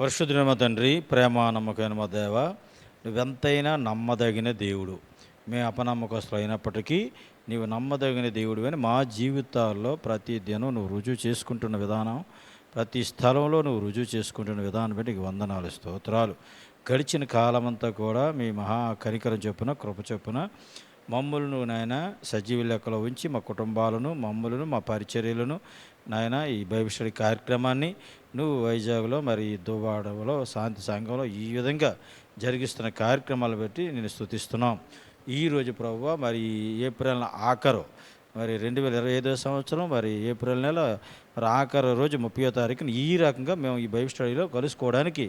పరిశుద్ధుడైన తండ్రి, ప్రేమ నమ్మకమైన మా దేవ, నువ్వెంతైనా నమ్మదగిన దేవుడు. మేము అపనమ్మకస్తులు అయినప్పటికీ నీవు నమ్మదగిన దేవుడు అని మా జీవితాల్లో ప్రతి దినం నువ్వు రుజువు చేసుకుంటున్న విధానం, ప్రతి స్థలంలో నువ్వు రుజువు చేసుకుంటున్న విధానం బట్టి నీకు వందనాలు, స్తోత్రాలు. గడిచిన కాలమంతా కూడా మీ మహా కనికరం చొప్పున, కృప చొప్పున మమ్ములను నాయన సజీవ లెక్కలో ఉంచి మా కుటుంబాలను, మమ్ములను, మా పరిచర్యలను నాయన ఈ బైబిల్ స్టడీ కార్యక్రమాన్ని నువ్వు వైజాగ్లో మరి దువ్వాడలో శాంతి సంఘంలో ఈ విధంగా జరిగిస్తున్న కార్యక్రమాలు బట్టి నేను స్తుతిస్తున్నాం. ఈరోజు ప్రభువా మరి ఏప్రిల్ ఆఖరు మరి 2025 సంవత్సరం మరి ఏప్రిల్ నెల మరి ఆఖరు రోజు 30వ తారీఖున ఈ రకంగా మేము ఈ బైబిల్ స్టడీలో కలుసుకోవడానికి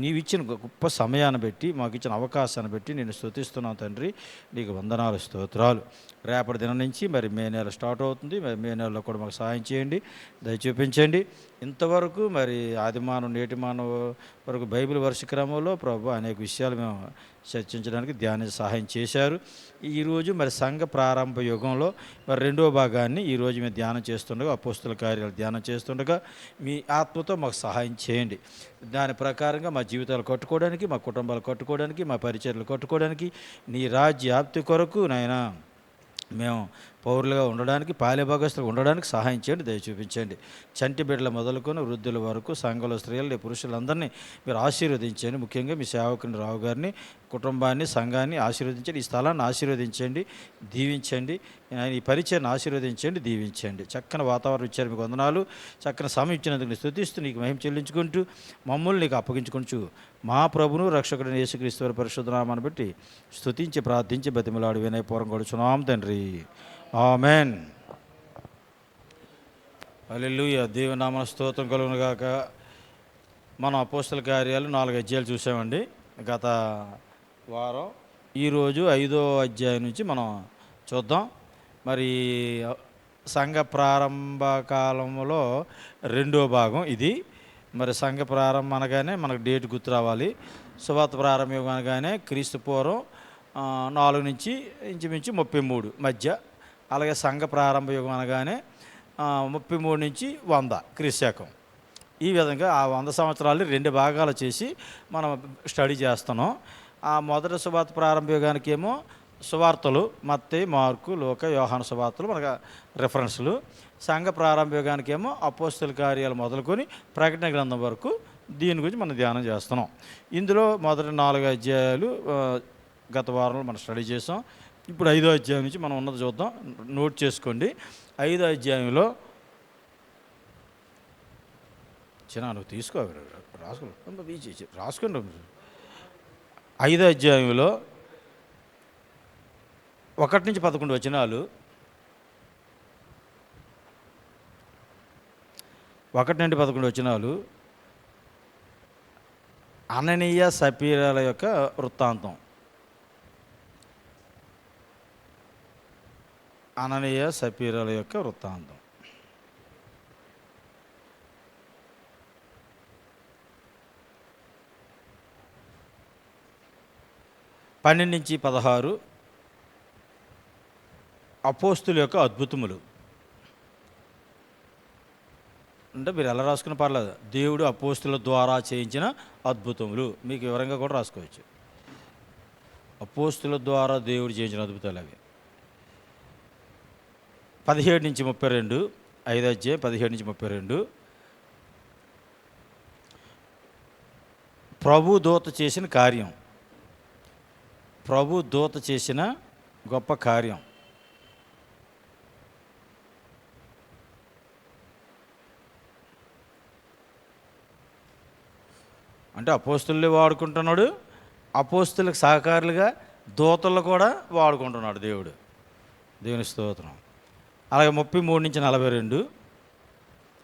నీవు ఇచ్చిన గొప్ప సమయాన్ని బట్టి, మాకు ఇచ్చిన అవకాశాన్ని బట్టి నేను స్తుతిస్తున్నాం తండ్రి. నీకు వందనాలు, స్తోత్రాలు. రేపటి దినం నుంచి మరి మే నెల స్టార్ట్ అవుతుంది. మరి మే నెలలో కూడా మాకు సహాయం చేయండి, దయ చూపించండి. ఇంతవరకు మరి ఆదిమానం నేటిమానం వరకు బైబిల్ వర్ష క్రమంలో ప్రభు అనేక విషయాలు మేము చర్చించడానికి ధ్యాన సహాయం చేశారు. ఈరోజు మరి సంఘ ప్రారంభ యుగంలో మరి రెండో భాగాన్ని ఈరోజు మేము ధ్యానం చేస్తుండగా, అపోస్తుల కార్యాలు ధ్యానం చేస్తుండగా మీ ఆత్మతో మాకు సహాయం చేయండి. దాని ప్రకారంగా మా జీవితాలు కట్టుకోవడానికి, మా కుటుంబాలు కట్టుకోవడానికి, మా పరిచర్యలు కట్టుకోవడానికి, నీ రాజ్యాప్తి కొరకు నాయనా మేము పౌరులుగా ఉండడానికి, పాలెభాగస్తులు ఉండడానికి సహాయం చేయండి, దయ చూపించండి. చంటి బిడ్డల మొదలుకొని వృద్ధుల వరకు సంఘంలో స్త్రీలని, పురుషులందరినీ మీరు ఆశీర్వదించండి. ముఖ్యంగా మీ సేవకుని రావు గారిని, కుటుంబాన్ని, సంఘాన్ని ఆశీర్వదించండి. ఈ స్థలాన్ని ఆశీర్వదించండి, దీవించండి. ఈ పరిచయాన్ని ఆశీర్వదించండి, దీవించండి. చక్కని వాతావరణం ఇచ్చారు, మీకు వందనాలు. చక్కని సమయం ఇచ్చినందుకు నేను స్తుతిస్తూ నీకు మహిమ చెల్లించుకుంటూ మమ్మల్ని నీకు అప్పగించుకుంటూ మా ప్రభును రక్షకుడిని యేసుక్రీస్తు వారి పరిశుద్ధ నామాన్ని బట్టి స్తుతించి ప్రార్థించి బతిమలాడి వినయపూర్వకం కొడుచున్నాం తండ్రి, ఆమెన్. హల్లెలూయా. దేవుని నామ స్తోత్రం కలుగును గాక. మనం అపోస్తల కార్యాలు 4 అధ్యాయాలు చూసామండి గత వారం. ఈరోజు 5వ అధ్యాయం నుంచి మనం చూద్దాం. మరి సంఘ ప్రారంభ కాలంలో రెండో భాగం ఇది. మరి సంఘ ప్రారంభం అనగానే మనకు డేట్ గుర్తు రావాలి. సువార్త ప్రారంభం అనగానే క్రీస్తు పూర్వం 4 నుంచి ఇంచుమించు 33 మధ్య. అలాగే సంఘ ప్రారంభ యుగం అనగానే 33 నుంచి 100 క్రీస్తు. ఈ విధంగా ఆ 100 సంవత్సరాలు 2 భాగాలు చేసి మనం స్టడీ చేస్తున్నాం. ఆ మొదటి సువార్త ప్రారంభ యుగానికి ఏమో సువార్తలు మత్తయి, మార్కు, లూకా, యోహాను సువార్తలు మనకు రిఫరెన్స్లు. సంఘ ప్రారంభ యుగానికి ఏమో అపోస్తల కార్యాలు మొదలుకొని ప్రకటన గ్రంథం వరకు దీని గురించి మనం ధ్యానం చేస్తున్నాం. ఇందులో మొదటి 4 అధ్యాయాలు గత వారంలో మనం స్టడీ చేసాం. ఇప్పుడు 5వ అధ్యాయం నుంచి మనం ఉన్నది చూద్దాం, నోట్ చేసుకోండి. 5వ అధ్యాయంలో నువ్వు తీసుకో, రాసుకోండి. 5వ అధ్యాయంలో 1 నుంచి 11 వచనాలు, 1 నుండి 11 వచనాలు అననీయ సపీరాల యొక్క వృత్తాంతం. అననీయ సపీరాల యొక్క వృత్తాంతం. పన్నెండు నుంచి 16 అపోస్తుల యొక్క అద్భుతములు. అంటే మీరు ఎలా రాసుకున్న పర్లేదు, దేవుడు అపోస్తుల ద్వారా చేయించిన అద్భుతములు. మీకు వివరంగా కూడా రాసుకోవచ్చు. అపోస్తుల ద్వారా దేవుడు చేయించిన అద్భుతాలు అవి. 17 నుంచి 32, 5వ అధ్యాయం 17 నుంచి 32. ప్రభు దూత చేసిన కార్యం, ప్రభు దూత చేసిన గొప్ప కార్యం. అంటే అపోస్తుల్ని వాడుకుంటున్నాడు, అపోస్తులకు సహకారులుగా దూతలు కూడా వాడుకుంటున్నాడు దేవుడు. దేవుని స్తోత్రం. అలాగే 33 నుంచి 42,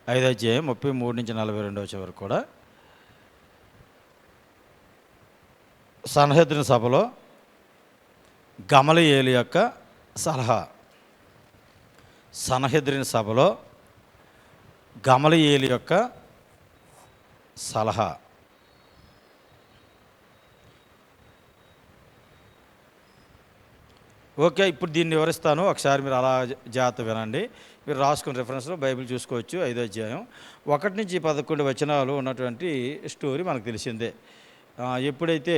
5వ అధ్యాయం 33 నుంచి 42 వచ్చే వరకు కూడా సన్హెద్రిన సభలో గమలీయేలు యొక్క సలహా. సన్హెద్రిన సభలో గమలీయేలు యొక్క సలహా. ఓకే. ఇప్పుడు దీన్ని వివరిస్తాను. ఒకసారి మీరు అలా జాగ్రత్తగా వినండి. మీరు రాసుకున్న రిఫరెన్స్‌లో బైబిల్ చూసుకోవచ్చు. 5వ అధ్యాయం 1-11 వచనాలు ఉన్నటువంటి స్టోరీ మనకు తెలిసిందే. ఎప్పుడైతే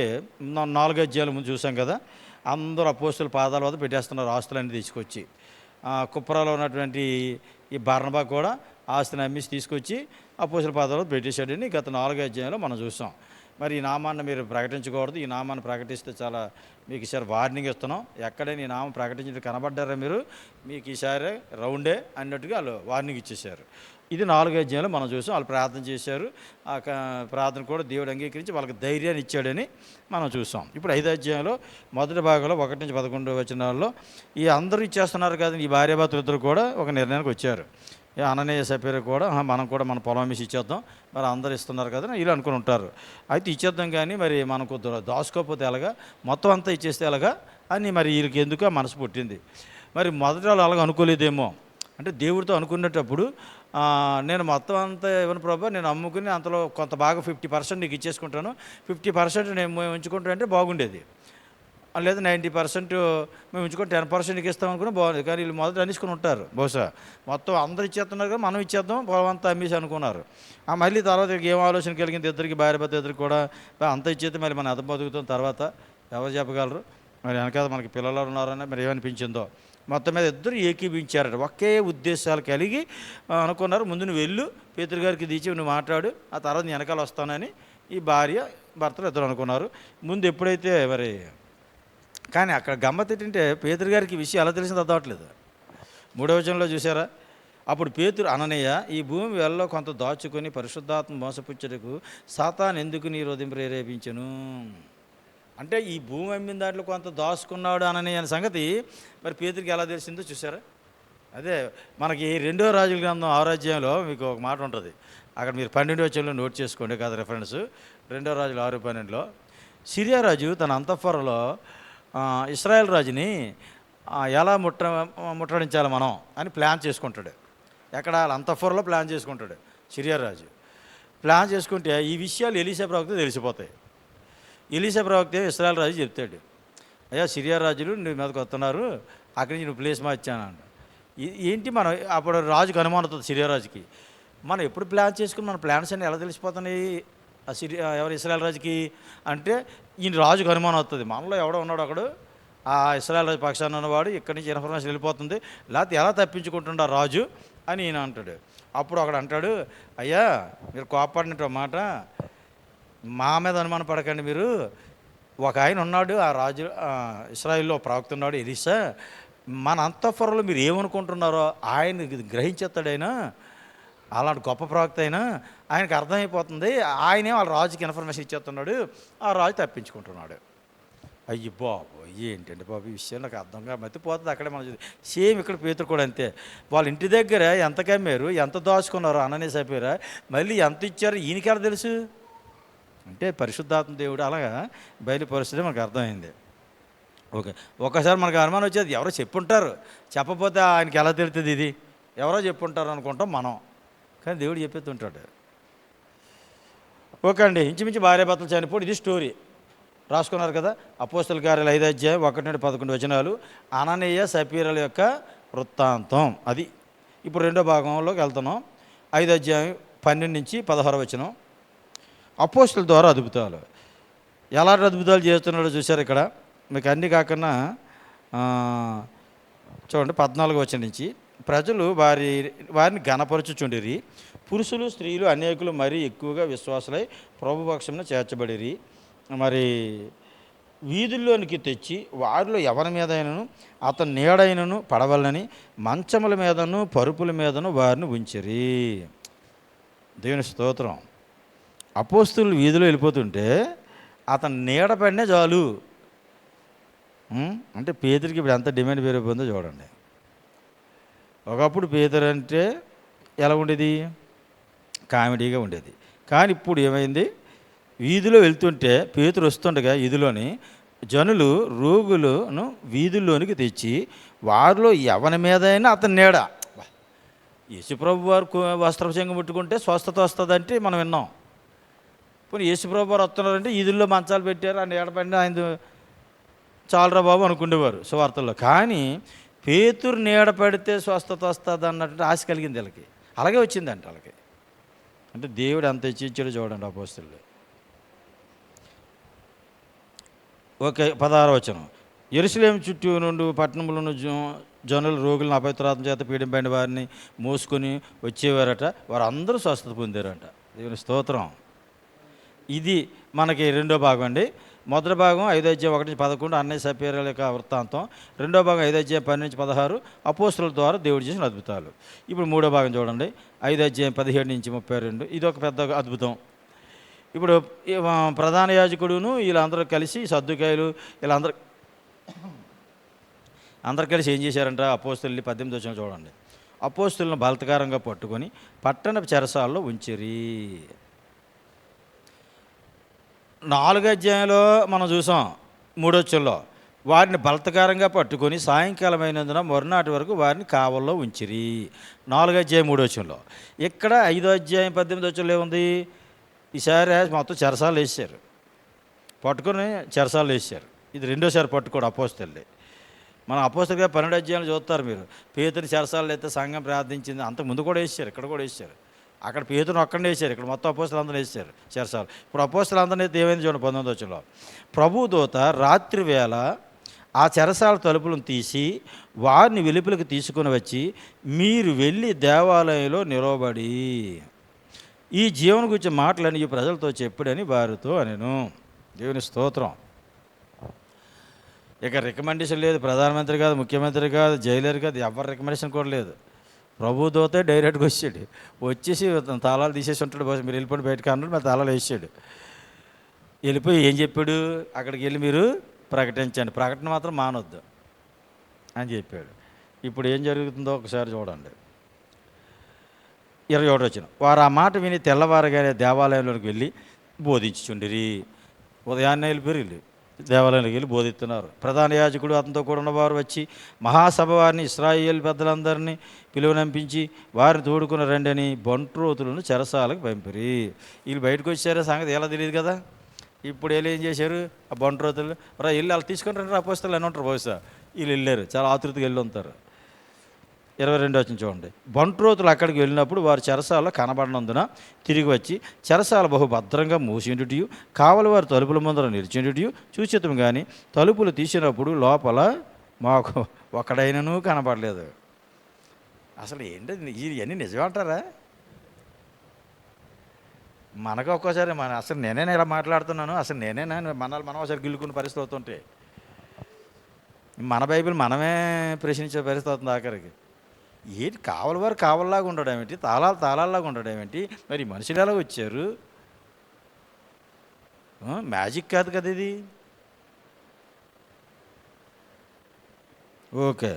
4 అధ్యాయాల ముందు చూసాం కదా! అందరూ అపోస్తలుల పాదాల వద్ద పెట్టేస్తున్నారు ఆస్తులన్నీ తీసుకొచ్చి. కుప్రాలో ఉన్నటువంటి ఈ బర్నబా కూడా ఆస్తిని అమ్మేసి తీసుకొచ్చి అపోస్తలుల పాదాల వద్ద పెట్టేశాడని గత 4 అధ్యాయంలో మనం చూసాం. మరి ఈ నామాన్ని మీరు ప్రకటించకూడదు. ఈ నామాన్ని ప్రకటిస్తే చాలా మీకు ఈసారి వార్నింగ్ ఇస్తున్నాం. ఎక్కడైనా ఈ నామం ప్రకటించడం కనబడ్డారా మీరు, మీకు ఈసారి రౌండే అన్నట్టుగా వాళ్ళు వార్నింగ్ ఇచ్చేశారు. ఇది 4 అధ్యాయంలో మనం చూసాం. వాళ్ళు ప్రార్థన చేశారు. ఆ ప్రార్థన కూడా దేవుడు అంగీకరించి వాళ్ళకి ధైర్యాన్ని ఇచ్చాడని మనం చూసాం. ఇప్పుడు 5వ అధ్యాయంలో మొదటి భాగంలో 1-11 వచనాల్లో ఈ అందరూ ఇచ్చేస్తున్నారు కదా, ఈ భార్యాభర్తలు ఇద్దరు కూడా ఒక నిర్ణయానికి వచ్చారు. అననీయ సపీర కూడా మనం కూడా మన పొలం అమ్మేసి ఇచ్చేద్దాం, మరి అందరు ఇస్తున్నారు కదా వీళ్ళు అనుకుని ఉంటారు. అయితే ఇచ్చేద్దాం కానీ మరి మనకు దాచుకోకపోతే ఎలాగా, మొత్తం అంతా ఇచ్చేస్తే ఎలాగా అని మరి వీళ్ళకి ఎందుకో మనసు పుట్టింది. మరి మొదటి వాళ్ళు అలాగ అనుకోలేదేమో, అంటే దేవుడితో అనుకునేటప్పుడు నేను మొత్తం అంతా ఇవ్వను ప్రభా, నేను అమ్ముకుని అంతలో కొంత బాగా 50% నీకు ఇచ్చేసుకుంటాను, 50% నేను ఉంచుకుంటాను అంటే బాగుండేది. లేదా 90% మేము ఉంచుకొని 10% నీకు ఇస్తాం అనుకుని బాగుంది. కానీ వీళ్ళు మొదట అనేసుకుని ఉంటారు బహుశా, మొత్తం అందరు ఇచ్చేస్తున్నారు కదా మనం ఇచ్చేద్దాం పొలం అంతా అమ్మేసి అనుకున్నారు. మళ్ళీ తర్వాత ఏం ఆలోచన కలిగింది ఇద్దరికి, భార్య భర్త ఇద్దరికి కూడా, అంతా ఇచ్చేస్తే మరి మనం అదం బతుకుతాం తర్వాత ఎవరు చెప్పగలరు, మరి వెనకాల మనకి పిల్లలు ఉన్నారని మరి ఏమనిపించిందో. మొత్తం మీద ఇద్దరు ఏకీభించారట, ఒకే ఉద్దేశాలు కలిగి అనుకున్నారు. ముందు నువ్వు వెళ్ళు పేతురు గారికి తీసి నువ్వు మాట్లాడు, ఆ తర్వాత నేను వెనకాల వస్తానని ఈ భార్య భర్తలు ఇద్దరు అనుకున్నారు. ముందు ఎప్పుడైతే మరి కానీ అక్కడ గమ్మత్ ఏంటంటే పేతురు గారికి విషయం ఎలా తెలిసిందో అర్థవట్లేదు. 3వ వచనంలో చూసారా, అప్పుడు పేతురు అననీయ ఈ భూమి వెళ్ళలో కొంత దాచుకొని పరిశుద్ధాత్మ మోసపుచ్చుటకు సాతాను ఎందుకు నీ హృదయం ప్రేరేపించను. అంటే ఈ భూమి అమ్మిన దాంట్లో కొంత దాచుకున్నాడు అననీయ అనే సంగతి మరి పేతురికి ఎలా తెలిసిందో చూసారా. అదే మనకి 2వ రాజుల గ్రంథం 6వ అధ్యాయంలో మీకు ఒక మాట ఉంటుంది, అక్కడ మీరు 12వ వచనంలో నోట్ చేసుకోండి కదా రిఫరెన్స్. 2వ రాజులు 6:12లో సిరియా రాజు తన అంతఃపురంలో ఇశ్రాయేల్ రాజుని ఎలా ముట్టడించాలి మనం అని ప్లాన్ చేసుకుంటాడు. ఎక్కడ అంతఃపురంలో ప్లాన్ చేసుకుంటాడు సిరియా రాజు. ప్లాన్ చేసుకుంటే ఈ విషయాలు ఎలీషా ప్రవక్త తెలిసిపోతాయి. ఎలీషా ప్రవక్త ఇశ్రాయేల్ రాజు చెప్తాడు, అయ్యా సిరియా రాజులు నీ మీదకి వస్తున్నారు, అక్కడి నుంచి నువ్వు ప్లేస్ మార్చానంట. ఏంటి మనం అప్పుడు రాజుకు అనుమానం అవుతుంది సిరియా రాజుకి, మనం ఎప్పుడు ప్లాన్ చేసుకుని మన ప్లాన్స్ అన్నీ ఎలా తెలిసిపోతున్నాయి ఆ ఎవరు ఇశ్రాయేల్ రాజుకి అంటే ఈయన రాజుకు అనుమానం అవుతుంది, మనలో ఎవడో ఉన్నాడు అక్కడ ఆ ఇశ్రాయేల్ రాజు పక్షాన ఉన్నవాడు, ఇక్కడి నుంచి ఇన్ఫర్మేషన్ వెళ్ళిపోతుంది, లేకపోతే ఎలా తప్పించుకుంటుండ రాజు అని ఈయన అంటాడు. అప్పుడు అక్కడ అంటాడు, అయ్యా మీరు కోపడినట్టు మాట మా మీద అనుమానం పడకండి, మీరు ఒక ఆయన ఉన్నాడు ఆ రాజు ఇశ్రాయేల్లో ప్రవక్త ఉన్నాడు ఎలీషా, మన అంతఃపురంలో మీరు ఏమనుకుంటున్నారో ఆయన గ్రహించేస్తాడు, ఆయన అలాంటి గొప్ప ప్రవక్త అయినా ఆయనకు అర్థమైపోతుంది, ఆయనే వాళ్ళ రాజుకి ఇన్ఫర్మేషన్ ఇచ్చేస్తున్నాడు, ఆ రాజు తప్పించుకుంటున్నాడు. అయ్యి బాబు ఏంటంటే బాబు ఈ విషయం నాకు అర్థంగా మతిపోతుంది. అక్కడే మనం సేమ్ ఇక్కడ పేతురు కూడా అంతే, వాళ్ళ ఇంటి దగ్గర ఎంత కమ్మారు ఎంత దాచుకున్నారో అననే సపేరా, మళ్ళీ ఎంత ఇచ్చారో ఈయనకెలా తెలుసు అంటే పరిశుద్ధాత్మ దేవుడు అలాగా బయలుపరిస్తే మనకు అర్థమైంది. ఓకే, ఒక్కసారి మనకు అనుమానం వచ్చేది ఎవరో చెప్పుంటారు, చెప్పకపోతే ఆయనకి ఎలా తెలుస్తుంది, ఇది ఎవరో చెప్పుంటారు అనుకుంటాం మనం, కానీ దేవుడు చెప్పేస్తుంటాడు. ఓకే అండి, ఇంచుమించు భార్యాభర్తలు చనిపోయి ఇది స్టోరీ రాసుకున్నారు కదా. అపోస్తల కార్యాలు 5వ అధ్యాయం 1-11 వచనాలు అననీయ సపీరల యొక్క వృత్తాంతం అది. ఇప్పుడు 2వ భాగంలోకి వెళ్తున్నాం. 5వ అధ్యాయం 12-16 వచనం అపోస్తల ద్వారా అద్భుతాలు. ఎలాంటి అద్భుతాలు చేస్తున్నాడో చూశారు ఇక్కడ. మీకు అన్నీ కాకుండా చూడండి 14వ వచనం నుంచి ప్రజలు వారిని ఘనపరచుచుండిరి, పురుషులు స్త్రీలు అనేకులు మరీ ఎక్కువగా విశ్వాసులై ప్రభుపక్షంలో చేర్చబడిరి. మరి వీధుల్లోనికి తెచ్చి వారిలో ఎవరి మీదైనను అతని నీడైనను పడవలని మంచముల మీదను పరుపుల మీదను వారిని ఉంచిరి. దేవుని స్తోత్రం. అపోస్తులు వీధిలో వెళ్ళిపోతుంటే అతను నీడ పడినే చాలు. అంటే పేదరికి ఇప్పుడు ఎంత డిమాండ్ పెరిగిపోయిందో చూడండి. ఒకప్పుడు పేదరు అంటే ఎలా ఉండేది, కామెడీగా ఉండేది. కానీ ఇప్పుడు ఏమైంది, వీధిలో వెళ్తుంటే పేతురు వస్తుండగా వీధిలోని జనులు రోగులను వీధుల్లోనికి తెచ్చి వారిలో ఎవరి మీదైనా అతని నీడ. యేసుప్రభు వారు వస్త్రభుజంగం ముట్టుకుంటే స్వస్థత వస్తుందంటే మనం విన్నాం. పోనీ యేసుప్రభు వారు వస్తున్నారంటే వీధుల్లో మంచాలు పెట్టారు, ఆ నీడ పడిన ఆయన చాలరా బాబు అనుకునేవారు సువార్తల్లో. కానీ పేతురు నీడ పడితే స్వస్థత వస్తుంది అన్నట్టు ఆశ కలిగింది వీళ్ళకి. అలాగే వచ్చిందంట వాళ్ళకి. అంటే దేవుడు అంత ఇచ్చాడో చూడండి అపోస్తలులు. ఓకే, 16వ వచనం. యెరూషలేము చుట్టూ నుండి పట్టణంలోని జనులు రోగులను అపవిత్రాత్మ చేత పీడింపైన వారిని మోసుకొని వచ్చేవారట. వారందరూ స్వస్థత పొందారట. దేవుని స్తోత్రం. ఇది మనకి రెండో భాగం అండి. మొదటి భాగం 5:1-11 అన్నయ్య సపీరాల యొక్క వృత్తాంతం. రెండో భాగం 5:12-16 అపోస్తలుల ద్వారా దేవుడు చేసిన అద్భుతాలు. ఇప్పుడు మూడో భాగం చూడండి, 5:17-32. ఇది ఒక పెద్ద అద్భుతం. ఇప్పుడు ప్రధాన యాజకుడును వీళ్ళందరూ కలిసి సద్దుకాయలు వీళ్ళందరూ కలిసి ఏం చేశారంట? అపోస్తలుని 18వ వచనం చూడండి. అపోస్తలులను బలత్కారంగా పట్టుకొని పట్టణపు చెరసాలలో ఉంచిరి. 4వ అధ్యాయంలో మనం చూసాం 3వ వచనంలో వారిని బలత్కారంగా పట్టుకొని సాయంకాలమైనందున మరునాటి వరకు వారిని కావల్లో ఉంచిరి. 4వ అధ్యాయం 3వ వచనంలో. ఇక్కడ 5వ అధ్యాయం 18వ వచనంలో ఏముంది? ఈసారి మొత్తం చెరసాలు వేసారు, పట్టుకొని చెరసాలు వేసారు. ఇది రెండోసారి పట్టుకోడు అపోస్తలుని. మన అపోస్తలుగా 12 అధ్యాయాలు చూస్తారు మీరు. పేతురు చెరసాలు అయితే సంఘం ప్రార్థించింది. అంతకు ముందు కూడా వేసారు, ఇక్కడ కూడా వేసారు. అక్కడ పేతురుని ఒక్కడే వేసారు, ఇక్కడ మొత్తం అపోస్తలు అందరూ వేసారు చెరసాలు. ఇప్పుడు అపోస్తలు అందరినీ అయితే ఏమైంది చూడండి 19వ వచనంలో. ప్రభు దూత రాత్రి వేళ ఆ చెరసాల తలుపులను తీసి వారిని వెలుపలికి తీసుకుని వచ్చి, మీరు వెళ్ళి దేవాలయంలో నిలవబడి ఈ జీవన గురించి మాటలని ఈ ప్రజలతో చెప్పుడని వారితో అనెను. దేవుని స్తోత్రం. ఇక రికమెండేషన్ లేదు, ప్రధానమంత్రి కాదు, ముఖ్యమంత్రి కాదు, జైలర్ కాదు, ఎవరి రికమెండేషన్ కూడా లేదు. ప్రభు దూతే డైరెక్ట్గా వచ్చాడు. వచ్చేసి తాళాలు తీసేసి ఉంటాడు, మీరు వెళ్ళిపోయి బయటకు అన్నాడు, మరి తాళాలు వేసాడు. వెళ్ళిపోయి ఏం చెప్పాడు? అక్కడికి వెళ్ళి మీరు ప్రకటించండి, ప్రకటన మాత్రం మానొద్దు అని చెప్పాడు. ఇప్పుడు ఏం జరుగుతుందో ఒకసారి చూడండి. 21వ వచనం. వారు ఆ మాట విని తెల్లవారుగానే దేవాలయంలోకి వెళ్ళి బోధించుచుండిరి. ఉదయాన్నే వెళ్ళిపోయి దేవాలయంలోకి వెళ్ళి బోధిస్తున్నారు. ప్రధాన యాజకుడు అతనితో కూడా ఉన్నవారు వచ్చి మహాసభ వారిని ఇశ్రాయేలు పెద్దలందరినీ పిలువనంపించి వారిని తోడుకుని రండి అని బంట్రోతులను చెరసాలకు పంపిరి. వీళ్ళు బయటకు వచ్చారో సంగతి ఎలా తెలియదు కదా. ఇప్పుడు వీళ్ళు ఏం చేశారు? ఆ బంట్రోతులు వెళ్ళి వాళ్ళు తీసుకొని రండి అపోస్తలు అని ఉంటారు. బహుశా వీళ్ళు వెళ్ళారు, చాలా ఆతృతగా వెళ్ళి ఉంటారు. 22వ వచనం చూడండి. బంట్రోతులు అక్కడికి వెళ్ళినప్పుడు వారు చెరసాలలో కనబడినందున తిరిగి వచ్చి చెరసాల బహుభద్రంగా మూసిండుటియు కావలి వారు తలుపుల ముందర నిలిచిండుటియు చూచితం. కానీ తలుపులు తీసినప్పుడు లోపల మాకు ఒకడైనను కనబడలేదు. అసలు ఏంటి ఇవన్నీ నిజమంటారా? మనకు ఒక్కోసారి అసలు నేనేనా ఇలా మాట్లాడుతున్నాను, అసలు నేనేనా మనం ఒకసారి గిల్లుకున్న పరిస్థితి అవుతుంటే మన బైబిల్ మనమే ప్రశ్నించే పరిస్థితి అవుతుంది ఆఖరికి. ఏంటి కావలి వారు కావల్లాగా ఉండడం ఏంటి, తాళాల్లాగా ఉండడం ఏంటి? మరి మనుషులు ఎలా వచ్చారు? మ్యాజిక్ కాదు కదా ఇది. ఓకే,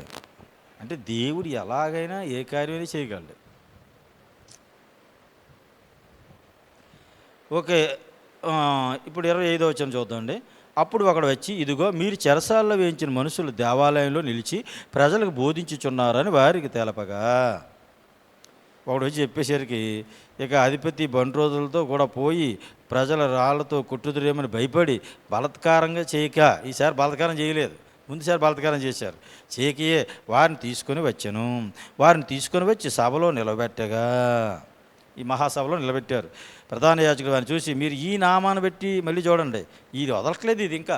అంటే దేవుడు ఎలాగైనా ఏ కార్యమైనా చేయగలడు. ఓకే, ఇప్పుడు 25వ వచనం చూద్దామండి. అప్పుడు ఒకడు వచ్చి, ఇదిగో మీరు చెరసాల్లో వేయించిన మనుషులు దేవాలయంలో నిలిచి ప్రజలకు బోధించుచున్నారని వారికి తెలపగా, ఒకడు వచ్చి చెప్పేసరికి ఇక అధిపతి బంట్రోతులతో కూడా పోయి ప్రజల రాళ్లతో కొట్టుదురేమని భయపడి బలత్కారంగా చేయక, ఈసారి బలత్కారం చేయలేదు, ముందుసారి బలత్కారం చేశారు, చేయకయే వారిని తీసుకొని వచ్చాను. వారిని తీసుకొని వచ్చి సభలో నిలబెట్టగా, ఈ మహాసభలో నిలబెట్టారు. ప్రధాన యాజకుడు వారిని చూసి, మీరు ఈ నామాన్ని బట్టి, మళ్ళీ చూడండి, ఇది వదలట్లేదు, ఇది ఇంకా,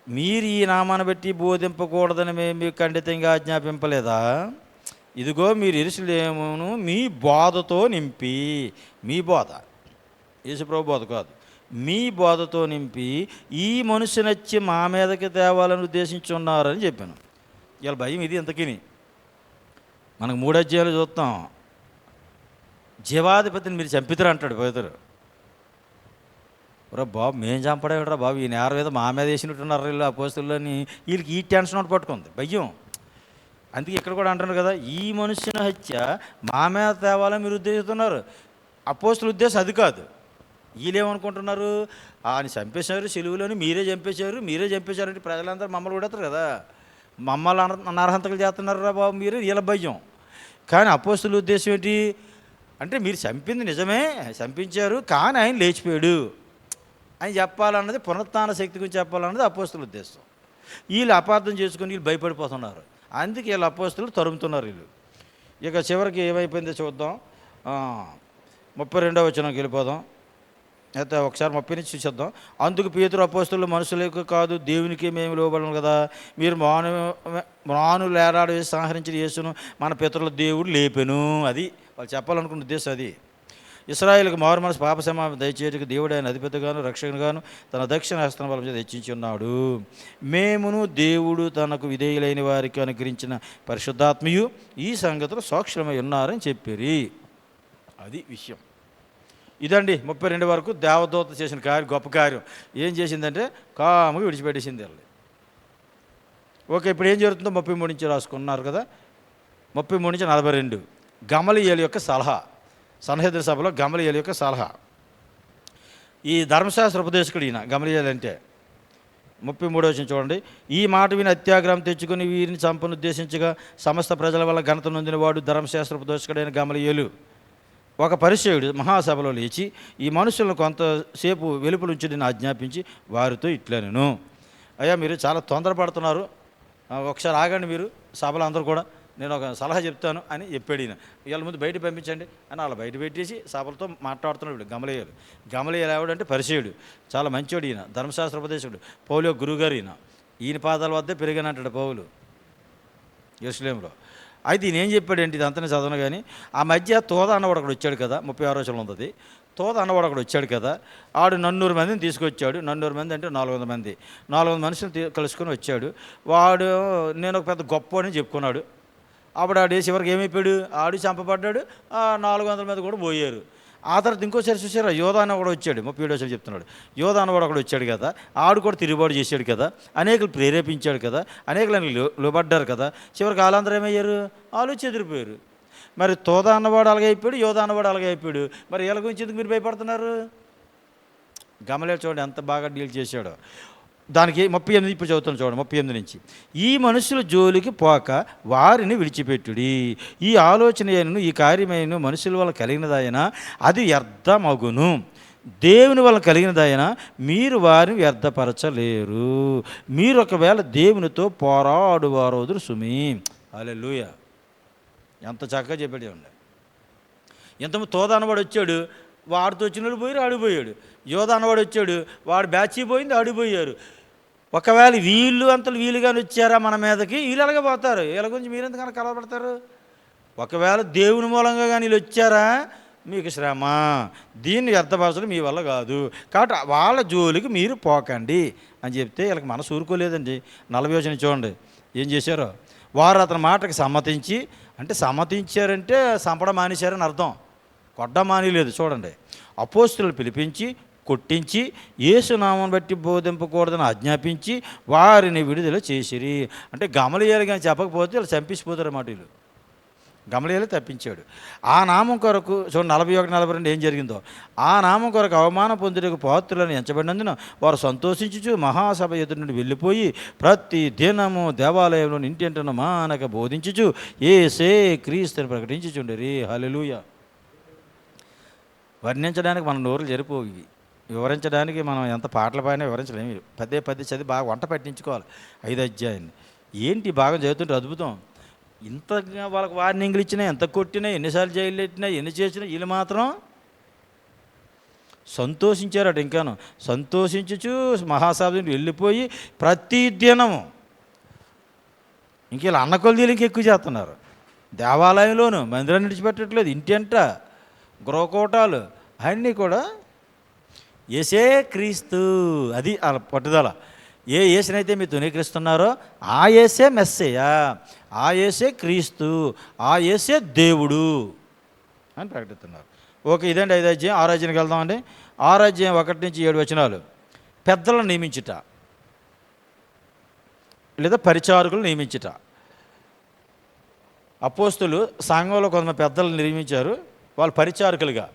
మీరు ఈ నామాన్ని బట్టి బోధింపకూడదని మేము మీకు ఖండితంగా ఆజ్ఞాపింపలేదా? ఇదిగో మీరు యెరూషలేమును మీ బోధతో నింపి, మీ బోధ యేసుప్రభు బోధ కాదు, మీ బోధతో నింపి ఈ మనుషునొచ్చి మా మీదకి తేవాలని ఉద్దేశించున్నారని చెప్పాను. ఇవాళ భయం ఇది. ఇంతకిని మనకు 3 అధ్యాయాలు చూస్తాం. జీవాధిపతిని మీరు చంపితరు అంటాడు పేతురు. రా బాబు, మేము చంపడేమిట్రా బాబు, ఈ నేర మీద మా మీద వేసినట్టున్నారు వీళ్ళు అపోస్తలులని. వీళ్ళకి ఈ టెన్షన్ ఒకటి పట్టుకుంది, భయం. అందుకే ఇక్కడ కూడా అంటున్నారు కదా, ఈ మనుషుని హత్య మా మీద తేవాలని మీరు ఉద్దేశిస్తున్నారు. అపోస్తల ఉద్దేశం అది కాదు. వీళ్ళేమనుకుంటున్నారు, ఆయన చంపేశారు సిలువలోని, మీరే చంపేశారంటే ప్రజలందరూ మమ్మల్ని కొడతారు కదా, మమ్మల్ని నరహంతకులు చేస్తున్నారు రా బాబు మీరు, వీళ్ళ భయం. కానీ అపోస్తల ఉద్దేశం ఏంటి అంటే, మీరు చంపింది నిజమే, చంపించారు, కానీ ఆయన లేచిపోయాడు అని చెప్పాలన్నది, పునరుత్థాన శక్తి గురించి చెప్పాలన్నది అపోస్తల ఉద్దేశం. వీళ్ళు అపార్థం చేసుకుని వీళ్ళు భయపడిపోతున్నారు. అందుకే వీళ్ళు అపోస్తులు తరుముతున్నారు వీళ్ళు. ఇక చివరికి ఏమైపోయిందో చూద్దాం. 32వ వచనంకి వెళ్ళిపోదాం. అయితే ఒకసారి 30 నుంచి చూసేద్దాం. అందుకు పేతురు అపోస్తులు, మనుషులకు కాదు దేవునికి మేము లోబడము కదా, మీరు మానులు ఏలాడవేసి సంహరించిన యేసును మన పితరుల దేవుడు లేపెను. అది వాళ్ళు చెప్పాలనుకున్న ఉద్దేశం. అది ఇశ్రాయేలుకు మారు మనసు పాప క్షమాపణ దయచేయటకు దేవుడు ఆయన అధిపతిగాను రక్షకునిగాను తన దక్షిణ హస్తం బలం చేత హెచ్చించి ఉన్నాడు. మేమును దేవుడు తనకు విధేయులైన వారికి అనుగ్రహించిన పరిశుద్ధాత్మయు ఈ సంగతులు సాక్షులమై ఉన్నారని చెప్పిరి. అది విషయం. ఇదండి 32 వరకు దేవదూత చేసిన కార్యం, గొప్ప కార్యం. ఏం చేసిందంటే కాముగా విడిచిపెట్టేసింది వెళ్ళి. ఓకే, ఇప్పుడు ఏం జరుగుతుందో 33 నుంచి రాసుకున్నారు కదా. 33 నుంచి 42 గమలీయేలు యొక్క సలహా. సన్హెద్రిన సభలో గమలీయేలు యొక్క సలహా. ఈ ధర్మశాస్త్ర ఉపదేశకుడు ఈయన గమలీయేలు అంటే. 33వ వచనం చూడండి. ఈ మాట విని అత్యాగ్రహం తెచ్చుకుని వీరిని చంపను ఉద్దేశించగా సమస్త ప్రజల వల్ల ఘనత నొందిన వాడు ధర్మశాస్త్ర ఉపదేశకుడైన గమలీయేలు ఒక పరిచయుడు మహాసభలో లేచి ఈ మనుషులను కొంతసేపు వెలుపలుంచి నేను ఆజ్ఞాపించి వారితో ఇట్లనెను, అయ్యా మీరు చాలా తొందరపడుతున్నారు, ఒకసారి ఆగండి మీరు సభలో అందరూ కూడా, నేను ఒక సలహా చెప్తాను అని చెప్పాడు ఈయన. వీళ్ళ ముందు బయట పంపించండి అని అలా బయట పెట్టేసి సభలతో మాట్లాడుతున్నాడు గమలీయేలు. గమలీయేలు ఎవడంటే పరిచయుడు, చాలా మంచివాడు ఈయన, ధర్మశాస్త్ర ఉపదేశకుడు, పౌలు గురువుగారు ఈయన పాదాల వద్దే పెరిగానంటాడు పౌలు యెరూషలేములో. అయితే ఈయన ఏం చెప్పాడేంటి, ఇది అంతనే చదవను కానీ, ఆ మధ్య తోద అన్నవాడు ఒకడు వచ్చాడు కదా, 36వ వచనంలో ఉంది. తోద అన్నవాడు ఒకడు వచ్చాడు కదా, ఆడు 400 మందిని తీసుకొచ్చాడు. 400 మంది అంటే 400 మంది, 400 మనుషులు కలుసుకొని వచ్చాడు. వాడు నేను ఒక పెద్ద గొప్పని చెప్పుకున్నాడు. అప్పుడు ఆడు చివరికి ఏమైపోయాడు, ఆడు చంపబడ్డాడు, 400 మంది కూడా పోయారు. ఆ తర్వాత ఇంకోసారి చూసారా, యోధా అన్న కూడా వచ్చాడు. 37వ చెప్తున్నాడు. యోధా అన్నవాడు ఒకడు వచ్చాడు కదా, ఆడు కూడా తిరుగుబాటు చేశాడు కదా, అనేకులు ప్రేరేపించాడు కదా, అనేకులు లోబడ్డారు కదా. చివరికి వాళ్ళందరూ ఏమయ్యారు, వాళ్ళు చెదిరిపోయారు. మరి తోదా అన్నవాడు అలాగే అయిపోయాడు, యోధా అన్నవాడు అలాగే అయిపోయాడు. మరి వీళ్ళ గురించి ఎందుకు మీరు భయపడుతున్నారు? గమలీయేలు చూడండి ఎంత బాగా డీల్ చేశాడో. దానికి 38 ఇప్పుడు చదువుతాను చూడండి, 38 నుంచి. ఈ మనుషుల జోలికి పోక వారిని విడిచిపెట్టుడి. ఈ ఆలోచన ఈ కార్యమైన మనుషుల వల్ల కలిగినదైనా అది వ్యర్థమగును, దేవుని వల్ల కలిగినదైనా మీరు వారిని వ్యర్థపరచలేరు. మీరు ఒకవేళ దేవునితో పోరాడువారోదురు సుమి. హల్లెలూయా, ఎంత చక్కగా చెప్పాడు చూడండి. ఎంతమంది తోద అన్నవాడు వచ్చాడు, వాడితో వచ్చిన పోయారు, ఆడిపోయాడు. యోధా అన్నవాడు వచ్చాడు, వాడు బ్యాచ్ పోయింది, ఆడిపోయారు. ఒకవేళ వీళ్ళు అంతలు వీలుగాని వచ్చారా మన మీదకి, వీళ్ళు అలాగే పోతారు. వీళ్ళ గురించి మీరు ఎందుకన్నా కలవబడతారు? ఒకవేళ దేవుని మూలంగా కానీ వీళ్ళు వచ్చారా, మీకు శ్రమ, దీన్ని వ్యర్థపరచడం మీ వల్ల కాదు, కాబట్టి వాళ్ళ జోలికి మీరు పోకండి అని చెప్తే వీళ్ళకి మనసు ఊరుకోలేదండి. 40వ వచనం చూడండి ఏం చేశారో. వారు అతని మాటకి సమ్మతించి, అంటే సమ్మతించారంటే చంపడం మానేశారని అర్థం, కొట్టడం మానేలేదు. చూడండి, అపోస్తులను పిలిపించి కొట్టించి యేసునామం బట్టి బోధింపకూడదని ఆజ్ఞాపించి వారిని విడుదల చేసిరి. అంటే గమలీయేలు కానీ చెప్పకపోతే వీళ్ళు చంపించిపోతారు అన్నమాట. వీళ్ళు గమలీయేలు తప్పించాడు. ఆ నామం కొరకు చూడండి 41, 42 ఏం జరిగిందో. ఆ నామం కొరకు అవమానం పొందుటకు పాత్రులను ఎంచబడినందున వారు సంతోషించుచు మహాసభ ఎదురు నుండి వెళ్ళిపోయి ప్రతి దినము దేవాలయంలో ఇంటింటను మానక బోధించుచు యేసే క్రీస్తుని ప్రకటించుచుండిరి. హల్లెలూయా. వర్ణించడానికి మన నోరులు జరిపోయి, వివరించడానికి మనం ఎంత పాటల పైన వివరించలేము. పదే చదివి బాగా వంట పట్టించుకోవాలి 5 అధ్యాయాన్ని. ఏంటి భాగం చదువుతుంటే అద్భుతం. ఇంతగా వాళ్ళకి వార్నింగ్లు ఇచ్చినా, ఎంత కొట్టినా, ఎన్నిసార్లు జైలు పెట్టినా, ఎన్ని చేసినా వీళ్ళు మాత్రం సంతోషించారట. ఇంకాను సంతోషించుచు మహాసభకి వెళ్ళిపోయి ప్రతి దినము ఇంక వీళ్ళు అన్నకొలదీలు ఇంకెక్కువ చేస్తున్నారు. దేవాలయంలోను మందిరాన్ని విడిచిపెట్టట్లేదు, ఇంటి అంట గృహకోటాలు అన్నీ కూడా యేసే క్రీస్తు. అది అలా పట్టుదల. ఏ యేసునైతే మీరు తునీకరిస్తున్నారో ఆ యేసే మెస్సయ్య, ఆ యేసే క్రీస్తు, ఆ యేసే దేవుడు అని ప్రకటిస్తున్నారు. ఓకే, ఇదండి 5వ అధ్యాయం. 6వ అధ్యాయానికి వెళ్దామండి. 6వ అధ్యాయం 1 నుంచి 7 వచనాలు. పెద్దలను నియమించుట లేదా పరిచారకులు నియమించుట. అపోస్తులు సంఘంలో కొంతమంది పెద్దలను నియమించారు, వాళ్ళు పరిచారకులుగా.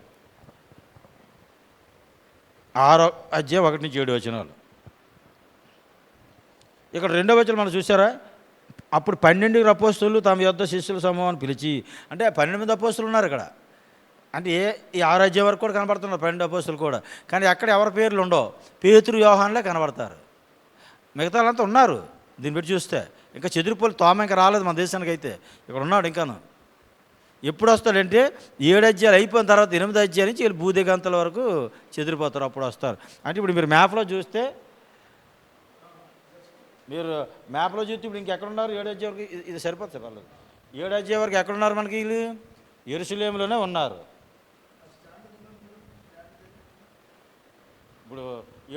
6వ అధ్యాయం 1 నుంచి 7 వచనాలు. ఇక్కడ 2వ వచనం మనం చూసారా, అప్పుడు 12 అపోస్తులు తమ యొద్ద శిష్యుల సమూహాన్ని పిలిచి, అంటే 12 మంది అపోస్తులు ఉన్నారు ఇక్కడ. అంటే ఈ 6వ అధ్యాయం వరకు కూడా కనబడుతున్నారు 12 అపోస్తులు కూడా, కానీ అక్కడ ఎవరి పేర్లు ఉండవు. పేతురు యోహానులే కనబడతారు, మిగతా వాళ్ళంతా ఉన్నారు దీన్ని బట్టి చూస్తే ఇంకా చెదిరిపోలు తోమ ఇంకా రాలేదు మన దేశానికి. అయితే ఇక్కడ ఉన్నాడు ఇంకాను. ఎప్పుడు వస్తాడంటే 7 అధ్యాయాలు అయిపోయిన తర్వాత 8 అధ్యాయాల నుంచి వీళ్ళు భూదిగంతల వరకు చెదిరిపోతారు, అప్పుడు వస్తారు. అంటే ఇప్పుడు మీరు మ్యాప్లో చూస్తే, మీరు మ్యాప్లో చూస్తే ఇప్పుడు ఇంకెక్కడున్నారు? 7 అధ్యాయం వరకు ఇది సరిపోతుంది పర్లేదు. 7 అధ్యాయం వరకు ఎక్కడున్నారు మనకి? వీళ్ళు యెరూషలేములోనే ఉన్నారు. ఇప్పుడు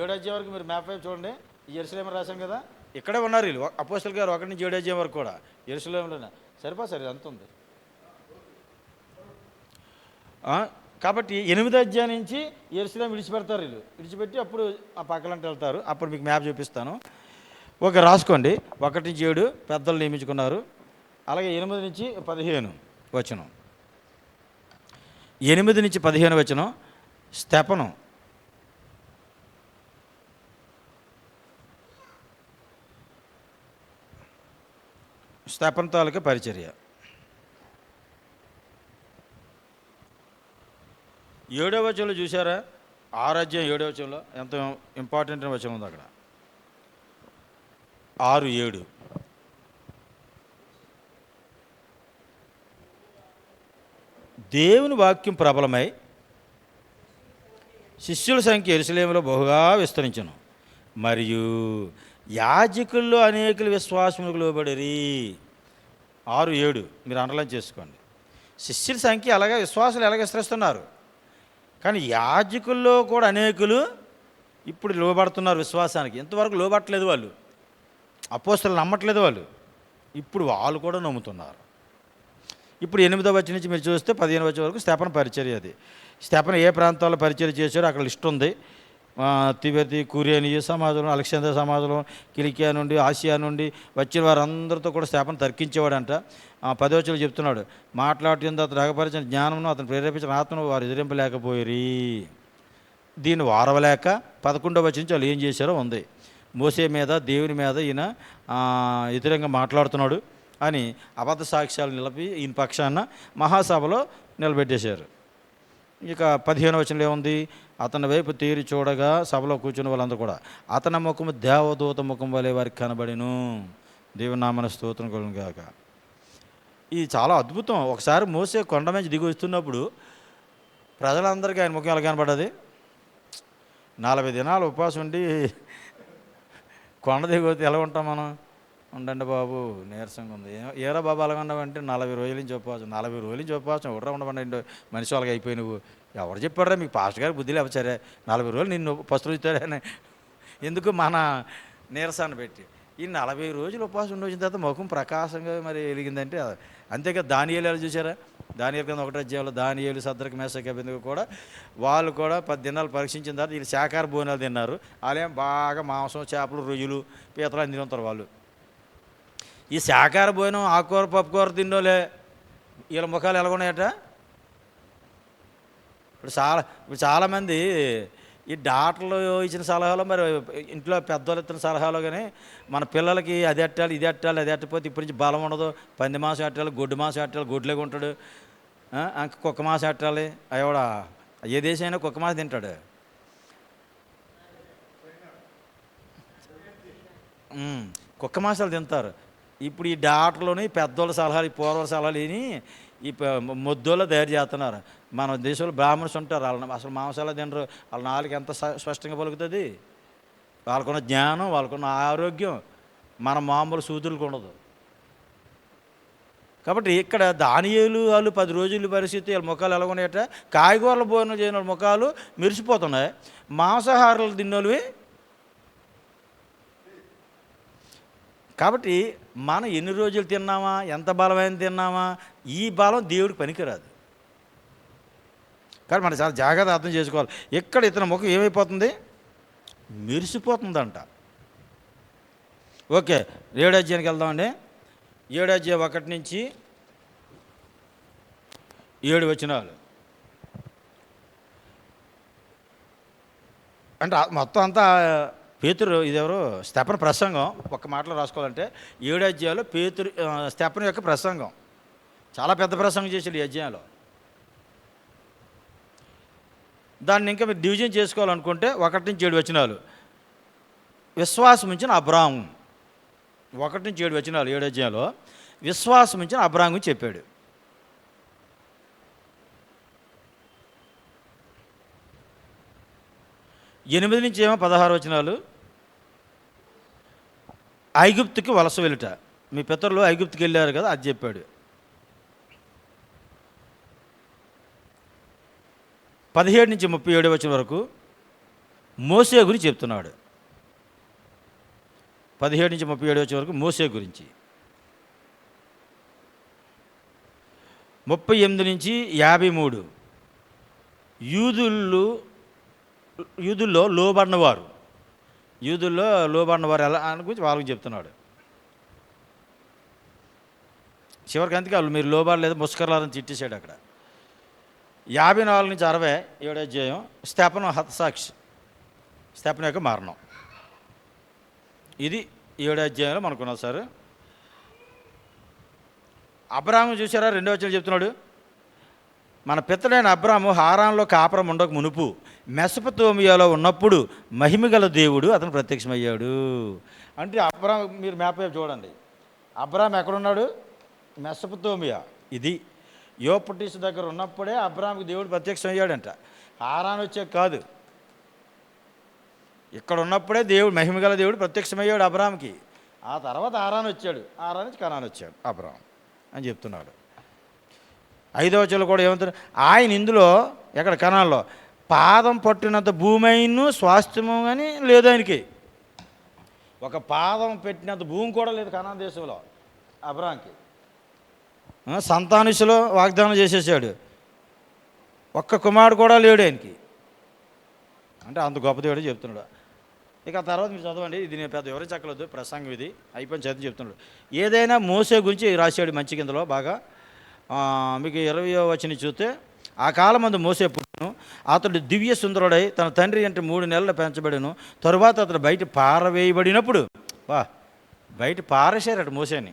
7 అధ్యాయం వరకు మీరు మ్యాప్ వైపు చూడండి, యెరూషలేము రాశాం కదా, ఇక్కడే ఉన్నారు వీళ్ళు. అపోస్తలుల గారు 1 నుంచి 7 అధ్యాయం వరకు కూడా యెరూషలేములోనే. సరిపోతుంది సార్, అంత ఉంది. కాబట్టి 8 అధ్యాయం నుంచి యెరూషలేము విడిచిపెడతారు వీళ్ళు. విడిచిపెట్టి అప్పుడు ఆ పక్కలంటే వెళ్తారు. అప్పుడు మీకు మ్యాప్ చూపిస్తాను. రాసుకోండి. 1 నుంచి 7 పెద్దలు నియమించుకున్నారు. అలాగే 8 నుంచి 15 వచనం. 8 నుంచి 15 వచనం. స్తెఫను తాలూకా పరిచర్య. 7వ వచనంలో చూసారా? 6 అధ్యాయం 7వ వచనంలో ఎంత ఇంపార్టెంట్ వచనం ఉంది అక్కడ. 6:7 దేవుని వాక్యం ప్రబలమై శిష్యుల సంఖ్య యెరూషలేములో బహుగా విస్తరించెను, మరియు యాజకుల్లో అనేకులు విశ్వాసములకు లోబడిరి. 6:7 మీరు అండర్లైన్ చేసుకోండి. శిష్యుల సంఖ్య అలాగే, విశ్వాసాలు ఎలాగ విస్తరిస్తున్నారు, కానీ యాజకుల్లో కూడా అనేకులు ఇప్పుడు లోబడుతున్నారు విశ్వాసానికి. ఇంతవరకు లోబట్టలేదు వాళ్ళు, అపోస్తలు నమ్మట్లేదు వాళ్ళు, ఇప్పుడు వాళ్ళు కూడా నమ్ముతున్నారు. ఇప్పుడు 8వ వచనం నుంచి మీరు చూస్తే 15వ వచనం వరకు స్తెఫను పరిచర్య. అది స్తెఫను ఏ ప్రాంతాల్లో పరిచర్య చేశారో అక్కడ లిస్ట్ ఉంది. తిబెతి, కురేనియ సమాజంలో, అలెగ్జాంద్రియ సమాజంలో, కిలికియా నుండి, ఆసియా నుండి వచ్చిన వారందరితో కూడా స్తెఫను తర్కించేవాడంట. 10వ వచనంలో చెప్తున్నాడు, మాట్లాడుతుంది అతను రహపరిచిన జ్ఞానమును అతను ప్రేరేపించిన ఆత్మను వారు ఎదిరింపలేకపోయిరి. దీన్ని వారవలేక 11వ వచనం నుంచి వాళ్ళు ఏం చేశారో ఉంది. మోసే మీద, దేవుని మీద ఈయన వ్యతిరేకంగా మాట్లాడుతున్నాడు అని అబద్ధ సాక్ష్యాలు నిలిపి ఈయన పక్షాన మహాసభలో నిలబెట్టేశారు. ఇక 15వ వచనంలో ఏముంది? అతని వైపు తీరి చూడగా సభలో కూర్చున్న వాళ్ళందరూ కూడా అతని ముఖము దేవదూత ముఖం వలె వారికి కనబడెను. దేవుని నామమున స్తోత్రం కలుగును గాక. ఇది చాలా అద్భుతం. ఒకసారి మోసే కొండ నుంచి దిగి వస్తున్నప్పుడు ప్రజలందరికీ ఆయన ముఖం ఎలా కనబడ్డది? 40 దినాలు ఉపవాసం ఉండి కొండ దిగిపోతే ఎలా ఉంటాం మనం? ఉండండి బాబు, నీరసంగా ఉంది. ఏరా బాబు అలాగ ఉన్నావంటే 40 రోజుల నుంచి ఉపవాసం. 40 రోజుల నుంచి ఉపవాసం ఎవడరా ఉండమండి, మనిషి వాళ్ళకి అయిపోయి నువ్వు ఎవరు చెప్పారా? మీకు పాస్టర్ గారు బుద్ధి లేవచ్చారే, 40 రోజులు నిన్ను పస్తులుతారని. ఎందుకు మన నీరసాన్ని పెట్టి ఈ 40 రోజులు ఉపవాసం ఉండి వచ్చిన తర్వాత ముఖం ప్రకాశంగా మరి వెలిగిందంటే అంతేగా. దానియేలు ఎలా చూసారా? దానియేలు కింద 1వ అధ్యాయంలో దానియేలు, సద్రకు, మేషాకు, అబేద్నెగో కూడా వాళ్ళు కూడా 10 దినాలు పరీక్షించిన తర్వాత వీళ్ళు శాకాహార భోజనాలు తిన్నారు. వాళ్ళేం బాగా మాంసం, చేపలు, రొయ్యలు, పీతలు అన్ని తింటారు వాళ్ళు. ఈ శాకాహార భోజనం, ఆకుకూర, పప్పుకూర తిన్నోలే వీళ్ళ ముఖాలు ఎలాగున్నాయట? ఇప్పుడు చాలామంది ఈ డాక్టర్లు ఇచ్చిన సలహాలో, మరి ఇంట్లో పెద్దవాళ్ళు ఇచ్చిన సలహాలో కానీ మన పిల్లలకి అది ఎట్టాలి, ఇది ఎట్టాలి, అది ఎట్టకపోతే ఇప్పటి నుంచి బలం ఉండదు, పంది మాంసం ఎట్టాలి, గొడ్డు మాంసం ఎట్టాలి, గొడ్లేగా ఉంటాడు, ఇంక కుక్క మాంసం ఎట్టాలి. అయ్యోడా ఏ దేశం అయినా కుక్క మాంసం తింటాడు. కుక్క మాంసాలు తింటారు. ఇప్పుడు ఈ డాక్టర్లోని పెద్దోళ్ళ సలహాలు, ఈ పూర్వ సలహాలు విని ఈ మొద్దోళ్ళు తయారు చేస్తున్నారు. మన దేశంలో బ్రాహ్మణ్స్ ఉంటారు, వాళ్ళని అసలు మాంసాలు తినరు. వాళ్ళ నాలుగు ఎంత స్పష్టంగా పలుకుతుంది. వాళ్ళకున్న జ్ఞానం, వాళ్ళకున్న ఆరోగ్యం మన మామూలు సూదులకు ఉండదు. కాబట్టి ఇక్కడ దానియేలు వాళ్ళు 10 రోజుల పరిస్థితి వాళ్ళ ముఖాలు ఎలా ఉన్నాయట? కాయగూరల భోజనం చేయని వాళ్ళ ముఖాలు మెరిసిపోతున్నాయి. మాంసాహారాలు తిన్నోళ్ళవి. కాబట్టి మనం ఎన్ని రోజులు తిన్నామా, ఎంత బలమైన తిన్నామా, ఈ బలం దేవుడికి పనికిరాదు. కానీ మనం చాలా జాగ్రత్త అర్థం చేసుకోవాలి. ఇక్కడ ఇతని ముఖం ఏమైపోతుంది? మెరిసిపోతుందంట. ఓకే, 7వ అధ్యాయానికి వెళ్దామండి. 7వ అధ్యాయం 1 నుంచి 7 వచనాలు. అంటే మొత్తం అంతా పేతురు, ఇదెవరు? స్తెఫను ప్రసంగం. ఒక్క మాటలో రాసుకోవాలంటే 7వ అధ్యాయంలో స్తెఫను యొక్క ప్రసంగం. చాలా పెద్ద ప్రసంగం చేశాడు ఈ అధ్యాయంలో. దాన్ని ఇంకా మీరు డివిజన్ చేసుకోవాలనుకుంటే 1 నుంచి 7 వచనాలు. విశ్వాసం ఉంచిన అబ్రాహాము. 1-7 వచనాలు 7 అధ్యాయంలో విశ్వాసం నుంచి అబ్రాహాం గురించి చెప్పాడు. 8-16 వచనాలు ఐగుప్తుకి వలస వెళ్ళుట. మీ పితరులు ఐగుప్తుకి వెళ్ళారు కదా, అది చెప్పాడు. 17-37 వచనం వరకు మోసే గురించి చెప్తున్నాడు. 17-37 వచనం వరకు మోసే గురించి. 38-53 యూదుల్లో లోబడినవారు ఎలా అని గురించి వాళ్ళకి చెప్తున్నాడు. చివరికి అందుకే వాళ్ళు మీరు లోబడలేదు ముస్కర్లారని తిట్టేశాడు అక్కడ. 54-67 అధ్యాయం స్తెఫను హతసాక్షి, స్తెఫను యొక్క మరణం. ఇది 7 అధ్యాయంలో మనకున్నది సార్. అబ్రాహాము చూసారా, 2వ వచనం చెప్తున్నాడు, మన పితడైన అబ్రాహాము హారాన్లో కాపురం ఉండక మునుపు మెసొపొతేమియాలో ఉన్నప్పుడు మహిమగల దేవుడు అతను ప్రత్యక్షమయ్యాడు. అంటే అబ్రాహాం, మీరు మ్యాప్ వైపు చూడండి, అబ్రాహాం ఎక్కడున్నాడు? మెసొపొతేమియా. ఇది యూఫ్రటీసు దగ్గర ఉన్నప్పుడే అబ్రాహాంకి దేవుడు ప్రత్యక్షమయ్యాడంట. హారాన్ వచ్చాక కాదు, ఇక్కడ ఉన్నప్పుడే దేవుడు, మహిమగల దేవుడు ప్రత్యక్షమయ్యాడు అబ్రాహాంకి. ఆ తర్వాత హారాన్ వచ్చాడు, హారాన్ నుంచి కనాన్ వచ్చాడు అబ్రాహాం అని చెప్తున్నాడు. 5వ వచనంలో కూడా ఏమంటారు, ఆయన ఇందులో ఎక్కడ కనాల్లో పాదం పట్టినంత భూమైను స్వాస్థ్యము అని లేదు ఆయనకి. ఒక పాదం పెట్టినంత భూమి కూడా లేదు కనాన్ దేశంలో అబ్రాహాంకి. సంతానుషులో వాగ్దానం చేసేసాడు, ఒక్క కుమారుడు కూడా లేడు ఆయనకి. అంటే అంత గొప్ప దేవుడు చెప్తున్నాడు. ఇక ఆ తర్వాత మీరు చదవండి, ఇది నేను పెద్ద వివరించక్కర్లేదు, ప్రసంగం ఇది అయిపోయిన చదివి చెప్తున్నాడు. ఏదైనా మోసే గురించి రాశాడు మంచి కిందలో బాగా. మీకు 20వ వచనం చూస్తే, ఆ కాలమందు మోసే పుట్టును, అతడు దివ్య సుందరుడై తన తండ్రి అంటే 3 నెలలు పెంచబడిను. తరువాత అతడు బయట పారవేయబడినప్పుడు, బయట పారేశారట మోసేని.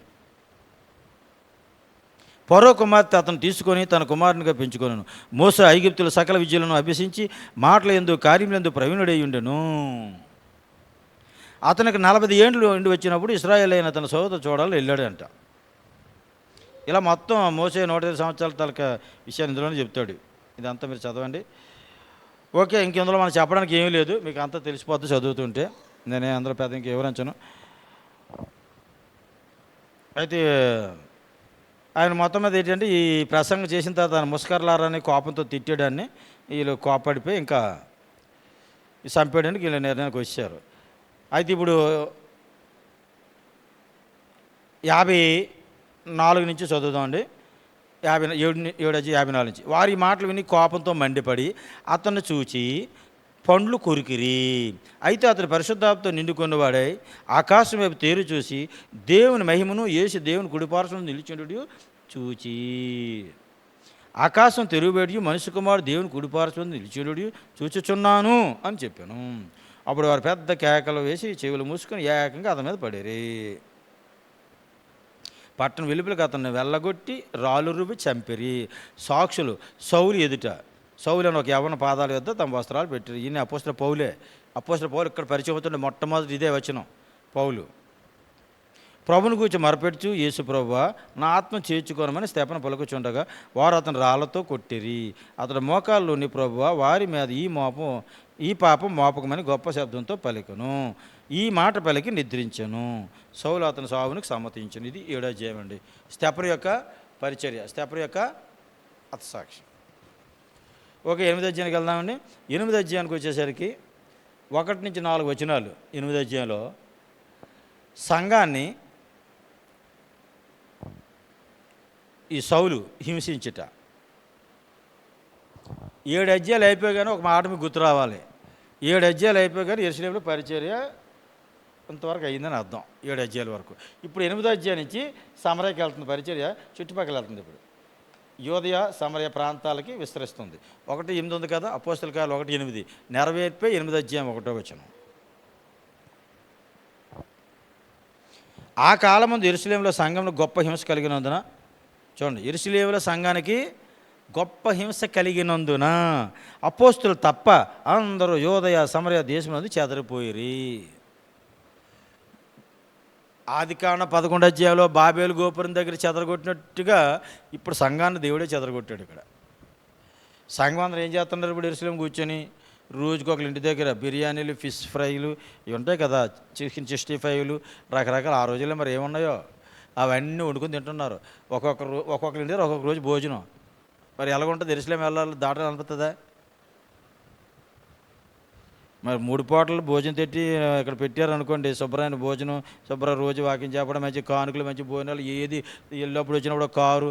ఫరో కుమార్తె అతను తీసుకొని తన కుమారునిగా పెంచుకొనెను. మోసే ఐగుప్తుల సకల విద్యలను అభ్యసించి మాటల యందు కార్యములందు ప్రవీణుడై ఉండెను. అతనికి 40 ఏండ్లు ఉండి వచ్చినప్పుడు ఇశ్రాయేలు అయిన తన సోదరు చూడాలని వెళ్ళాడంట. ఇలా మొత్తం మోసే 105 సంవత్సరాల తలక విషయాన్ని ఇందులోనే చెప్తాడు. ఇదంతా మీరు చదవండి. ఓకే, ఇందులో మనం చెప్పడానికి ఏమీ లేదు, మీకు అంతా తెలిసిపోద్ది చదువుతుంటే. నేనే అందులో పెద్ద ఇంక వివరించను. అయితే ఆయన మొత్తం మీద ఏంటంటే, ఈ ప్రసంగం చేసిన తర్వాత ఆయన ముస్కర్లారని కోపంతో తిట్టాడని వీళ్ళు కోపడిపోయి ఇంకా చంపేయడానికి వీళ్ళు నిర్ణయానికి వచ్చారు. అయితే ఇప్పుడు 54 నుంచి చదువుదామండి. 54 నుంచి. వారి మాటలు విని కోపంతో మండిపడి అతన్ని చూచి పండ్లు కొరికిరి. అయితే అతడు పరిశుద్ధాత్మతో నిండుకున్నవాడై ఆకాశం వైపు తేరు చూసి దేవుని మహిమను యేసు దేవుని కుడిపార్శ్వమున నిలిచుండుట చూచి, ఆకాశం తెరువుబడి మనుష్య కుమారుడు దేవుని కుడిపార్శ్వమున నిలిచుండుట చూచుచున్నాను అని చెప్పాను. అప్పుడు వారు పెద్ద కేకలు వేసి చెవులు మూసుకొని ఏకంగా అతని మీద పడేరి. పట్టణ వెలుపలికి అతన్ని వెళ్ళగొట్టి రాళ్ళు రుబ్బి చంపిరి. సాక్షులు సౌలు ఎదుట, సౌలు అని ఒక యవ్వన పాదాల యొద్ద తమ వస్త్రాలు పెట్టారు. ఈయన అపోస్తల పౌలే. అపోస్తల పౌలు ఇక్కడ పరిచయం అవుతుండే మొట్టమొదటి ఇదే వచనం. పౌలు ప్రభుని గురించి మరపెడుచు, యేసు ప్రభువా నా ఆత్మ చేర్చుకోనమని స్తెఫను పలుకుచుండగా వారు అతను రాళ్లతో కొట్టిరి. అతడు మోకాళ్ళలోని ప్రభువా వారి మీద ఈ పాపం మోపకమని గొప్ప శబ్దంతో పలికను. ఈ మాట పలికి నిద్రించను. సౌలు అతని సావునికి సమ్మతించను. ఇది 7వ అధ్యాయం అండి. స్తెఫను యొక్క పరిచర్య, స్తెఫను యొక్క హతసాక్షి. ఓకే, 8వ అధ్యాయానికి వెళ్దామండి. 8వ అధ్యాయానికి వచ్చేసరికి 1-4 వచనాలు. 8వ అధ్యాయంలో సంఘాన్ని ఈ సౌలు హింసించుట. 7 అధ్యాయాలు అయిపోయాగానే ఒక మాట మీకు గుర్తు రావాలి. 7 అధ్యాయాలు అయిపోయాగానే యెరూషలేములో పరిచర్య ఇంతవరకు అయ్యిందని అర్థం. 7 అధ్యాయాల వరకు. ఇప్పుడు 8వ అధ్యాయం నుంచి సమరయకి వెళ్తుంది పరిచర్య, చుట్టుపక్కల వెళ్తుంది. ఇప్పుడు యోదయ సమరయ ప్రాంతాలకి విస్తరిస్తుంది. 1:8 ఉంది కదా, అపోస్తల కార్యాలు 1:8 నెరవేర్పే 8వ అధ్యాయం 1వ వచనం. ఆ కాలం ముందు యెరూషలేములో సంఘంలో గొప్ప హింస కలిగినందున, చూడండి, యెరూషలేములో సంఘానికి గొప్ప హింస కలిగినందున అపోస్తులు తప్ప అందరూ యోదయ సమరయ దేశం నుండి చెదరిపోయిరి. ఆదికాండ 11 అధ్యాయంలో బాబేలు గోపురం దగ్గర చెదరగొట్టినట్టుగా ఇప్పుడు సంఘాన్ని దేవుడే చెదరగొట్టాడు. ఇక్కడ సంఘం అందరూ ఏం చేస్తున్నారు? ఇప్పుడు యెరూషలేం కూర్చొని రోజుకి ఒకళ్ళ ఇంటి దగ్గర బిర్యానీలు, ఫిష్ ఫ్రైలు ఇవి ఉంటాయి కదా, చికెన్ 65లు రకరకాల. ఆ రోజుల్లో మరి ఏమున్నాయో అవన్నీ వండుకొని తింటున్నారు. ఒక్కొక్కరి ఇంటి దగ్గర ఒక్కొక్క రోజు భోజనం. మరి ఎలాగుంటుంది? యెరూషలేం వెళ్ళాలి దాటాలి అనిపిస్తుందా? మరి 3 పూటలు భోజనం పెట్టి ఇక్కడ పెట్టారనుకోండి, శుభ్రమైన భోజనం, రోజు వాకింగ్ చెప్పడం, మంచి కానుకలు, మంచి భోజనాలు, ఏది వెళ్ళినప్పుడు వచ్చినప్పుడు కారు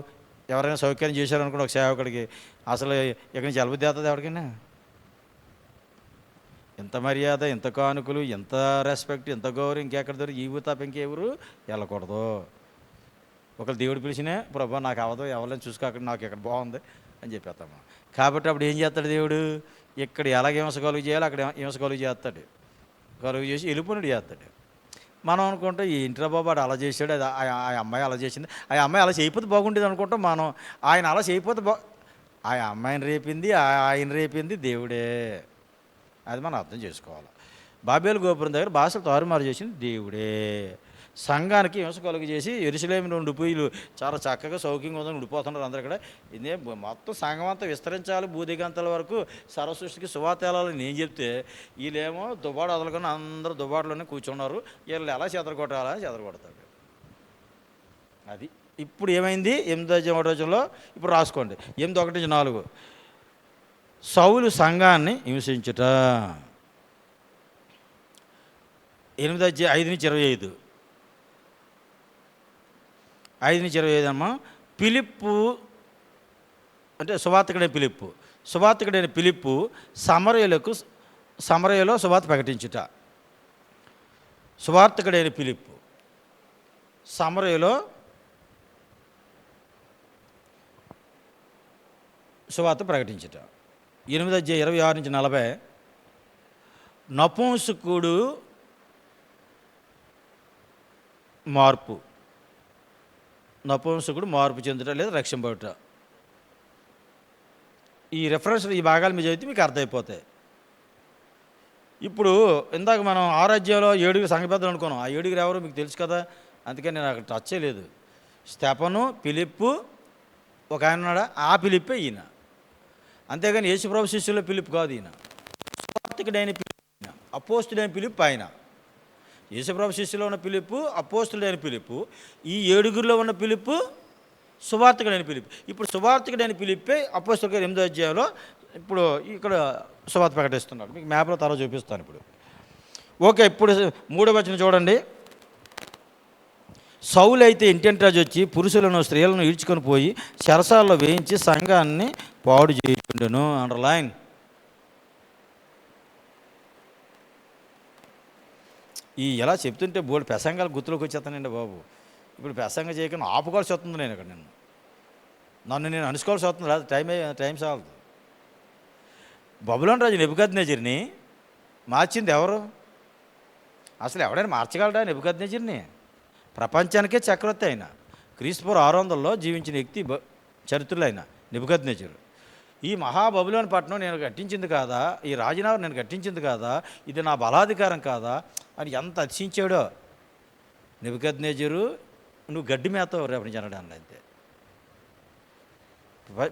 ఎవరైనా సౌకర్యం చేశారనుకోండి ఒక సేవకుడికి, అసలు ఇక్కడి నుంచి వెళ్ళబుద్ధి అవుతుంది ఎవరికైనా? ఎంత మర్యాద, ఎంత కానుకలు, ఎంత రెస్పెక్ట్, ఎంత గౌరవం ఇంకెక్కడ దొరికి ఈ తప్ప ఇంకెవరు వెళ్ళకూడదు. ఒకళ్ళు దేవుడు పిలిచినా ప్రభా నాకు అవదు, ఎవరైనా చూసుకో, అక్కడ నాకు ఇక్కడ బాగుంది అని చెప్పేస్తాము. కాబట్టి అప్పుడు ఏం చేస్తాడు దేవుడు? ఇక్కడ ఎలాగ హింస కలుగు చేయాలో అక్కడ హింస కలుగు చేస్తాడు, కలుగు చేసి వెళ్ళిపోయినట్టు చేస్తాడు. మనం అనుకుంటాం ఏంట్రా బాబు అలా చేశాడు, అది ఆ అమ్మాయి అలా చేసింది, ఆ అమ్మాయి అలా చేయకపోతే బాగుండేది అనుకుంటాం మనం. ఆయన అలా చేయకపోతే ఆ అమ్మాయిని రేపింది, ఆయన రేపింది దేవుడే. అది మనం అర్థం చేసుకోవాలి. బాబేలు గోపురం దగ్గర భాషలు తారుమారు చేసింది దేవుడే. సంఘానికి హింస కలుగు చేసి యెరూషలేము నుండి ఉండిపోయి చాలా చక్కగా సౌఖ్యంగా ఉందని ఉండిపోతున్నారు అందరూ. ఇక్కడ ఇదే మొత్తం సంఘం అంతా విస్తరించాలి, భూదిగంతల వరకు సర్వసృష్టికి సువార్త వెళ్ళాలని నేను చెప్తే వీళ్ళేమో దుబాటు వదలకుండా అందరూ దుబాటులోనే కూర్చున్నారు. వీళ్ళు ఎలా చెదరగొట్టాలని చెదరగొడతాడు. అది ఇప్పుడు ఏమైంది? 8వ ఇప్పుడు రాసుకోండి. 8:1-4 సౌలు సంఘాన్ని హింసించుట. 5-25 అమ్మా. ఫిలిప్పు అంటే సువార్తికుడైన ఫిలిప్పు సమరయలో సువార్త ప్రకటించుట. సువార్తికుడైన ఫిలిప్పు సమరయలో సువార్త ప్రకటించుట. 8:26-40 నపుంసకుడు మార్పు చెందుట లేదా రక్షింపబడుట. ఈ రెఫరెన్స్ ఈ భాగాలు మీరు చదివితే మీకు అర్థమైపోతాయి. ఇప్పుడు ఇందాక మనం 6వ అధ్యాయంలో 7 సంఘ పెద్దలు అనుకున్నాం. ఆ 7 ఎవరో మీకు తెలుసు కదా, అందుకని నేను అక్కడ టచ్ చేయలేదు. స్తెఫను, ఫిలిప్పు, ఒక ఆయన ఉన్నాడా, ఆ ఫిలిప్పే ఈయన. అంతేగాని యేసుప్రభు శిష్యుల్లో ఫిలిప్ కాదు ఈయన. సువార్తికుడైన ఫిలిప్, అపోస్తుడైన ఫిలిప్ ఆయన. యేసుప్రభు శిష్యులో ఉన్న ఫిలిప్పు, అపోస్తుడైన ఫిలిప్పు. ఈ 7 ఉన్న ఫిలిప్పు సువార్తికుడైన ఫిలిప్. ఇప్పుడు సువార్తికుడైన ఫిలిప్పే అపోస్తుల 8వ అధ్యాయంలో ఇప్పుడు ఇక్కడ సువార్త ప్రకటిస్తున్నాడు. మీకు మ్యాప్లో తర్వాత చూపిస్తాను ఇప్పుడు. ఓకే, ఇప్పుడు 3వ వచనం చూడండి. సౌలు అయితే ఇంటింటి రాజు వచ్చి పురుషులను స్త్రీలను ఈడ్చుకొని పోయి చెరసాల్లో వేయించి సంఘాన్ని పాడు చేయుచుండెను. అండర్లైన్. ఎలా చెప్తుంటే బోల్డ్ ప్రసంగాలు గుర్తులోకి వచ్చేస్తానండి బాబు. ఇప్పుడు ప్రసంగం చేయకుండా ఆపుకోవాల్సి వస్తుంది. నేను ఇక్కడ నన్ను నేను అనుకోవాల్సి వస్తుంది. రాదు టైం సాలదు. బబులోను రాజు నెబుకద్నెజరుని మార్చింది ఎవరు? అసలు ఎవడైనా మార్చగలడా నెబుకద్నెజరుని? ప్రపంచానికే చక్రవర్తి అయిన క్రీస్తుపూర్వం 600లో జీవించిన వ్యక్తి చరిత్రలో అయిన నెబుకద్నెజరు. ఈ మహాబబులోని పట్టణం నేను కట్టించింది కాదా, ఈ రాజనగరం నేను కట్టించింది కాదా, ఇది నా బలాధికారం కాదా అని ఎంత అతిశించాడో. నెబుకద్నెజరు నువ్వు గడ్డి మేతావు రేపటి జనడానికి. అంతే.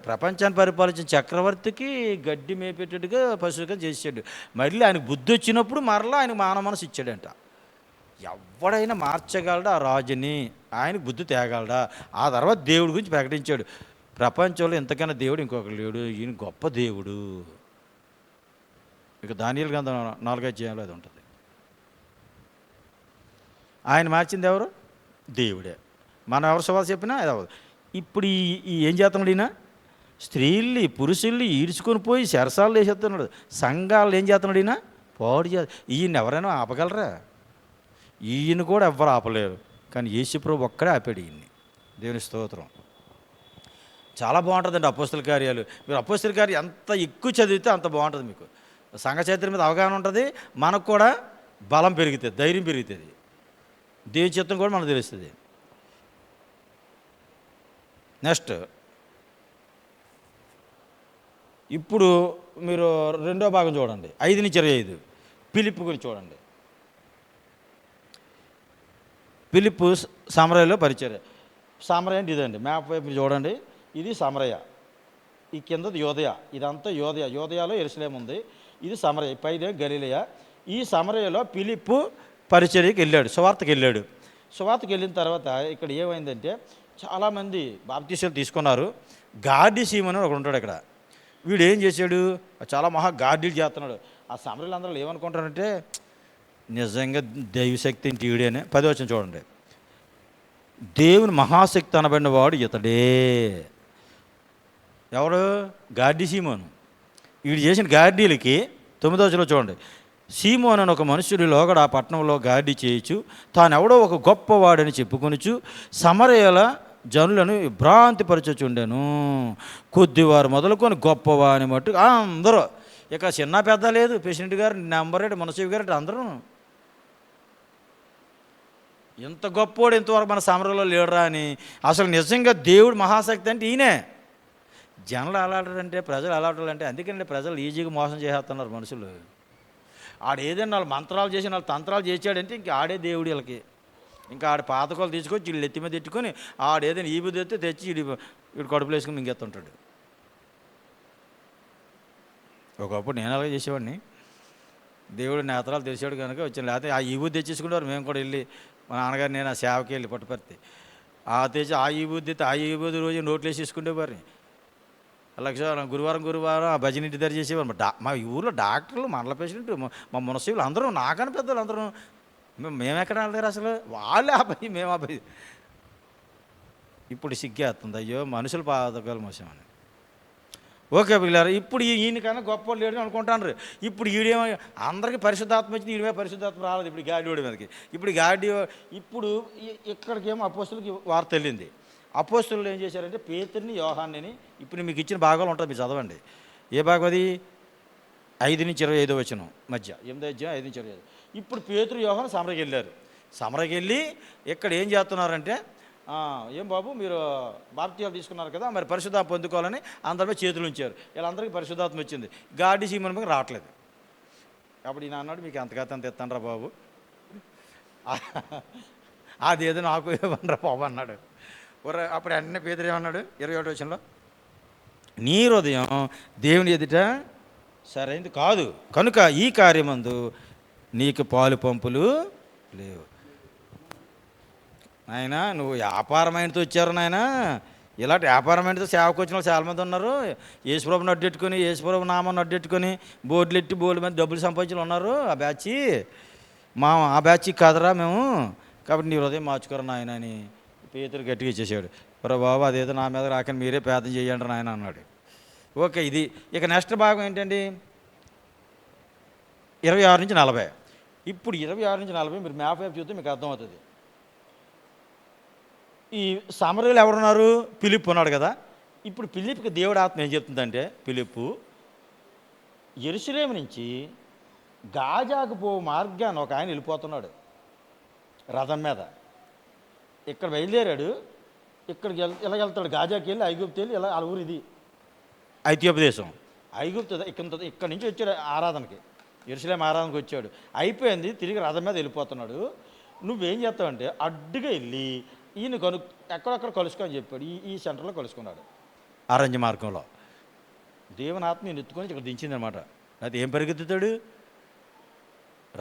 ప్రపంచాన్ని పరిపాలించిన చక్రవర్తికి గడ్డి మేపేటట్టుగా పశువుగా చేసాడు. మళ్ళీ ఆయనకు బుద్ధి వచ్చినప్పుడు మరలా ఆయనకు మానవ మనసు ఇచ్చాడంట. ఎవడైనా మార్చగలడా ఆ రాజుని? ఆయనకు బుద్ధి తేగలడా? ఆ తర్వాత దేవుడి గురించి ప్రకటించాడు. ప్రపంచంలో ఎంతకైనా దేవుడు ఇంకొకరు లేడు, ఈయన గొప్ప దేవుడు. ఇక దానియేలు గ్రంథం 4వ అధ్యాయంలో అది ఉంటుంది. ఆయన మార్చింది ఎవరు? దేవుడే. మనం ఎవరు సవాలు చెప్పినా అది అవ్వదు. ఇప్పుడు ఏం చేస్తున్నాడు ఈయన? స్త్రీల్ని పురుషుల్ని ఈడ్చుకొని పోయి చెరసాలు వేసేస్తున్నాడు. సంఘాలు ఏం చేస్తున్నాడు ఈయన? పాడు ఈయన ఎవరైనా ఆపగలరా? ఈయన కూడా ఎవ్వరు ఆపలేరు. కానీ యేసుప్రభు ఒక్కడే ఆపాడు ఈయన్ని. దేవుని స్తోత్రం. చాలా బాగుంటుందండి అపోస్తల కార్యాలు. మీరు అపోస్తల కార్యాలు ఎంత ఎక్కువ చదివితే అంత బాగుంటుంది. మీకు సంఘ చరిత్ర మీద అవగాహన ఉంటుంది. మనకు కూడా బలం పెరుగుతుంది, ధైర్యం పెరుగుతుంది, దేవుని చిత్తం కూడా మనకు తెలుస్తుంది. నెక్స్ట్ ఇప్పుడు మీరు 2వ భాగం చూడండి. 5-25 ఫిలిప్పు గురించి చూడండి. ఫిలిప్పు సమరయలో పరిచర్య. సమరయ అంటే ఇదండి, మ్యాప్ వైపు చూడండి, ఇది సమరయ, ఈ కిందది యోదయ, ఇదంతా యోదయ. యోదయాలో యెరూషలేము ఉంది, ఇది సమరయ, పైదే గలిలయ. ఈ సమరయలో ఫిలిప్పు పరిచర్యకి వెళ్ళాడు, సువార్తకి వెళ్ళాడు. సువార్తకి వెళ్ళిన తర్వాత ఇక్కడ ఏమైందంటే చాలామంది బాప్తీసాలు తీసుకున్నారు. గార్డీ సీమన్ అని ఒకడు ఉంటాడు ఇక్కడ. వీడు ఏం చేశాడు, చాలా మహా గార్డీలు చేస్తున్నాడు. ఆ సమరయులు అందరూ ఏమనుకుంటారంటే నిజంగా దైవశక్తి ఇంటి ఈడే అని. 10వ వచనం చూడండి, దేవుని మహాశక్తి అనబడిన వాడు ఇతడే. ఎవడు? గార్డీ సీమోను. వీడు చేసిన గార్డీలకి 9వ వచనంలో చూడండి, సీమోను అని ఒక మనుషుడి లోగడ ఆ పట్టణంలో గార్డీ చేయొచ్చు, తానెవడో ఒక గొప్పవాడని చెప్పుకొనుచు సమరయల జనులను భ్రాంతిపరచుచుండెను. కొద్దివారు మొదలుకొని గొప్పవాని మట్టు అందరూ, ఇక చిన్న పెద్ద లేదు, ప్రెసిడెంట్ గారు, నెంబర్ 8 మునసీబ్ గారు, అందరూ ఇంత గొప్పోడు ఇంతవరకు మన సమరంలో లేడురా అని. అసలు నిజంగా దేవుడు మహాశక్తి అంటే ఈయనే. జనాలు అలాంటారంటే, ప్రజలు అలాంటారంటే, అందుకని ప్రజలు ఈజీగా మోసం చేసేస్తున్నారు మనుషులు. ఆడు ఏదైనా వాళ్ళు మంత్రాలు చేసి వాళ్ళు తంత్రాలు చేసాడంటే ఇంక ఆడే దేవుడు వీళ్ళకి. ఇంకా ఆడ పాతకోలు తీసుకొచ్చి వీళ్ళు ఎత్తి మీద ఎట్టుకొని ఆడేదైనా ఈ బుద్ధి ఎత్తే తెచ్చి వీడు కడుపులు వేసుకుని మింగెత్తుంటాడు. ఒకప్పుడు నేను అలాగే చేసేవాడిని. దేవుడు నేత్రాలు తెరిచాడు కనుక వచ్చాను, లేకపోతే ఆ ఈ బుద్ధి తెచ్చేసుకునేవారు. మేము కూడా వెళ్ళి మా నాన్నగారు నేను ఆ సేవకి వెళ్ళి పట్టుపరితే ఆ తెచ్చి ఆ ఈ బుద్ధి ఆ ఈ బుద్ధి రోజు నోట్లు వేసేసుకునేవారిని. అలాగే గురువారం ఆ భజన ఇంటి దగ్గర చేసేవారు. మా ఊళ్ళో డాక్టర్లు, మండల పేషెంట్, మా మునసీవులు అందరూ, నాకని పెద్దలు అందరూ. మేము ఎక్కడ వెళ్తారు అసలు, వాళ్ళే అబ్బాయి, మేము అబ్బాయి. ఇప్పుడు సిగ్గేస్తుంది, అయ్యో మనుషులు పాతకాలు మోసామని. ఓకే పిల్లలు, ఇప్పుడు ఈయనకన్నా గొప్ప లేడు అనుకుంటాను. ఇప్పుడు ఈడేమో అందరికీ పరిశుద్ధాత్మ వచ్చింది, ఈడమే పరిశుద్ధాత్మ రాలేదు ఇప్పుడు గాడివాడి మీదకి. ఇప్పుడు ఇక్కడికేమో అపోస్తులకి వార్త వెళ్ళింది. అపోస్తులు ఏం చేశారంటే పేతురుని, యోహాన్ని, ఇప్పుడు మీకు ఇచ్చిన భాగాలు ఉంటుంది, మీరు చదవండి. ఏ భాగం అది? 5-25 వచనం మధ్య, 8వ అధ్యాయం 5-25. ఇప్పుడు పేతురు, యోహాను సమరకి వెళ్ళారు. సమరకి వెళ్ళి ఇక్కడ ఏం చేస్తున్నారంటే, ఏం బాబు మీరు బాప్తీసాలు తీసుకున్నారు కదా, మరి పరిశుద్ధాత్మ పొందుకోవాలని అందరిపై చేతులు ఉంచారు. వీళ్ళందరికీ పరిశుద్ధాత్మ వచ్చింది, గాడి సీమన్ మీద రావట్లేదు. అప్పుడు ఈయన అన్నాడు, మీకు ఎంతకాత అంత ఎత్తండ్రా బాబు, అదేదో నాకు ఇవ్వండిరా బాబు అన్నాడు. అప్పుడు అన్నీ పేదరు ఏమన్నాడు 21వ వచనంలో, నీ హృదయం దేవుని ఎదుట సరైనది కాదు కనుక ఈ కార్యమందు నీకు పాలు పంపులు లేవు. నాయన నువ్వు వ్యాపారమైనతో వచ్చారు నాయన, ఇలాంటి వ్యాపారమైనతో సేవకు వచ్చిన వాళ్ళు చాలామంది ఉన్నారు. యేసుప్రభుని అడ్డెట్టుకొని, యేసుప్రభు నామాన్ని అడ్డెట్టుకొని బోర్డులు ఎట్టి బోర్డు మంది డబ్బులు సంపాదించిన ఉన్నారు. ఆ బ్యాచ్ కాదరా మేము, కాబట్టి నీ హృదయం మార్చుకోరు నాయన అని పేతురు గట్టిగా ఇచ్చేసాడు. బాబు అదేదో నా మీద రాకని మీరే ప్రార్థన చేయండి నాయన అన్నాడు. ఓకే, ఇది ఇక నెక్స్ట్ భాగం ఏంటండి, 26-40. ఇప్పుడు 26-40 మీరు మ్యాప్ వైపు చూస్తే మీకు అర్థమవుతుంది. ఈ సమరయులు ఎవరున్నారు? ఫిలిప్పు ఉన్నాడు కదా. ఇప్పుడు ఫిలిప్కి దేవుడి ఆత్మ ఏం చెప్తుందంటే, ఫిలిప్పు యెరూషలేము నుంచి గాజాకు పో మార్గాన్ని ఒక ఆయన వెళ్ళిపోతున్నాడు రథం మీద. ఇక్కడ బయలుదేరాడు, ఇక్కడికి ఇలా వెళ్తాడు, గాజాకి వెళ్ళి ఐగుప్తు వెళ్ళి ఇలా వాళ్ళ ఊరు ఇది ఐథియోపియా దేశం. ఐగుప్తు ఇక్కడ నుంచి వచ్చాడు ఆరాధనకి, యెరూషలేము ఆరాధనకి వచ్చాడు. అయిపోయింది, తిరిగి రథం మీద వెళ్ళిపోతున్నాడు. నువ్వేం చేస్తావంటే అడ్డుగా వెళ్ళి ఈయన ఎక్కడెక్కడ కలుసుకో అని చెప్పాడు. ఈ సెంటర్లో కలుసుకున్నాడు అరణ్య మార్గంలో. దేవుని ఆత్మ నేను ఎత్తుకొని ఇక్కడ దించిందనమాట. అది ఏం పరిగెత్తుతాడు,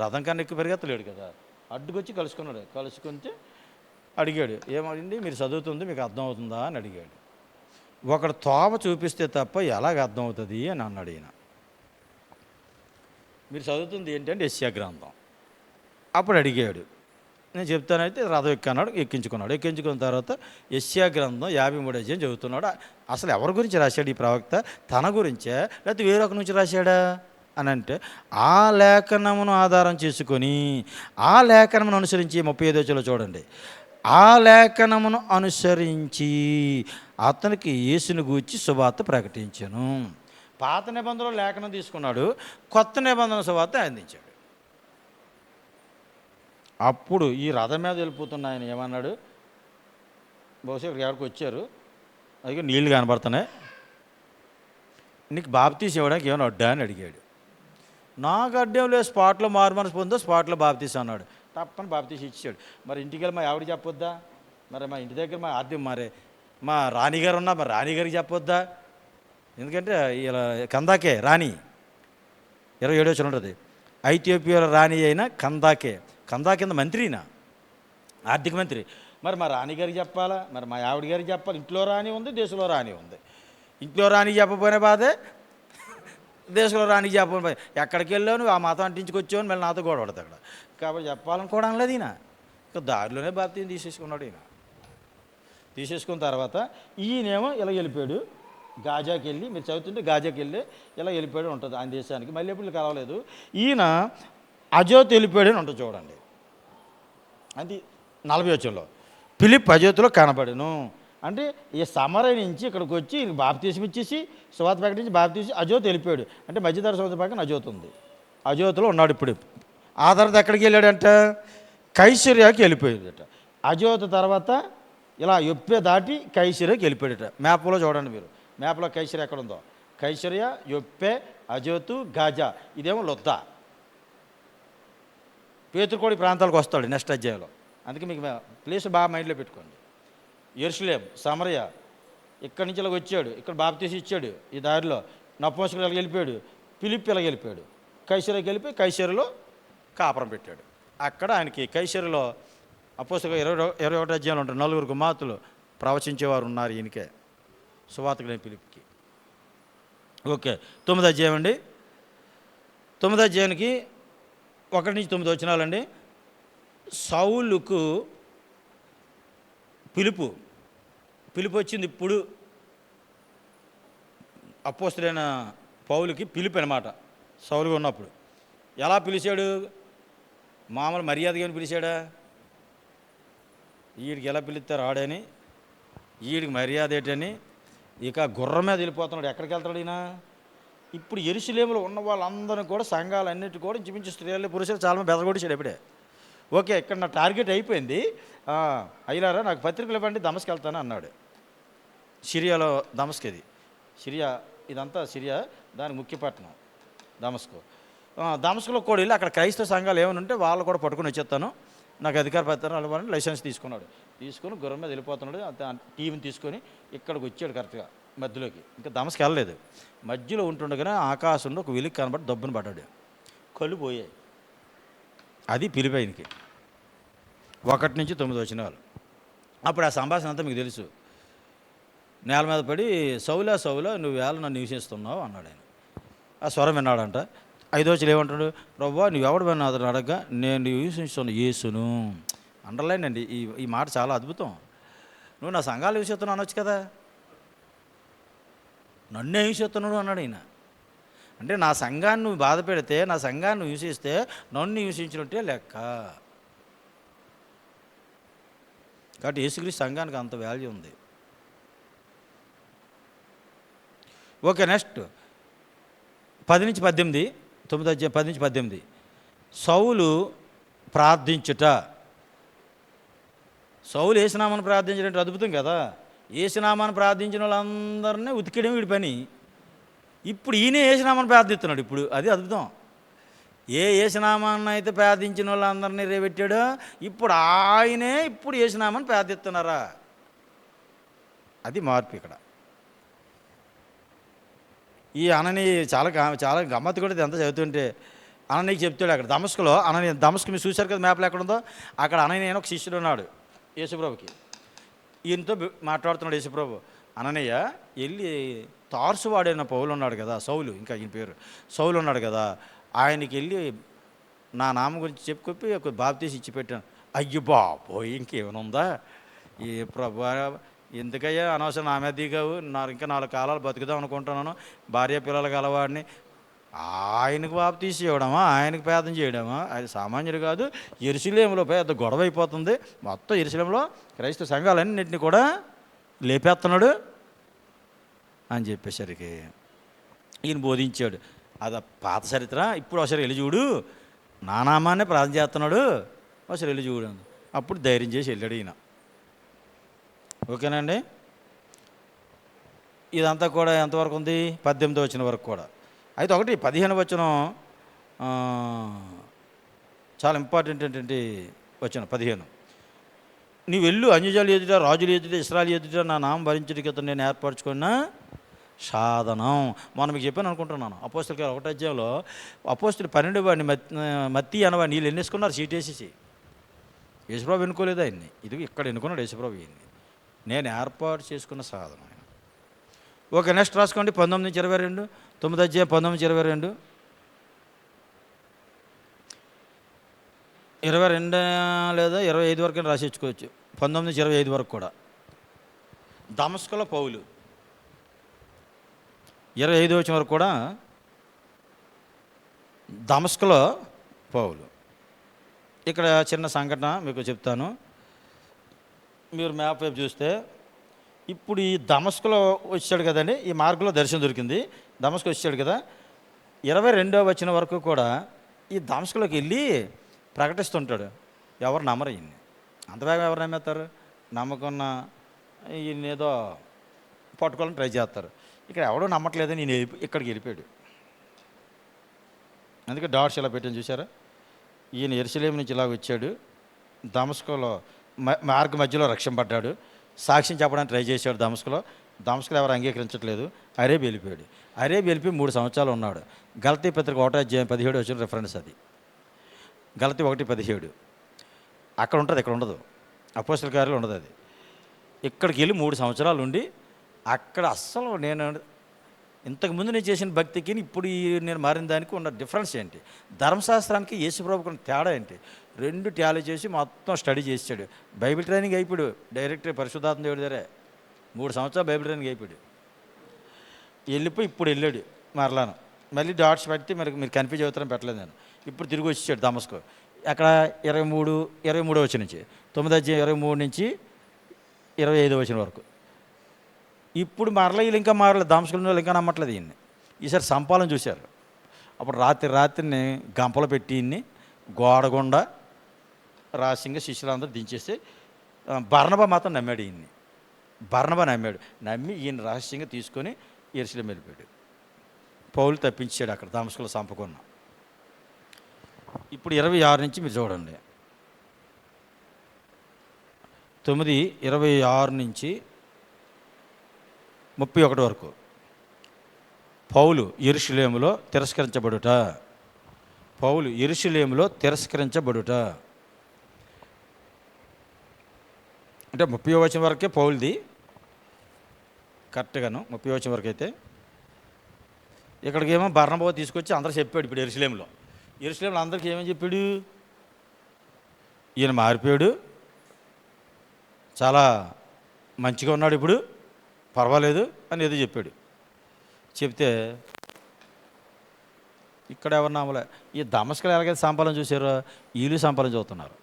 రథం కన్నా ఎక్కువ పరిగెత్తలేడు కదా. అడ్డుకొచ్చి కలుసుకున్నాడు. కలుసుకుంటే అడిగాడు, ఏమండి మీరు చదువుతుంది మీకు అర్థం అవుతుందా అని అడిగాడు. ఒకడు తోవ చూపిస్తే తప్ప ఎలాగ అర్థం అవుతుంది అని అన్నాడు ఈయన. మీరు చదువుతుంది ఏంటంటే యెషయా గ్రంథం. అప్పుడు అడిగాడు, నేను చెప్తానైతే రథం ఎక్కన్నాడు, ఎక్కించుకున్నాడు. ఎక్కించుకున్న తర్వాత యెషయా గ్రంథం 53వ అధ్యాయం చదువుతున్నాడు. అసలు ఎవరి గురించి రాశాడు ఈ ప్రవక్త? తన గురించే లేకపోతే వేరొక నుంచి రాశాడా అని అంటే, ఆ లేఖనమును ఆధారం చేసుకొని ఆ లేఖనమును అనుసరించి 35వ వచనంలో చూడండి, ఆ లేఖనమును అనుసరించి అతనికి యేసుని గూర్చి సువార్త ప్రకటించను. పాత నిబంధనలో లేఖనం తీసుకున్నాడు, కొత్త నిబంధన సువార్త అందించాడు. అప్పుడు ఈ రథం మీద వెళ్ళిపోతున్న ఆయన ఏమన్నాడు, బహుశా ఎక్కడికి వచ్చారు, అది నీళ్ళు కనబడుతున్నాయి, నీకు బాప్తీసం ఇవ్వడానికి ఏమైనా అడ్డా అని అడిగాడు. నాకు అడ్డం లేదు, స్పాట్లో మారు మనసు పొందో, స్పాట్లో బాప్తీసం అన్నాడు. తప్పని బాప్తీసం ఇచ్చాడు. మరి ఇంటికి వెళ్ళి మా ఆవిడ చెప్పొద్దా? మరి మా ఇంటి దగ్గర మరి మా రాణిగారు ఉన్నా మరి రాణిగారికి చెప్పొద్దా? ఎందుకంటే ఇలా కందాకే రాణి 27 ఉంటుంది. ఐథియోపియాలో రాణి అయిన కందా కింద మంత్రినా, ఆర్థిక మంత్రి. మరి మా రాణిగారికి చెప్పాలా, మరి మా ఆవిడ గారికి చెప్పాలి. ఇంట్లో రాణి ఉంది, దేశంలో రాణి ఉంది. ఇంట్లో రాణి చెప్పపోయిన బాధే, దేశంలో రాణికి చెప్పని బాధ. ఎక్కడికి వెళ్ళావు ఆ మతం అంటించుకొచ్చావు మళ్ళీ నాతో గొడవ పడతాడు అక్కడ. కాబట్టి చెప్పాలనుకోవడం లేదు ఈయన. ఇక దారిలోనే బాప్తీసం తీసేసుకున్నాడు. ఈయన తీసేసుకున్న తర్వాత ఈయనేమో ఇలా వెళ్ళిపోయాడు గాజాకి వెళ్ళి. మీరు చదువుతుంటే గాజాకి వెళ్ళి ఇలా వెళ్ళిపోయాడు ఉంటుంది ఆయన దేశానికి. మళ్ళీ ఎప్పుడు కలవలేదు. ఈయన అజోత్ వెళ్ళిపోయాడు అని ఉంటుంది చూడండి. అది 40 ఫిలిప్ అజోతులో కనబడను అంటే ఈ సమరయ నుంచి ఇక్కడికి వచ్చి ఈయనకి బాప్తీసం ఇచ్చేసి సువార్త ప్రకటించి బాప్తీసి అజోత్ వెళ్ళిపోయాడు. అంటే మధ్యధర సముద్రం పక్కన అజోత్ ఉంది. అజోత్లో ఉన్నాడు ఇప్పుడు. ఆ తర్వాత ఎక్కడికి వెళ్ళాడంట? కైసరియాకి వెళ్ళిపోయాడట. అజోత్ తర్వాత ఇలా యొప్పే దాటి కైసరియాకి వెళ్ళిపోయాడట. మ్యాప్లో చూడండి మీరు. మ్యాప్లో కైసరియా ఎక్కడ ఉందో. కైసరియా, యొప్పే, అజోతు, గాజా. ఇదేమో లొద్దా. పేతురుకోడి ప్రాంతాలకు వస్తాడు నెక్స్ట్ అధ్యాయంలో. అందుకే మీకు ప్లేస్ బాగా మైండ్లో పెట్టుకోండి. యెరూషలేం, సమరయ, ఇక్కడి నుంచి ఇలా వచ్చాడు. ఇక్కడ బాప్తీసం ఇచ్చాడు. ఈ దారిలో నపుంసకుడు ఇలా వెళ్ళిపోయాడు. ఫిలిప్ ఇలా వెళ్ళిపోయాడు. కైసరియాకి వెళ్ళిపోయి కైసరిలో కాపురం పెట్టాడు. అక్కడ ఆయనకి కైసరిలో అపోస్తలుల 21 అధ్యాయంలో ఉంటారు. 4 కుమార్తెలు ప్రవచించేవారు ఉన్నారు ఈయనకే, సువార్తకుడైన ఫిలిప్కి. ఓకే, 9వ అధ్యాయం అండి. 9వ అధ్యాయానికి 1 నుంచి 9 వచనాలండి. సౌలుకు పిలుపు వచ్చింది ఇప్పుడు. అపోస్తలుడైన పౌలుకి పిలుపు అనమాట. సౌలుగా ఉన్నప్పుడు ఎలా పిలిచాడు? మామూలు మర్యాదగా పిలిచాడా? వీడికి ఎలా పిలుస్తారు ఆడని, వీడికి మర్యాద ఏంటని ఇక గుర్రం మీద వెళ్ళిపోతున్నాడు. ఎక్కడికి వెళ్తాడు ఈయన? ఇప్పుడు యెరూషలేములో ఉన్న వాళ్ళందరినీ కూడా సంఘాలన్నిటి కూడా ఇంచుమించు స్త్రీలు పురుషులు చాలా బెదరగొడిచాడు ఇప్పుడే. ఓకే, ఇక్కడ నా టార్గెట్ అయిపోయింది. అయ్యారా నాకు పత్రికలు ఇవ్వండి, దమస్కి వెళ్తాను అన్నాడు. సిరియాలో దమస్క్, ఇది సిరియా, ఇదంతా సిరియా, దాని ముఖ్య పట్టణం దమస్కు. దమస్కులో కూడా వెళ్ళి అక్కడ క్రైస్తవ సంఘాలు ఏమైనా ఉంటే వాళ్ళు కూడా పట్టుకుని వచ్చేస్తాను, నాకు అధికార పత్రం అవ్వాలని లైసెన్స్ తీసుకున్నాడు. తీసుకొని గుర్రం మీద వెళ్ళిపోతున్నాడు. టీవీని తీసుకొని ఇక్కడికి వచ్చాడు కరెక్ట్గా మధ్యలోకి. ఇంకా దమస్కి వెళ్ళలేదు. మధ్యలో ఉంటుండగానే ఆకాశంలో ఒక వెలుగు కనబడి దబ్బును పడ్డాడు. కళ్ళు పోయాయి. అది పిలిపి ఆయనకి. 1 నుంచి 9 వచనాలు. అప్పుడు ఆ సంభాషణ అంతా మీకు తెలుసు. నేల మీద పడి సౌలా సౌలా నువ్వు వేళ నన్ను నివసిస్తున్నావు అన్నాడు ఆయన. ఆ స్వరం విన్నాడంట. 5వ వచనం ఏమంటాడు? ప్రభువా నువ్వెవడు విన్నాడు అడగగా నేను నివసిస్తున్న యేసును. అండర్లైన్ అండి, ఈ మాట చాలా అద్భుతం. నువ్వు నా సంఘాలు నివసిస్తున్నావు అనొచ్చు కదా, నన్నే హింసిస్తున్నాడు అన్నాడు ఆయన. అంటే నా సంఘాన్ని నువ్వు బాధ పెడితే, నా సంఘాన్ని నువ్వు హింసిస్తే నన్ను హింసించినట్టే లెక్క. కాబట్టి యేసుక్రీస్తు సంఘానికి అంత వాల్యూ ఉంది. ఓకే, నెక్స్ట్ 10 నుంచి 18, 9వ అధ్యాయం 10 నుంచి 18. సౌలు ప్రార్థించుట. సౌలు యేసునామాన్ని ప్రార్థించడం అద్భుతం కదా. యేసునామాన్ని ప్రార్థించిన వాళ్ళందరినీ ఉతికేయడం వీడి పని. ఇప్పుడు ఈయనే యేసునామాన్ని ప్రార్థిస్తున్నాడు. ఇప్పుడు అది అద్భుతం. యేసునామాన్ని అయితే ప్రార్థించిన వాళ్ళందరినీ రేపెట్టాడో ఇప్పుడు ఆయనే ఇప్పుడు యేసునామాన్ని ప్రార్థిస్తున్నారా? అది మార్పు ఇక్కడ. ఈ అనని చాలా గమ్మత్తు కూడా ఎంత చదువుతుంటే. అననీకి చెప్తాడు అక్కడ దమస్కులో. దమస్కు మీరు చూశారు కదా మ్యాప్లో ఎక్కడుందో. అక్కడ అననీయ ఒక శిష్యుడు ఉన్నాడు యేసుప్రభుకి. ఈయనతో మాట్లాడుతున్నాడు యేసుప్రభు. అననీయ వెళ్ళి తార్సువాడైన పౌలు ఉన్నాడు కదా, సౌలు, ఇంకా ఈయన పేరు సౌలు ఉన్నాడు కదా, ఆయనకి వెళ్ళి నా నామం గురించి చెప్పుకొప్పి ఒక బాప్తీసం ఇచ్చి పెట్టాను. అయ్యో బాబోయ్, ఇంకేమైనా ఉందా? ఈ ప్రభు ఎందుకయ్యా అనవసరం నా మీద దిగావు, ఇంకా 4 కాలాలు బతుకుదాం అనుకుంటున్నాను, భార్య పిల్లలు గలవాడిని. ఆయనకు బాప్తీసం ఇవ్వడమా, ఆయనకు ప్రార్థన చేయడమా? ఆయన సామాన్యుడు కాదు. యెరూషలేములో పెద్ద గొడవ అయిపోతుంది. మొత్తం యెరూషలేములో క్రైస్తవ సంఘాలన్నింటినీ కూడా లేపేస్తున్నాడు అని చెప్పేసరికి ఈయన బోధించాడు. అది పాత చరిత్ర. ఇప్పుడు ఒకసారి వెళ్ళి చూడు, నా నామాన్నే ప్రార్థన చేస్తున్నాడు, ఒకసారి వెళ్ళి చూడు. అప్పుడు ధైర్యం చేసి వెళ్ళాడు ఈయన. ఓకేనండి. ఇదంతా కూడా ఎంతవరకు ఉంది? 18వ వచనం వరకు కూడా. అయితే 15వ వచనం చాలా ఇంపార్టెంట్ ఏంటంటే వచ్చిన 15, నీవు వెళ్ళు అన్యజనుల ఎదుట రాజుల ఎదుట ఇశ్రాయేలు ఎదుట నా నామం భరించడానికి ఇతను నేను ఏర్పరచుకున్న సాధనం. మనం మీకు చెప్పాను అనుకుంటున్నాను. అపోస్తలుల కార్యాలు 1వ అధ్యాయంలో అపోస్తలులు 12 వాడిని మత్తి అనవా నీళ్ళు ఎన్నేసుకున్నారు సీట్ వేసేసి. యేసుప్రభు ఎన్నుకోలేదు ఆయన్ని, ఇది ఇక్కడ ఎన్నుకున్నాడు యేసుప్రభు ఈయన్ని. నేను ఏర్పాటు చేసుకున్న సాధనం. ఓకే, నెక్స్ట్ రాసుకోండి 19-22, 9వ అధ్యాయం 19-22, 22 లేదా 25 వరకు రాసి ఇచ్చుకోవచ్చు. 19-25 వరకు కూడా. దమస్కులో పౌలు 25 వచ్చిన వరకు కూడా దమస్కులో పౌలు. ఇక్కడ చిన్న సంఘటన మీకు చెప్తాను. మీరు మ్యాప్ వైపు చూస్తే ఇప్పుడు ఈ దమస్కులో వచ్చాడు కదండి, ఈ మార్గంలో దర్శనం దొరికింది. దమస్కు వచ్చాడు కదా, 22వ వచ్చిన వరకు కూడా ఈ దమస్కులోకి వెళ్ళి ప్రకటిస్తుంటాడు. ఎవరు నమ్మరు ఈయన్ని. అంతవేగా ఎవరు నమ్మేస్తారు? నమ్మకున్న ఈయన ఏదో పట్టుకోవాలని ట్రై చేస్తారు. ఇక్కడ ఎవడో నమ్మట్లేదని నేను ఇక్కడికి వెళ్ళిపోయాడు. అందుకే డాట్స్ ఇలా పెట్టాను చూసారా. ఈయన యెరూషలేము నుంచి ఇలా వచ్చాడు, దమస్కులో మార్గ మధ్యలో రక్షింపడ్డాడు, సాక్ష్యం చెప్పడానికి ట్రై చేశాడు. దమస్కులో ఎవరు అంగీకరించట్లేదు. అరేబియా వెళ్ళిపోయాడు. అరేబియా వెళ్ళిపోయి 3 సంవత్సరాలు ఉన్నాడు. గలతీ పత్రిక 1వ అధ్యాయం 17 వచ్చిన రిఫరెన్స్ అది. గలతీ 1:17 అక్కడ ఉంటుంది, ఇక్కడ ఉండదు. అపోస్తలుల కార్యాలు ఉండదు అది. ఇక్కడికి వెళ్ళి 3 సంవత్సరాలు ఉండి అక్కడ అస్సలు నేను ఇంతకుముందు నేను చేసిన భక్తికి ఇప్పుడు నేను మారిన దానికి ఉన్న డిఫరెన్స్ ఏంటి, ధర్మశాస్త్రానికి యేసుప్రభుకు ఉన్న తేడా ఏంటి, 2 టాలీ చేసి మొత్తం స్టడీ చేసాడు. బైబిల్ ట్రైనింగ్ అయిపోయాడు డైరెక్ట్ పరిశుద్ధాత్మ దేవుడి దగ్గరే. 3 సంవత్సరాలు బైబిల్ ట్రైనింగ్ అయిపోయాడు. వెళ్ళిపోయి ఇప్పుడు వెళ్ళాడు మరలాను. మళ్ళీ డాట్స్ పెడితే మీరు కన్ఫ్యూజ్ అవుతారని పెట్టలేదు నేను. ఇప్పుడు తిరిగి వచ్చాడు దమస్కు. అక్కడ 23 వచ్చిన నుంచి 9వ అధ్యాయం 23 నుంచి 25 వచ్చిన వరకు. ఇప్పుడు మరలా వీళ్ళు ఇంకా మారలేదు. దమస్కుల వాళ్ళు ఇంకా నమ్మట్లేదు ఈయన్ని. ఈసారి సంపాలను చూశారు. అప్పుడు రాత్రిని గంపలు పెట్టి ఈయన్ని గోడగుండా రహస్యంగా శిష్యులందరూ దించేసి బర్నబా మాత్రం నమ్మాడు ఈయన్ని. బర్నబా నమ్మి ఈయన రహస్యంగా తీసుకొని యెరూషలేము వెళ్ళిపోయాడు. పౌలు తప్పించాడు అక్కడ దమస్కులో సంపకున్న. ఇప్పుడు 26 నుంచి మీరు చూడండి. 9:26 నుంచి 31 వరకు. పౌలు యెరూషలేములో తిరస్కరించబడుట. అంటే 30వ వచనం వరకే పౌలుది కరెక్ట్గాను. 30వ వచనం వరకు అయితే ఇక్కడికేమో బర్నబా తీసుకొచ్చి అందరూ చెప్పాడు. ఇప్పుడు యెరూషలేములో అందరికీ ఏమని చెప్పాడు, ఈయన మారిపోయాడు, చాలా మంచిగా ఉన్నాడు, ఇప్పుడు పర్వాలేదు అని ఏదో చెప్పాడు. చెప్తే ఇక్కడ ఎవరు నమ్మలే. ఈ దమస్కులు ఎలాగైతే సంపాదన చూసారో వీళ్ళు సంపాదన చూస్తున్నారు.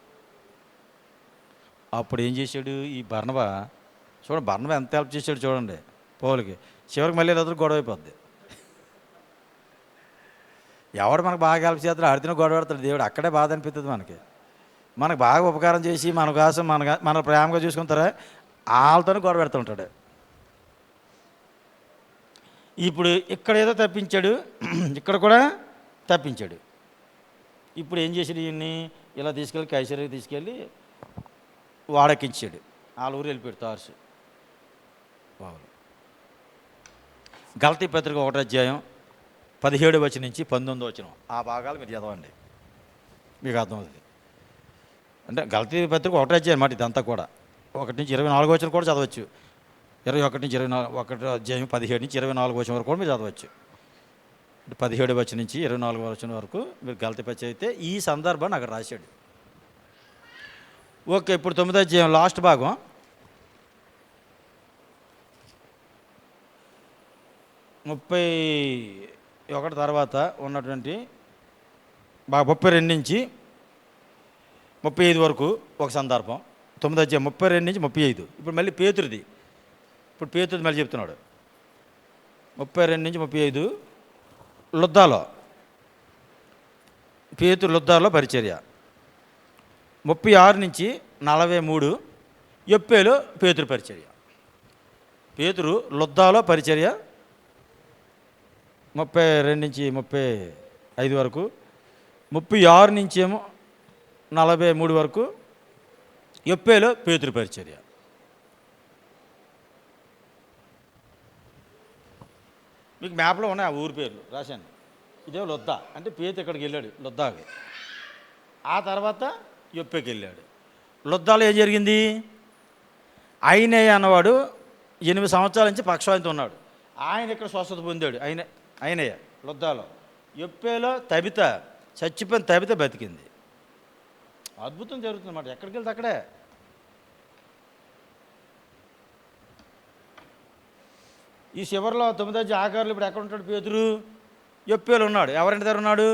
అప్పుడు ఏం చేశాడు ఈ బర్నబా, చూడండి బర్నబా ఎంత హెల్ప్ చేశాడు చూడండి పౌలుకి. చివరికి మళ్ళీ ఎదురు గొడవ అయిపోద్ది. ఎవడు మనకు బాగా హెల్ప్ చేస్తాడు ఆడితేనే గొడవ పెడతాడు దేవుడు. అక్కడే బాధ అనిపిస్తుంది మనకు బాగా ఉపకారం చేసి మన కోసం మన ప్రేమగా చూసుకుంటారా, వాళ్ళతోనే గొడవ పెడుతుంటాడు. ఇప్పుడు ఇక్కడ ఏదో తప్పించాడు, ఇక్కడ కూడా తప్పించాడు. ఇప్పుడు ఏం చేశాడు, ఈయన్ని ఇలా తీసుకెళ్ళి కైసరికి తీసుకెళ్ళి వాడెక్కించాడు. వాళ్ళ ఊరు వెళ్ళిపోయాడు తార్సు. గలతీ పత్రిక 1వ అధ్యాయం 17 వచనం నుంచి 19 వచనం ఆ భాగాలు మీరు చదవండి, మీకు అర్థమవుతుంది. అంటే గలతీ పత్రిక 1వ అధ్యాయం అన్నమాట ఇదంతా కూడా. 1 నుంచి 24 వచనం కూడా చదవచ్చు. 21 నుంచి 1 అధ్యాయం 17 నుంచి 24 వచనం వరకు కూడా మీరు చదవచ్చు. 17 వచనం నుంచి 24 వచనం వరకు మీరు గలతీ పత్రిక అయితే ఈ సందర్భాన్ని అక్కడ రాశాడు. ఓకే, ఇప్పుడు 9వ అధ్యాయం లాస్ట్ భాగం. ముప్పై 31 తర్వాత ఉన్నటువంటి 32 నుంచి 35 వరకు ఒక సందర్భం. 9వ అధ్యాయం 32 నుంచి 35. ఇప్పుడు మళ్ళీ పేతురుది. ఇప్పుడు పేతురుది మళ్ళీ చెప్తున్నాడు. 32 నుంచి 35 పేతురు లుద్దాలో పరిచర్య. 36 నుంచి 43 యొప్పేలో పేతురు పరిచర్య. పేతురు లుద్దాలో పరిచర్య 32 నుంచి 35 వరకు. 36 నుంచి ఏమో 43 వరకు యొప్పేలో పేతురు పరిచర్య. మీకు మ్యాప్లో ఉన్నాయి ఆ ఊరి పేర్లు రాశాను. ఇదే లొద్దా, అంటే పేతురు ఇక్కడికి వెళ్ళాడు లొద్దాకి. ఆ తర్వాత యొప్పేకి వెళ్ళాడు. లొద్దాలో ఏం జరిగింది? అయినయ్య అన్నవాడు 8 సంవత్సరాల నుంచి పక్షవాతంతో ఉన్నాడు. ఆయన ఇక్కడ స్వస్థత పొందాడు. అయినయ్య లొద్దాలో. యొప్పేలో తబిత, చచ్చిపోయిన తబిత బతికింది. అద్భుతం జరుగుతుందన్నమాట. ఎక్కడికి వెళ్తే అక్కడే. ఈ చివరిలో 9వ ఆకారులు ఇప్పుడు ఎక్కడ ఉంటాడు పేతురు? యొప్పేలు ఉన్నాడు. ఎవరింటి దగ్గర ఉన్నాడు?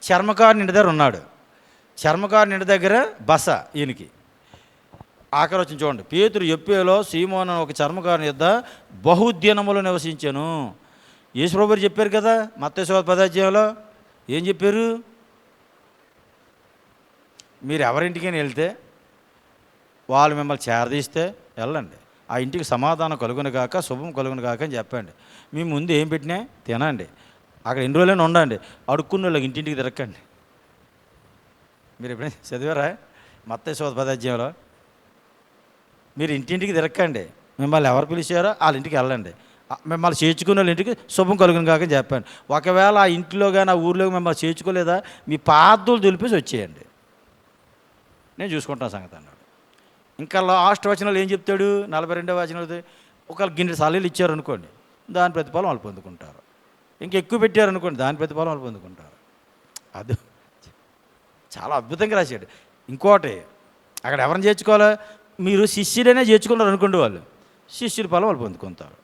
చర్మకారుని ఇంటి దగ్గర ఉన్నాడు. చర్మకారుని ఇంటి దగ్గర బస ఈయనకి. ఆఖరి వచ్చిన చూడండి, పేతురు యొప్పేలో సీమోను ఒక చర్మకారుని యొద్ద బహుదినములు నివసించాను. యేసుప్రభు చెప్పారు కదా మత్తయి సువార్త 10వ అధ్యాయంలో. ఏం చెప్పారు? మీరు ఎవరింటికైనా వెళ్తే వాళ్ళు మిమ్మల్ని చేరదీస్తే వెళ్ళండి, ఆ ఇంటికి సమాధానం కలుగును కాక శుభం కలుగును కాక అని చెప్పండి. మీ ముందు ఏం పెట్టినా తినండి, అక్కడ ఎన్ని రోజులైనా ఉండండి, అడుక్కున్న వాళ్ళకి ఇంటింటికి తిరక్కండి. మీరు ఎప్పుడైనా చదివారా మత్తయి సువార్త 10వ అధ్యాయంలో? మీరు ఇంటింటికి తిరక్కండి, మిమ్మల్ని ఎవరు పిలిచారో వాళ్ళ ఇంటికి వెళ్ళండి, మిమ్మల్ని చేర్చుకునే వాళ్ళ ఇంటికి శుభం కలుగును కాక చెప్పండి. ఒకవేళ ఆ ఇంట్లో కానీ ఆ ఊర్లో మిమ్మల్ని చేర్చుకోలేదా మీ పాదులు దులిపేసి వచ్చేయండి, నేను చూసుకుంటాను సంగతి అన్నాడు. ఇంకా లాస్ట్ వచనాలు ఏం చెప్తాడు? 42వ వచనాలు, ఒకవేళ గిన్నె సాలీలు ఇచ్చారనుకోండి దాని ప్రతిఫలం వాళ్ళు పొందుకుంటారు, ఇంకెక్కువ పెట్టారనుకోండి దాని ప్రతిఫలం వాళ్ళు పొందుకుంటారు. అది చాలా అద్భుతంగా రాశాడు. ఇంకోటి, అక్కడ ఎవరిని చేర్చుకోవాలా? మీరు శిష్యుడైనా చేర్చుకున్నారు అనుకోండి, వాళ్ళు శిష్యుడి ఫలం వాళ్ళు పొందుకుంటారు.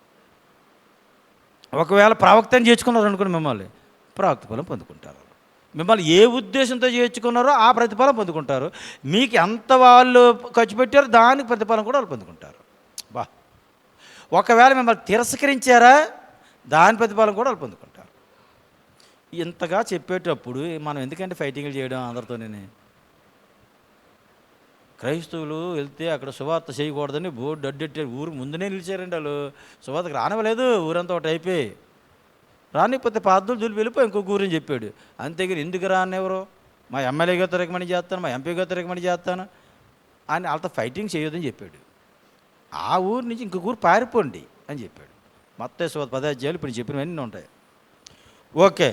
ఒకవేళ ప్రవక్తని చేర్చుకున్నారు అనుకోండి, మిమ్మల్ని ప్రవక్త ఫలం పొందుకుంటారు. మిమ్మల్ని ఏ ఉద్దేశంతో చేర్చుకున్నారో ఆ ప్రతిఫలం పొందుకుంటారు. మీకు ఎంత వాళ్ళు ఖర్చు పెట్టారో దానికి ప్రతిఫలం కూడా వాళ్ళు పొందుకుంటారు. బా, ఒకవేళ మిమ్మల్ని తిరస్కరించారా దాని ప్రతిఫలం కూడా వాళ్ళు పొందుకుంటారు. ఇంతగా చెప్పేటప్పుడు మనం ఎందుకంటే ఫైటింగ్లు చేయడం అందరితోనే? క్రైస్తవులు వెళ్తే అక్కడ సువార్త చేయకూడదని బోర్డు అడ్డెట్టారు. ఊరు ముందునే నిలిచారండి వాళ్ళు. సువార్తకు రానివ్వలేదు. ఊరంతా ఒకటి అయిపోయి, రానిపోతే పాదులు దులిపి వెళ్ళిపోయి ఇంకొక ఊరని చెప్పాడు. అంతేగాని ఎందుకు రానివ్వరు? మా ఎమ్మెల్యే గారితో రికమెండ్ చేస్తాను, మా ఎంపీ గారితో రికమెండ్ చేస్తాను అని వాళ్ళతో ఫైటింగ్ చేయొద్దని చెప్పాడు. ఆ ఊరు నుంచి ఇంకొక ఊరు పారిపోండి అని చెప్పాడు. మత్తయి సువార్త 10వ అధ్యాయాలు ఇప్పుడు చెప్పినవన్నీ ఉంటాయి. ఓకే,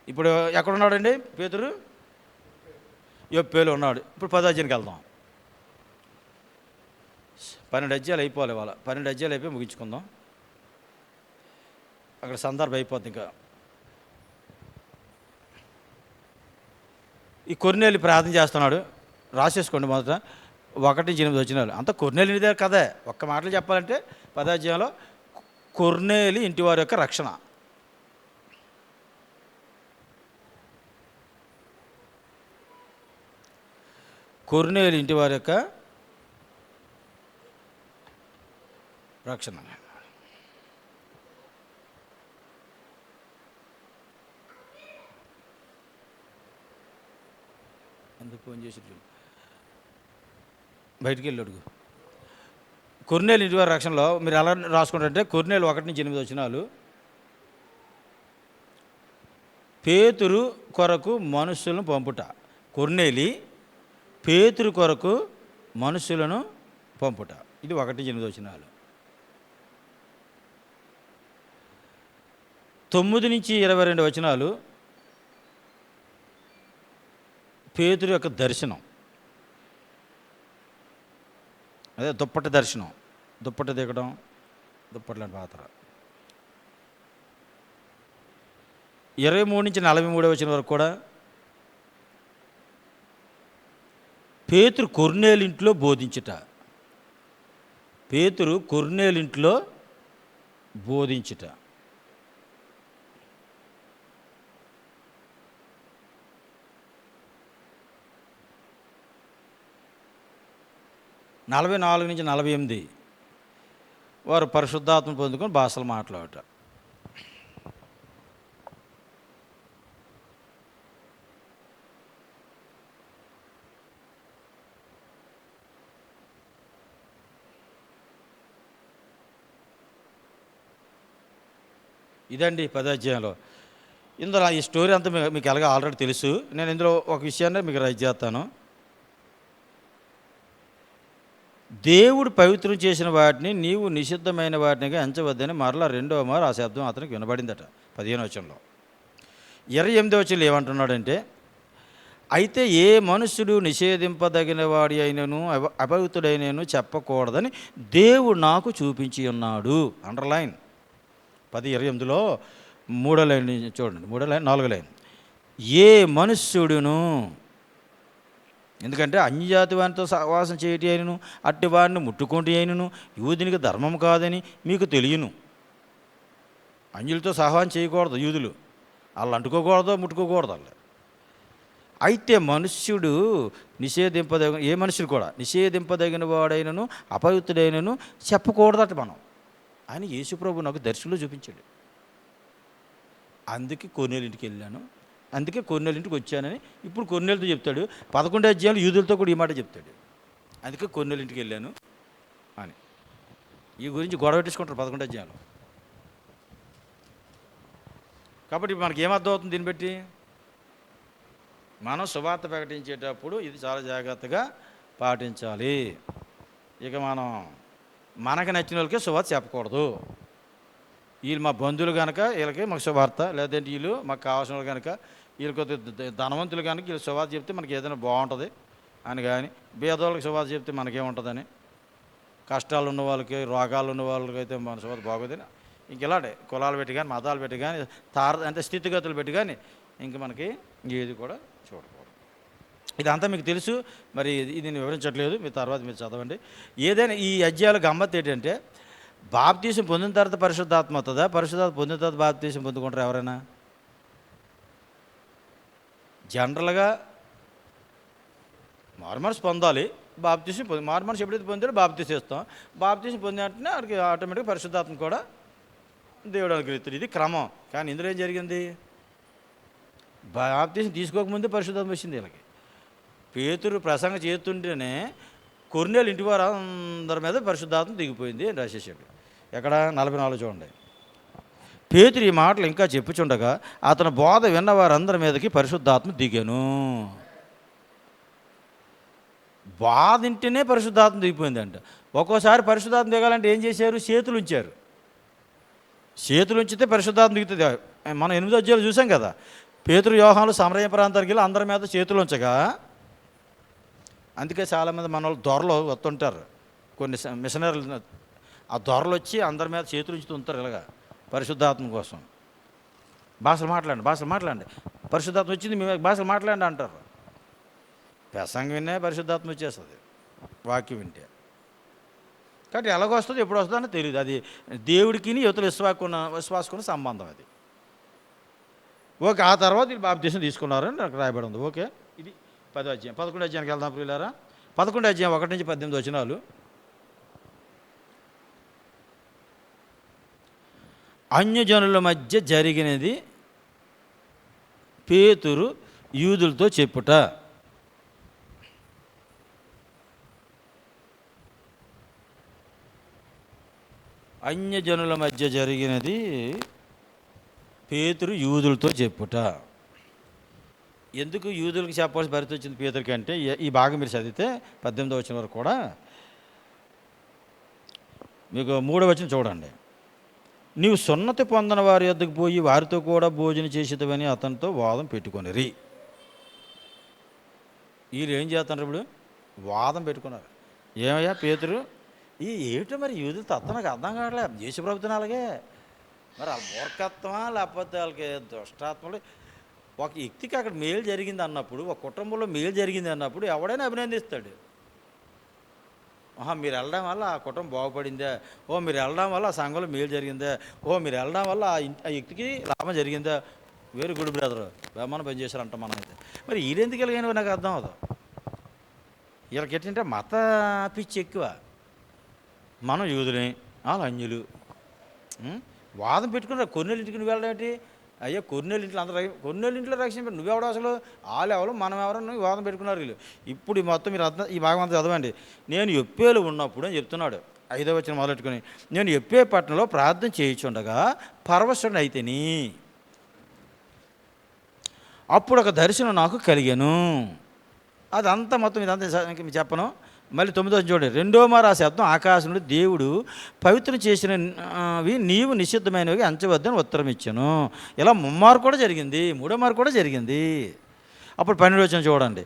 ఇప్పుడు ఎక్కడున్నాడండి పేతురు? యొప్పేలో ఉన్నాడు. ఇప్పుడు 10వ అధ్యాయానికి వెళ్దాం. 12 అధ్యాయాలు అయిపోవాలి ఇవాళ. 12 అధ్యాయాలు అయిపోయి ముగించుకుందాం. అక్కడ సందర్భం అయిపోద్ది. ఇంకా ఈ కొర్నేలి ప్రార్థన చేస్తున్నాడు. రాసేసుకోండి. మొదట 1-8 వచనాలు అంతా కొర్నేలి ఇంటి దగ్గర కదే. ఒక్క మాటలు చెప్పాలంటే 10వ అధ్యాయంలో కొర్నేలి ఇంటి వారి యొక్క రక్షణ. కొర్నేలి ఇంటి వారి యొక్క రక్షణ. ఎందుకు ఫోన్ చేసి బయటికి వెళ్ళి అడుగు. కొర్నేలి ఇంటి వారి రక్షణలో మీరు ఎలా రాసుకుంటారంటే కొర్నేలి 1-8 వచనాలు. పేతురు కొరకు మనుషులను పంపుట. కొర్నేలి పేతురు కొరకు మనుషులను పంపుట. ఇది 1-8 వచనాలు. 9-22 వచనాలు పేతురు యొక్క దర్శనం. అదే దుప్పటి దర్శనం, దుప్పటి దిగడం, దుప్పట్లాంటి పాత్ర. 23-43 వచనం వరకు కూడా పేతురు కొర్నేలింట్లో బోధించుట. పేతురు కొర్నేలింట్లో బోధించుట. నలభై 44-48 వారు పరిశుద్ధాత్మ పొందుకొని భాషలు మాట్లాడట. ఇదండి 10వ అధ్యాయంలో. ఇందులో ఈ స్టోరీ అంతా మీకు ఎలాగో ఆల్రెడీ తెలుసు. నేను ఇందులో ఒక విషయాన్ని మీకు రైట్ చేస్తాను. దేవుడు పవిత్రం చేసిన వాటిని నీవు నిషిద్ధమైన వాటినిగా ఎంచవద్దని మరలా రెండవ మారు ఆ శబ్దం అతనికి వినబడిందట. 15వ వచనంలో. 28వ వచనంలో ఏమంటున్నాడంటే, అయితే ఏ మనుష్యుడు నిషేధింపదగిన వాడి అయినను అపవిత్రుడైనను చెప్పకూడదని దేవుడు నాకు చూపించి ఉన్నాడు. అండర్లైన్ 10:28లో 3వ లైన్ చూడండి, 3వ లైన్ 4వ లైన్. ఏ మనుష్యుడును, ఎందుకంటే అన్యజాతి వారితో సహవాసం చేయటి అయినను అట్టి వారిని ముట్టుకుంటే అయినను యూదునికి ధర్మం కాదని మీకు తెలియను. అన్యులతో సహవాసం చేయకూడదు యూదులు, వాళ్ళు అంటుకోకూడదు, ముట్టుకోకూడదు వాళ్ళు. అయితే మనుష్యుడు ఏ మనుషుడు కూడా నిషేధింపదగిన వాడైనను అపవిత్రుడైనను చెప్పకూడదట మనం అని యేసుప్రభు నాకు దర్శనంలో చూపించాడు. అందుకే కొర్నేలింటికి వెళ్ళాను, అందుకే కొర్నేలింటికి వచ్చానని ఇప్పుడు కొర్నేలితో చెప్తాడు. 11వ అధ్యాయంలో యూదులతో కూడా ఈ మాట చెప్తాడు. అందుకే కొర్నేలింటికి వెళ్ళాను అని ఈ గురించి గొడవ పెట్టేసుకుంటారు 11వ అధ్యాయంలో. కాబట్టి మనకి ఏమర్థం అవుతుంది దీన్ని బట్టి? మనం సువార్త ప్రకటించేటప్పుడు ఇది చాలా జాగ్రత్తగా పాటించాలి. ఇక మనకు నచ్చిన వాళ్ళకే సువార్త చెప్పకూడదు. వీళ్ళు మా బంధువులు కనుక వీళ్ళకి మాకు సువార్త, లేదంటే వీళ్ళు మాకు కావాల్సిన వాళ్ళు కనుక, వీళ్ళు కొద్దిగా ధనవంతులు కనుక వీళ్ళు సువార్త చెప్తే మనకి ఏదైనా బాగుంటుంది అని, కానీ పేదవాళ్ళకి సువార్త చెప్తే మనకేముంటుందని, కష్టాలు ఉన్న వాళ్ళకి, రోగాలు ఉన్న వాళ్ళకి అయితే మన సువార్త బాగోదని, ఇంక ఇలాంటి కులాలు పెట్టి కానీ, మతాలు పెట్టి కానీ, అంటే స్థితిగతులు పెట్టి కానీ ఇంక మనకి ఏది కూడా చూడకూడదు. ఇదంతా మీకు తెలుసు. మరి ఇది నేను వివరించట్లేదు, మీ తర్వాత మీరు చదవండి. ఏదైనా ఈ అధ్యాయాల గమ్మత్తు ఏంటంటే, బాప్తీసం పొందిన తర్వాత పరిశుద్ధాత్మ అవుతుందా, పరిశుద్ధాత్మ పొందిన తర్వాత బాప్తీసం పొందుకుంటారు ఎవరైనా? జనరల్గా మారుమనసు పొందాలి, బాప్తీసం మారుమనసు ఎప్పుడైతే పొందారో బాప్తీసం ఇస్తాం. బాప్తీసం పొందిన వెంటనే వాడికి ఆటోమేటిక్గా పరిశుద్ధాత్మ కూడా దేవుడు అనుగ్రహిస్తాడు. ఇది క్రమం. కానీ ఇందులో ఏం జరిగింది? బాప్తీసం తీసుకోకముందే పరిశుద్ధాత్మ వచ్చింది వీళ్ళకి. పేతురు ప్రసంగం చేస్తుంటేనే కొర్నేలు ఇంటి వారు అందరి మీద పరిశుద్ధాత్మ దిగిపోయింది అని రాసేసాడు. ఎక్కడ? 44 చూడండి. పేతురు ఈ మాటలు ఇంకా చెప్పుచుండగా అతను బోధ విన్న వారందరి మీదకి పరిశుద్ధాత్మ దిగాను. బాధ వింటేనే పరిశుద్ధాత్మ దిగిపోయిందంట. ఒక్కోసారి పరిశుద్ధాత్మ దిగాలంటే ఏం చేశారు? చేతులు ఉంచారు. చేతులు ఉంచితే పరిశుద్ధాత్మ దిగుతుంది. మనం 8వ అధ్యాయంలో చూసాం కదా, పేతురు యోహానులు సమరయ ప్రాంతానికి వెళ్ళి అందరి మీద చేతులు ఉంచగా, అందుకే చాలామంది మన వాళ్ళు దొరలు వస్తుంటారు, కొన్ని మిషనరీలు, ఆ దొరలు వచ్చి అందరి మీద చేతులు ఉంచుతూ ఉంటారు ఇలాగా పరిశుద్ధాత్మ కోసం. భాషలు మాట్లాడండి, పరిశుద్ధాత్మ వచ్చింది మీ భాషలు మాట్లాడండి అంటారు. ప్రసంగం వినే పరిశుద్ధాత్మ వచ్చేస్తుంది వాక్యం వింటే. కాబట్టి ఎలాగొస్తుంది, ఎప్పుడు వస్తుందో అని తెలియదు. అది దేవుడికి యువతలు విశ్వాసకున్న సంబంధం అది. ఓకే, ఆ తర్వాత వీళ్ళు బాప్తీసం తీసుకున్నారని నాకు రాయబడి ఉంది. ఓకే, ఇది 10వ అధ్యాయం. 11వ అధ్యాయానికి వెళ్దాం ప్రియులారా. 11వ అధ్యాయం 1 నుంచి 18 వచనాలు. అన్యజనుల మధ్య జరిగినది పేతురు యూదులతో చెప్పుట. అన్యజనుల మధ్య జరిగినది పేతురు యూదులతో చెప్పుట. ఎందుకు యూదులకు చెప్పాల్సిన పరిస్థితి వచ్చింది పేతురికి అంటే, ఈ భాగం మీరు చదివితే 18వ వచనం వరకు కూడా మీకు 3వ వచనం చూడండి. నీవు సున్నతి పొందిన వారి వద్దకు పోయి వారితో కూడా భోజనం చేసేదవని అతనితో వాదం పెట్టుకొనిరి. వీళ్ళు ఏం చేస్తున్నారు ఇప్పుడు? వాదం పెట్టుకున్నారు. ఏమయ్యా పేతురు, ఏమిటో మరి యూదులు తత్వనకు అర్థం కావట్లేదు, యేసు ప్రభుత్వం అలాగే మరి వాళ్ళ మూర్ఖత్వమా లేకపోతే వాళ్ళకి దుష్టాత్మలు. ఒక వ్యక్తికి అక్కడ మేలు జరిగింది అన్నప్పుడు, ఒక కుటుంబంలో మేలు జరిగింది అన్నప్పుడు ఎవడైనా అభినందిస్తాడు. మీరు వెళ్ళడం వల్ల ఆ కుటుంబం బాగుపడిందా, మీరు వెళ్ళడం వల్ల ఆ సంఘంలో మేలు జరిగిందా, మీరు వెళ్ళడం వల్ల ఆ వ్యక్తికి లాభం జరిగిందా, వెరీ గుడ్ బ్రదర్, బ్రహ్మాన్ని పనిచేశారంట మనం అయితే. మరి వీరెందుకు వెళ్ళగానే నాకు అర్థం అవుతుంది. వీళ్ళకి ఏంటంటే మత పిచ్చి ఎక్కువ. మనం యూదులే, వాళ్ళు అన్యులు. వాదం పెట్టుకున్నారు. కొర్నేలింటికి నువ్వు వెళ్ళడం ఏంటి? అయ్యా కొర్నేలింట్లో అందరూ, కొర్నేలింట్లో రక్షణ నువ్వెవడో అసలు, వాళ్ళెవరు మనం ఎవరో నువ్వు వాదం పెట్టుకున్నారు వీళ్ళు. ఇప్పుడు ఈ మొత్తం మీరు ఈ భాగం అంతా చదవండి. నేను యొప్పేలు ఉన్నప్పుడు అని చెప్తున్నాడు. 5వ వచనం మొదలెట్టుకుని, నేను యొప్పే పట్టణంలో ప్రార్థన చేయించుండగా పరవశుడిని అయితేని. అప్పుడు ఒక దర్శనం నాకు కలిగాను. అదంతా మొత్తం ఇదంతా ఇంక మీకు చెప్పను. మళ్ళీ 9వ చూడండి, రెండో మారు ఆ శబ్దం ఆకాశం నుండి దేవుడు పవిత్రం చేసినవి నీవు నిషిద్ధమైనవి అంచవద్దని ఉత్తరం ఇచ్చాను. ఇలా ముమ్మారు కూడా జరిగింది, మూడో మారు కూడా జరిగింది. అప్పుడు 12వ వచనం చూడండి,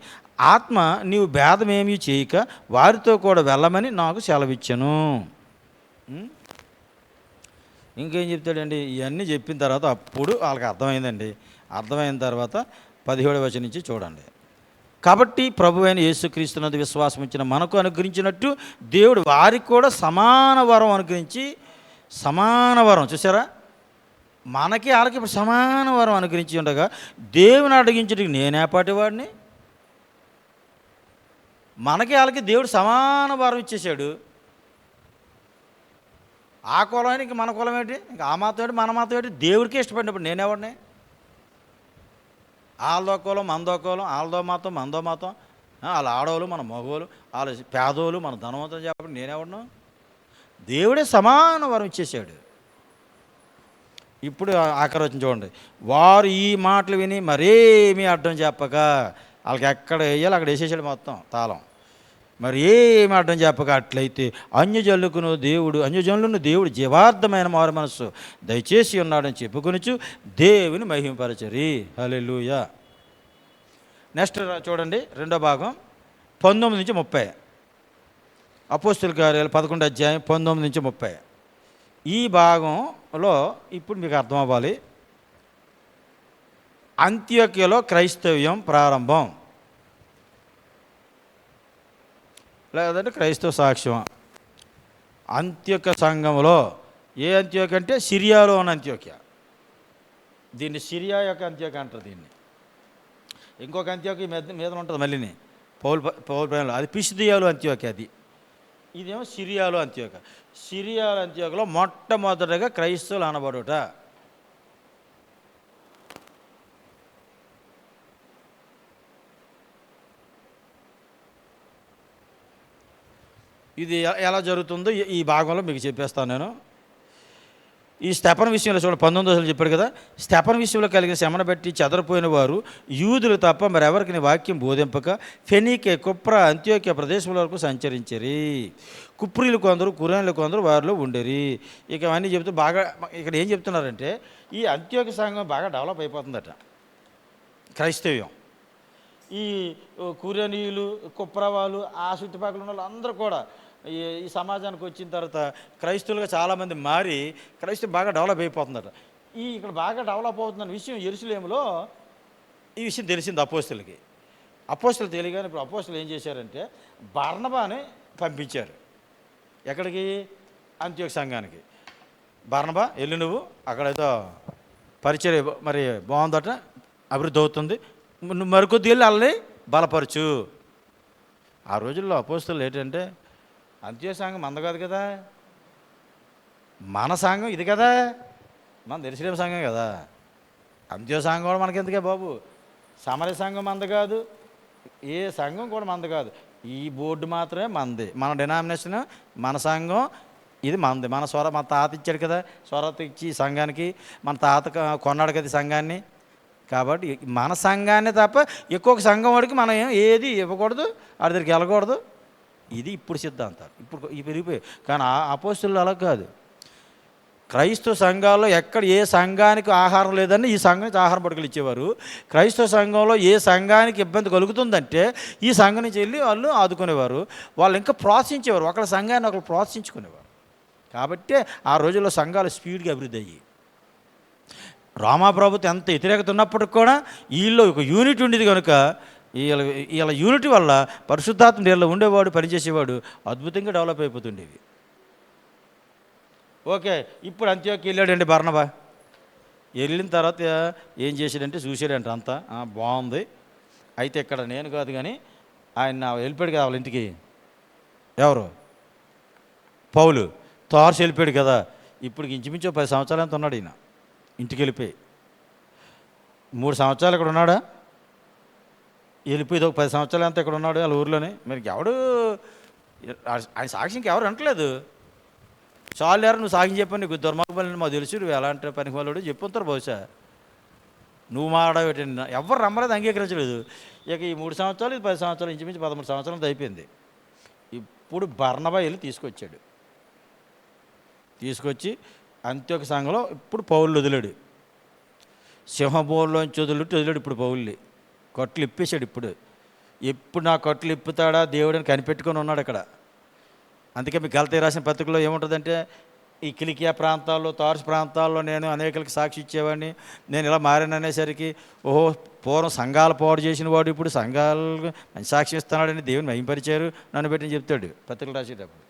ఆత్మ నీవు భేదమేమీ చేయక వారితో కూడా వెళ్ళమని నాకు సెలవిచ్చాను. ఇంకేం చెప్తాడండి? ఇవన్నీ చెప్పిన తర్వాత అప్పుడు వాళ్ళకి అర్థమైందండి. అర్థమైన తర్వాత 17వ వచనం నుంచి చూడండి. కాబట్టి ప్రభువైన యేసుక్రీస్తునందు విశ్వాసం ఇచ్చిన మనకు అనుగ్రహించినట్టు దేవుడు వారికి కూడా సమాన వరం అనుగ్రహించి, సమాన వరం చూసారా, మనకి వాళ్ళకి ఇప్పుడు సమాన వరం అనుగ్రహించి ఉండగా దేవుని అడిగించడానికి నేనేపాటివాడిని? మనకి వాళ్ళకి దేవుడు సమాన వరం ఇచ్చేసాడు. ఆ కులం ఇంక మన కులం ఏంటి, ఇంకా ఆ మాతం ఏంటి మన మాతం ఏంటి? దేవుడికే ఇష్టపడినప్పుడు నేనేవాడిని? వాళ్ళదో కులం మనదో కులం, వాళ్ళదో మతం మనదో మతం, వాళ్ళ ఆడవాళ్ళు మన మగవాళ్ళు, వాళ్ళ పేదోళ్ళు మన ధనవంతులు చెప్పండి నేనేవాడిను? దేవుడే సమాన వరం ఇచ్చేసాడు. ఇప్పుడు ఆఖరి వచ్చిన చూడండి, వారు ఈ మాటలు విని మరేమీ అడ్డం చెప్పక, వాళ్ళకి ఎక్కడ వేయాలి అక్కడ వేసేసాడు మొత్తం తాళం. మరి ఏమి అడ్డం చెప్పక అట్లయితే అన్యజనులను దేవుడు జీవార్థమైన మారు మనస్సు దయచేసి ఉన్నాడని చెప్పుకొనుచు దేవుని మహిమపరచరి. హల్లెలూయా. నెక్స్ట్ చూడండి, రెండో భాగం 19 నుంచి 30. అపోస్తుల కార్యాలు 11వ అధ్యాయం 19 నుంచి 30. ఈ భాగంలో ఇప్పుడు మీకు అర్థం అవ్వాలి, అంత్యోక్యలో క్రైస్తవ్యం ప్రారంభం, లేదంటే క్రైస్తవ సాక్ష్యం. అంత్యోక్య సంఘంలో, ఏ అంత్యోక్య అంటే సిరియాలో ఉన్న అంత్యోక్య, దీన్ని సిరియా యొక్క అంత్యోక్య అంటారు. దీన్ని ఇంకొక అంత్యోక్య మీద ఉంటుంది మళ్ళీని పౌలు ప్రయాణంలో, అది పిసిదియాలో అంత్యోక్య. ఇదేమో సిరియాలో అంత్యోక్య. సిరియాలో అంత్యోక్యలో మొట్టమొదటిగా క్రైస్తవులు అనబడుట. ఇది ఎలా జరుగుతుందో ఈ భాగంలో మీకు చెప్పేస్తాను నేను. ఈ స్టెఫను విషయంలో చూడండి, 19 చెప్పాడు కదా, స్టెఫను విషయంలో కలిగిన శ్రమను బట్టి చెదరిపోయిన వారు యూదులు తప్ప మరెవరికి వాక్యం బోధింపక ఫెనీకే, కుప్ర, అంత్యోక్య ప్రదేశముల వరకు సంచరించరి. కుప్రీలు కొందరు, కురేన్లు కొందరు వారిలో ఉండేరి. ఇక అవన్నీ చెబుతూ బాగా ఇక్కడ ఏం చెప్తున్నారంటే, ఈ అంత్యోక్య సంఘం బాగా డెవలప్ అయిపోతుందట క్రైస్తవ్యం. ఈ కురేనీయులు, కుప్రవాళ్ళు, ఆ చుట్టుపక్కల ఉన్న వాళ్ళు అందరూ కూడా ఈ సమాజానికి వచ్చిన తర్వాత క్రైస్తవులుగా చాలామంది మారి క్రైస్తవం బాగా డెవలప్ అయిపోతుందట. ఇక్కడ బాగా డెవలప్ అవుతుందన్న విషయం యెరూషలేములో ఈ విషయం తెలిసింది అపోస్తలుకి. అపోస్తలు తెలియగానే ఇప్పుడు అపోస్తలు ఏం చేశారంటే బర్నబాని పంపించారు. ఎక్కడికి? అంత్యోక్య సంఘానికి. బర్నబా వెళ్ళి నువ్వు అక్కడైతే పరిచయం మరి బాగుందట, అభివృద్ధి అవుతుంది, నువ్వు మరికొద్ది వెళ్ళి వాళ్ళని బలపరచు. ఆ రోజుల్లో అపోస్తలు ఏంటంటే, అంత్యోక్య సంఘం మంద కాదు కదా, మన సంఘం ఇది కదా, మన యెరూషలేము సంఘం కదా. అంత్యోక్య సంఘం కూడా మనకెందుకే బాబు, సమరయ సంఘం మంద కాదు, ఏ సంఘం కూడా మంద కాదు. ఈ బోర్డు మాత్రమే మంది, మన డినామినేషన్, మన సంఘం ఇది మంది. మన తాత ఇచ్చాడు కదా, స్వరత ఇచ్చి సంఘానికి, మన తాత కొన్నాడు కదా సంఘాన్ని. కాబట్టి మన సంఘాన్ని తప్ప ఎక్కువ సంఘం వాడికి మనం ఏది ఇవ్వకూడదు, వాడి దగ్గరికి వెళ్ళకూడదు. ఇది ఇప్పుడు సిద్ధాంతాలు, ఇప్పుడు పెరిగిపోయాయి. కానీ ఆ అపోస్తలులు అలా కాదు. క్రైస్తవ సంఘాల్లో ఎక్కడ ఏ సంఘానికి ఆహారం లేదని ఈ సంఘానికి ఆహారం పట్టుకులు ఇచ్చేవారు. క్రైస్తవ సంఘంలో ఏ సంఘానికి ఇబ్బంది కలుగుతుందంటే ఈ సంఘం నుంచి వెళ్ళి వాళ్ళు ఆదుకునేవారు. వాళ్ళు ఇంకా ప్రోత్సహించేవారు, ఒకళ్ళ సంఘాన్ని ఒకరు ప్రోత్సహించుకునేవారు. కాబట్టి ఆ రోజుల్లో సంఘాలు స్పీడ్గా అభివృద్ధి అయ్యి, రోమా ప్రభుత్వం ఎంత వ్యతిరేకత ఉన్నప్పటికి కూడా వీళ్ళు ఒక యూనిట్ ఉండేది కనుక వీళ్ళ యూనిటీ వల్ల పరిశుద్ధాత్మ వీళ్ళలో ఉండేవాడు, పనిచేసేవాడు, అద్భుతంగా డెవలప్ అయిపోతుండేవి. ఓకే, ఇప్పుడు అంత్యోక్య వెళ్ళాడండి బర్నబా. వెళ్ళిన తర్వాత ఏం చేశాడంటే చూశాడంట అంతా బాగుంది, అయితే ఇక్కడ నేను కాదు కానీ ఆయన వెళ్ళిపోయాడు కదా వాళ్ళ ఇంటికి. ఎవరు? పౌలు తార్సు వెళ్ళిపోయాడు కదా. ఇప్పుడు ఇంచుమించు 10 సంవత్సరాలు ఎంత ఉన్నాడు ఈయన ఇంటికి వెళ్ళిపోయి. 3 సంవత్సరాలు ఇక్కడ ఉన్నాడా? వెళ్ళిపోయి ఒక 10 సంవత్సరాలు ఎంత ఇక్కడ ఉన్నాడు వాళ్ళ ఊర్లోనే. మరి ఎవడు ఆయన సాక్ష్యంకి ఎవరు అంటలేదు. చాలు నువ్వు సాక్ష్యం చెప్పని నీకు దుర్మార్గం మాకు తెలుసు, నువ్వు ఎలాంటి పనికి వాళ్ళు చెప్పుంటారు బహుశా. నువ్వు మాట్లాడేటండి ఎవరు రమ్మలేదు, అంగీకరించలేదు. ఇక ఈ 3 సంవత్సరాలు, ఇది 10 సంవత్సరాలు, ఇంచుమించు 13 సంవత్సరాలతో అయిపోయింది. ఇప్పుడు బర్నబా వెళ్ళి తీసుకొచ్చాడు. తీసుకొచ్చి అంత్యోక సంఘంలో ఇప్పుడు పౌలు వదిలాడు. సింహబోన్లోంచి వదిలాడు ఇప్పుడు పౌల్ని. కట్లు ఇప్పేశాడు. ఎప్పుడు నా కట్లు ఇప్పుతాడా దేవుడిని కనిపెట్టుకొని ఉన్నాడు అక్కడ. అందుకే మీకు గలతీ రాసిన పత్రికలో ఏముంటుందంటే, ఈ కిలికియా ప్రాంతాల్లో, తార్సు ప్రాంతాల్లో నేను అనేకలకి సాక్షి ఇచ్చేవాడిని, నేను ఇలా మారాను అనేసరికి, ఓహో పూర్వం సంఘాలు పాడు చేసిన వాడు ఇప్పుడు సంఘాలు మంచి సాక్షి ఇస్తున్నాడని దేవుని మహింపరిచారు నన్ను పెట్టి చెప్తాడు పత్రికలు రాసేటప్పుడు.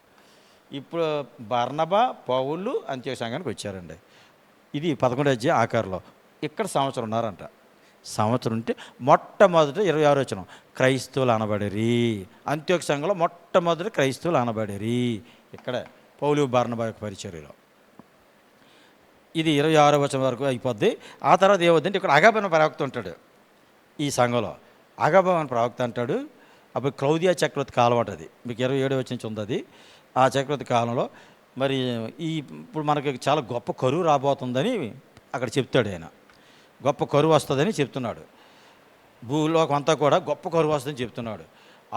ఇప్పుడు బర్నబా, పౌలు అంత్యోక సంఘానికి వచ్చారండి. ఇది 11వ అధ్యాయం ఆకారంలో. ఇక్కడ సంవత్సరం ఉన్నారంట. సంవత్సరం ఉంటే మొట్టమొదట 26వ వచనం, క్రైస్తవులు అనబడిరి. అంత్యోక సంఘంలో మొట్టమొదటి క్రైస్తవులు అనబడిరి. ఇక్కడ పౌలు బర్నబా యొక్క పరిచర్యలో ఇది 26వ వచనం వరకు అయిపోద్ది. ఆ తర్వాత ఏమవుతుందంటే, ఇక్కడ అగాబన ప్రవక్త ఉంటాడు ఈ సంఘంలో. అగాబన ప్రవక్త అంటాడు. అప్పుడు క్లౌదియా చక్రవర్తి కాలం అంటది, మీకు 27వ వచనం నుంచి ఉంది అది. ఆ చక్రవర్తి కాలంలో మరి ఇప్పుడు మనకి చాలా గొప్ప కరువు రాబోతుందని అక్కడ చెప్తాడు ఆయన. గొప్ప కరువు వస్తుందని చెప్తున్నాడు. భూలోకం అంతా కూడా గొప్ప కరువు వస్తుందని చెప్తున్నాడు.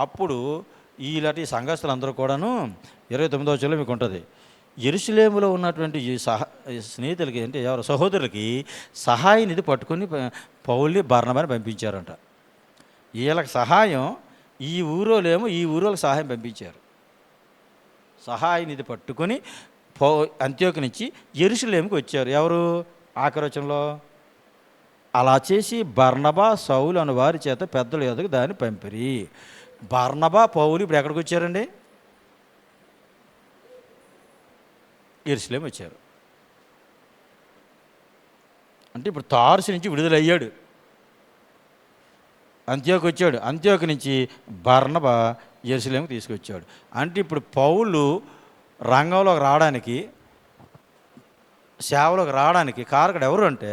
అప్పుడు ఇలాంటి సంఘస్థులందరూ కూడాను 29వ వచనంలో మీకు ఉంటుంది, యెరూషలేములో ఉన్నటువంటి ఈ స్నేహితులకి, అంటే ఎవరు సహోదరులకి సహాయ నిధి పట్టుకొని పౌల్ని బర్నబాని పంపించారంట. వీళ్ళకి సహాయం ఈ ఊరోలేమో ఈ ఊరోళ్ళకి సహాయం పంపించారు. సహాయ నిధి పట్టుకొని అంత్యోకు నుంచి యెరూషలేముకి వచ్చారు. ఎవరు? ఆఖరవచనంలో, అలా చేసి బర్నబా, సౌలు అను వారి చేత పెద్దల ఎదుగు దాన్ని పంపిరి. బర్నబా, పౌలు ఇప్పుడు ఎక్కడికి వచ్చారండి? యెరూషలేము వచ్చారు. అంటే ఇప్పుడు తార్సు నుంచి విడుదలయ్యాడు, అంత్యోకు వచ్చాడు. అంత్యోకు నుంచి బర్నబా యెరూషలేముకి తీసుకొచ్చాడు. అంటే ఇప్పుడు పౌలు రంగంలోకి రావడానికి, సేవలోకి రావడానికి కారకుడు ఎవరు అంటే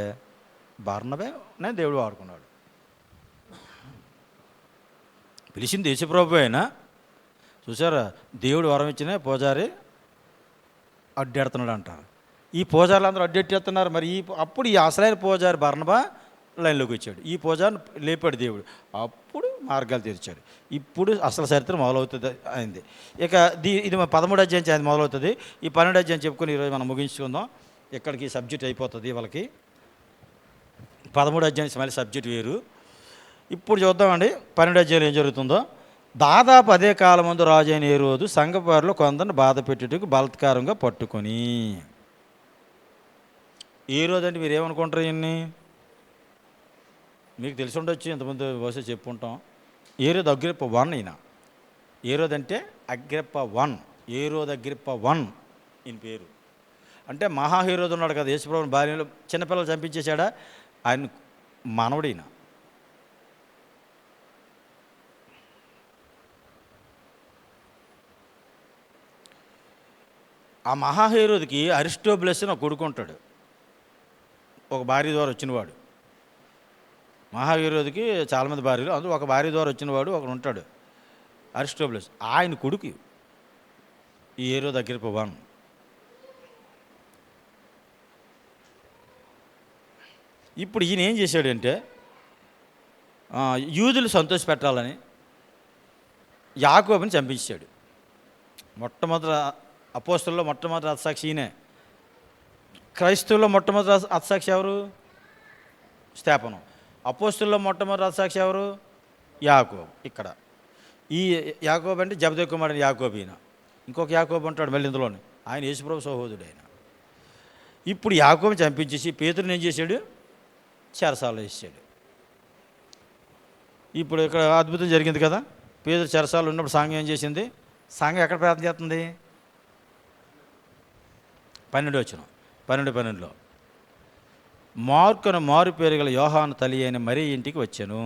బర్నబానే దేవుడు వాడుకున్నాడు. పిలిచింది యేసుప్రభు అయినా. చూసారా, దేవుడు వరం ఇచ్చిన పూజారి అడ్డెడుతున్నాడు అంటారు. ఈ పూజారులు అందరూ అడ్డెట్టేస్తున్నారు. మరి అప్పుడు ఈ అసలైన పూజారి బర్నబా లైన్లోకి వచ్చాడు. ఈ పూజారిని లేపాడు దేవుడు. అప్పుడు మార్గాలు తెరిచాడు. ఇప్పుడు అసలు చరిత్ర మొదలవుతుంది అయింది. ఇక ఇది 13వ అధ్యాయం అది మొదలవుతుంది. ఈ 12వ అధ్యాయం చెప్పుకొని ఈరోజు మనం ముగించుకుందాం. ఇక్కడికి సబ్జెక్ట్ అయిపోతుంది వాళ్ళకి. 13వ అధ్యాయం మళ్ళీ సబ్జెక్ట్ వేరు. ఇప్పుడు చూద్దామండి 12వ అధ్యాయంలో ఏం జరుగుతుందో. దాదాపు అదే కాలం ముందు రాజు అయిన హేరోదు సంఘవారిలో కొందరిని బాధ పెట్టుటకు బలాత్కారంగా పట్టుకొని. ఏ రోజు అంటే మీరు ఏమనుకుంటారు? ఇన్ని మీకు తెలిసి ఉండొచ్చు, ఇంతకుముందు బహుశా చెప్పుకుంటాం. హేరోదు అగ్రిప్ప 1 ఈయన. హేరోదు అంటే అగ్రిప్ప 1, హేరోదు అగ్రిప్ప 1 ఈయన పేరు. అంటే మహాహేరోదు ఉన్నాడు కదా, యేసుప్రభుని భార్యలో చిన్నపిల్లలు చంపించేశాడా, ఆయన మనవడు ఈయన. ఆ మహాహేరోదుకి అరిస్టోబులస్ అని ఒక కొడుకు ఉంటాడు, ఒక భార్య ద్వారా వచ్చినవాడు. మహాహేరోదుకి చాలామంది భార్యలు, అందులో ఒక భార్య ద్వారా వచ్చినవాడు ఒకడు ఉంటాడు, అరిస్టోబులస్. ఆయన కొడుకు ఈ హేరోదు అగ్రిప్ప 1. ఇప్పుడు ఈయన ఏం చేశాడంటే, యూదులు సంతోషపెట్టాలని యాకోబుని చంపించాడు. మొట్టమొదటి అపోస్తలుల్లో మొట్టమొదటి హతసాక్షి ఈయనే. క్రైస్తవుల్లో మొట్టమొదటి హతసాక్షి ఎవరు? స్తేఫను. అపోస్తలుల్లో మొట్టమొదటి హతసాక్షి ఎవరు? యాకోబు. ఇక్కడ ఈ యాకోబు అంటే జబదేవు కుమారుడు యాకోబు ఈయన. ఇంకొక యాకోబు ఉంటాడు మళ్ళీ ఇందులోనే, ఆయన యేసుప్రభు సహోదరుడు ఆయన. ఇప్పుడు యాకోబుని చంపించేసి పేతురుని ఏం చేశాడు? చెరసాలలో వేసాడు. ఇప్పుడు ఇక్కడ అద్భుతం జరిగింది కదా. పేతురు చెరసాలలో ఉన్నప్పుడు సంఘం ఏం చేసింది? సంఘం ఎక్కడ ప్రార్థన చేస్తుంది? 12వ వచనం, 12:12లో, మార్కును మారు పేరు గల యోహాను తల్లి అయిన మరీ ఇంటికి వచ్చాను.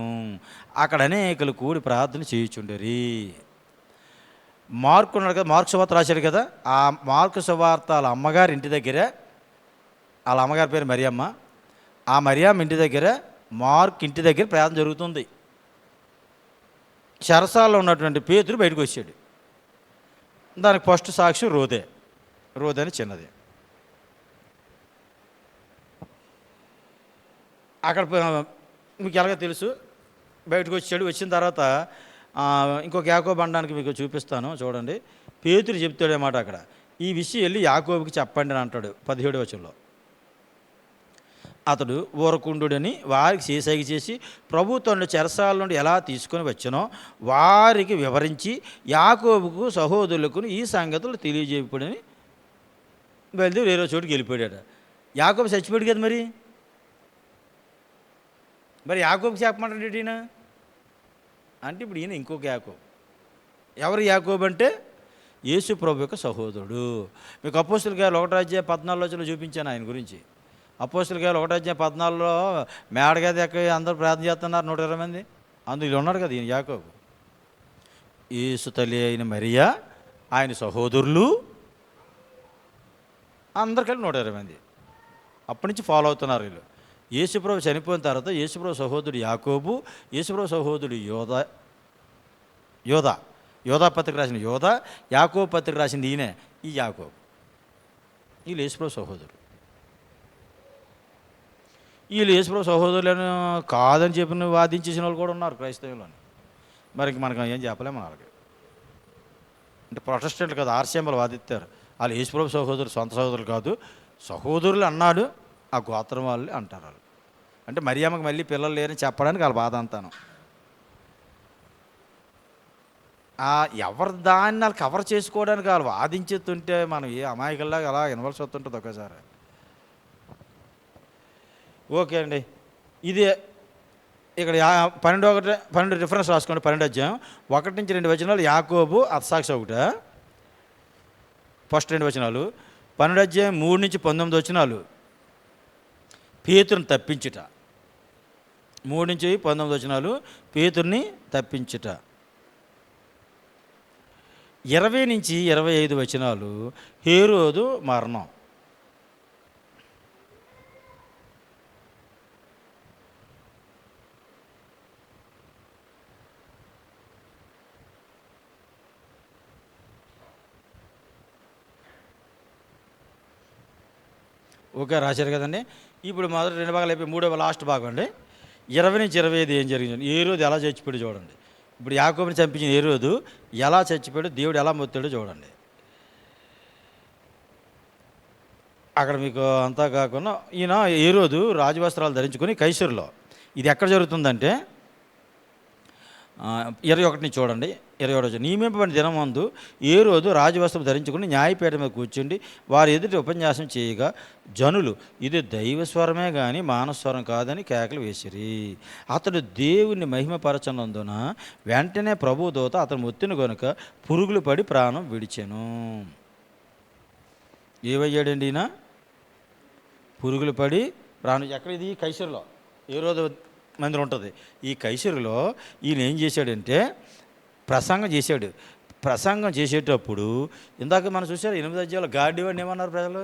అక్కడ అనేకులు కూడి ప్రార్థన చేయుచుండరి. మార్కు ఉన్నాడు కదా, మార్కు సువార్త రాశాడు కదా. ఆ మార్కు సువార్త వాళ్ళ అమ్మగారి ఇంటి దగ్గర, వాళ్ళ అమ్మగారి పేరు మరియమ్మ. ఆ మరియమ్మ ఇంటి దగ్గర, మార్క్ ఇంటి దగ్గర ప్రార్థన జరుగుతుంది. చెరసాలలో ఉన్నటువంటి పేతురు బయటకు వచ్చాడు. దానికి ఫస్ట్ సాక్షి రోదే అని చిన్నది. అక్కడ మీకు ఎలాగో తెలుసు. బయటకు వచ్చాడు. వచ్చిన తర్వాత ఇంకొక యాకోబు అనడానికి మీకు చూపిస్తాను చూడండి. పేతురు చెప్తాడేమాట అక్కడ, ఈ విషయం వెళ్ళి యాకోబుకి చెప్పండి అని అంటాడు 17వ వచనంలో. అతడు ఊరకుండుడని వారికి చేసైగ చేసి ప్రభు తన చెరసాల నుండి ఎలా తీసుకొని వచ్చానో వారికి వివరించి యాకోబుకు సహోదరులకు ఈ సంగతులు తెలియజేయబడని బయలుదేరి వేరే చోటుకి వెళ్ళిపోయాడు. యాకోబు చచ్చిపోయాడు కదా, మరి యాకోబుకి చెప్పమంటాడు ఈయన అంటే, ఇప్పుడు ఈయన ఇంకొక యాకోబు. ఎవరు యాకోబు అంటే యేసు ప్రభు యొక్క సహోదరుడు. మీకు అపోస్తుల కార్యాలు 1:14 చూపించాను ఆయన గురించి. అపోస్తుల కార్యాలు 1:14 మేడగది ఎక్క అందరూ ప్రార్థన చేస్తున్నారు 120 మంది. అందులో ఉన్నాడు కదా ఈయన యాకోబు. యేసు తల్లి అయిన మరియా, ఆయన సహోదరులు అందరు కలిపి 120 మంది. అప్పటి నుంచి ఫాలో అవుతున్నారు వీళ్ళు. యేసుప్రభు చనిపోయిన తర్వాత యేసుప్రభు సహోదరుడు యాకోబు, యేసుప్రభు సహోదరుడు యోధా పత్రిక రాసిన యోధా, యాకోబు పత్రిక రాసింది ఈయనే, ఈ యాకోబు. వీళ్ళు యేసుప్రభు సహోదరుడు. వీళ్ళు యేసుప్రభు సహోదరులను కాదని చెప్పిన వాదించేసిన వాళ్ళు కూడా ఉన్నారు క్రైస్తవులని. మరి మనకు ఏం చెప్పలేము వాళ్ళకి. అంటే ప్రొటెస్టెంట్లు కదా, ఆర్సీఎంలు వాదిస్తారు. వాళ్ళు యేసుప్రభు సహోదరులు, సొంత సహోదరులు కాదు, సహోదరులు అన్నాడు ఆ గోత్రం వాళ్ళు అంటారు. వాళ్ళు అంటే మరియమ్మకి మళ్ళీ పిల్లలు లేరని చెప్పడానికి వాళ్ళ బాధ అంతాను. ఎవరు దాన్ని వాళ్ళు కవర్ చేసుకోవడానికి వాళ్ళు వాదించుతుంటే మనం ఏ అమాయకుల్లాగా అలా వినవలసి వస్తుంటుంది ఒకసారి. ఓకే అండి, ఇది ఇక్కడ 12 రిఫరెన్స్ రాసుకోండి. 12 అధ్యాయం 1 నుంచి 2 వచనాలు యాకోబు అత్సాక్షి ఒకట, ఫస్ట్ 2 వచనాలు. 12 అధ్యాయం 3 నుంచి 19 వచనాలు పేతురుని తప్పించుట. 3 నుంచి 19 వచనాలు పేతురుని తప్పించుట. 20 నుంచి 25 వచనాలు హేరోదు మరణం. ఓకే, రాశారు కదండి. ఇప్పుడు మొదటి 2 భాగాలు అయిపోయి 3వ లాస్ట్ భాగం అండి. 20 నుంచి 25 ఏం జరిగింది, హేరోదు ఎలా చచ్చిపోయాడు చూడండి. ఇప్పుడు యాకోబుని చంపించిన హేరోదు ఎలా చచ్చిపోయాడు, దేవుడు ఎలా మొత్తాడో చూడండి. అక్కడ మీకు అంతా కాకుండా ఈయన హేరోదు రాజవస్త్రాలు ధరించుకొని కైసరులో, ఇది ఎక్కడ జరుగుతుందంటే 21 నుంచి చూడండి. 21 నియమింపబడిన దినమందు హేరోదు రాజవస్త్రం ధరించుకుని న్యాయపీఠ మీద కూర్చుండి వారి ఎదుటి ఉపన్యాసం చేయగా జనులు ఇది దైవస్వరమే కానీ మానస్వరం కాదని కేకలు వేసిరి. అతడు దేవుని మహిమపరచనందున వెంటనే ప్రభుదూత అతను మొత్తిన గనుక పురుగులు పడి ప్రాణం విడిచెను. ఏమయ్యాడండి ఈయన? పురుగులు పడి ప్రాణం. ఎక్కడ ఇది? కైసరులో హేరోదు మందిరం ఉంటుంది. ఈ కైసరులో ఈయన ఏం చేశాడంటే ప్రసంగం చేశాడు. ప్రసంగం చేసేటప్పుడు ఇందాక మనం చూసారు 8 అధ్యాయంలో గాడివాడిని ఏమన్నారు ప్రజలు?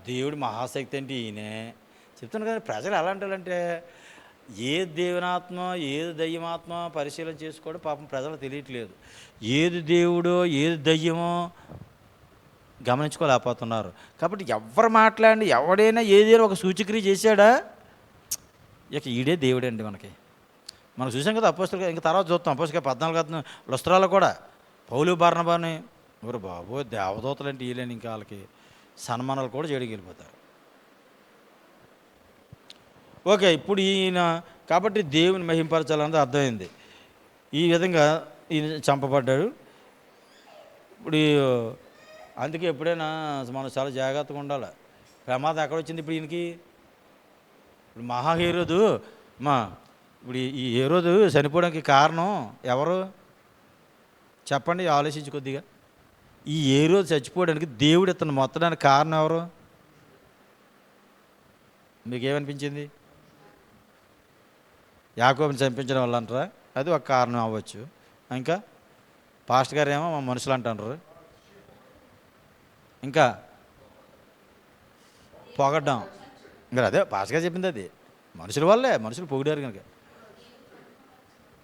దేవుడి మహాశక్తి అంటే ఈయనే చెప్తున్నాను కదా. ప్రజలు ఎలా అంటారంటే ఏది దేవునాత్మ ఏది దయ్యమాత్మ పరిశీలన చేసుకోవడం పాపం ప్రజలు తెలియట్లేదు. ఏది దేవుడో ఏది దయ్యమో గమనించుకోలేకపోతున్నారు. కాబట్టి ఎవరు మాట్లాడి ఎవడైనా ఏదైనా ఒక సూచక్రియ చేశాడా, ఇక ఈడే దేవుడే అండి. మనం చూసాం కదా అపోస్తలుగా. ఇంకా తర్వాత చూస్తాం అపోస్తలుగా 14 లుస్త్రాలో కూడా పౌలు బర్నబాని ఎవరు బాబు దేవదూతలు అంటే వీళ్ళని ఇంకా వాళ్ళకి సన్మానాలు కూడా చేయడానికి వెళ్ళిపోతారు. ఓకే, ఇప్పుడు ఈయన కాబట్టి దేవుని మహింపరచాలన్నది అర్థమైంది. ఈ విధంగా ఈయన చంపబడ్డాడు. ఇప్పుడు అందుకే ఎప్పుడైనా మనం చాలా జాగ్రత్తగా ఉండాలి. ప్రమాదం ఎక్కడ వచ్చింది ఇప్పుడు ఈయనకి? ఇప్పుడు మహాహేరోదు ఇప్పుడు ఈ హేరోదు చనిపోవడానికి కారణం ఎవరు చెప్పండి, ఆలోచించి కొద్దిగా. ఈ హేరోదు చచ్చిపోవడానికి దేవుడు ఇతను మొత్తడానికి కారణం ఎవరు? మీకేమనిపించింది? యాకోబుని చంపించడం వల్ల అంటారా? అది ఒక కారణం అవ్వచ్చు. ఇంకా పాస్టర్ గారు ఏమో మా మనుషులు అంటారు. ఇంకా పొగడ్డం. మీరు అదే పాస్టర్ గారు చెప్పింది, అది మనుషుల వల్లే. మనుషులు పొగిడారు కనుక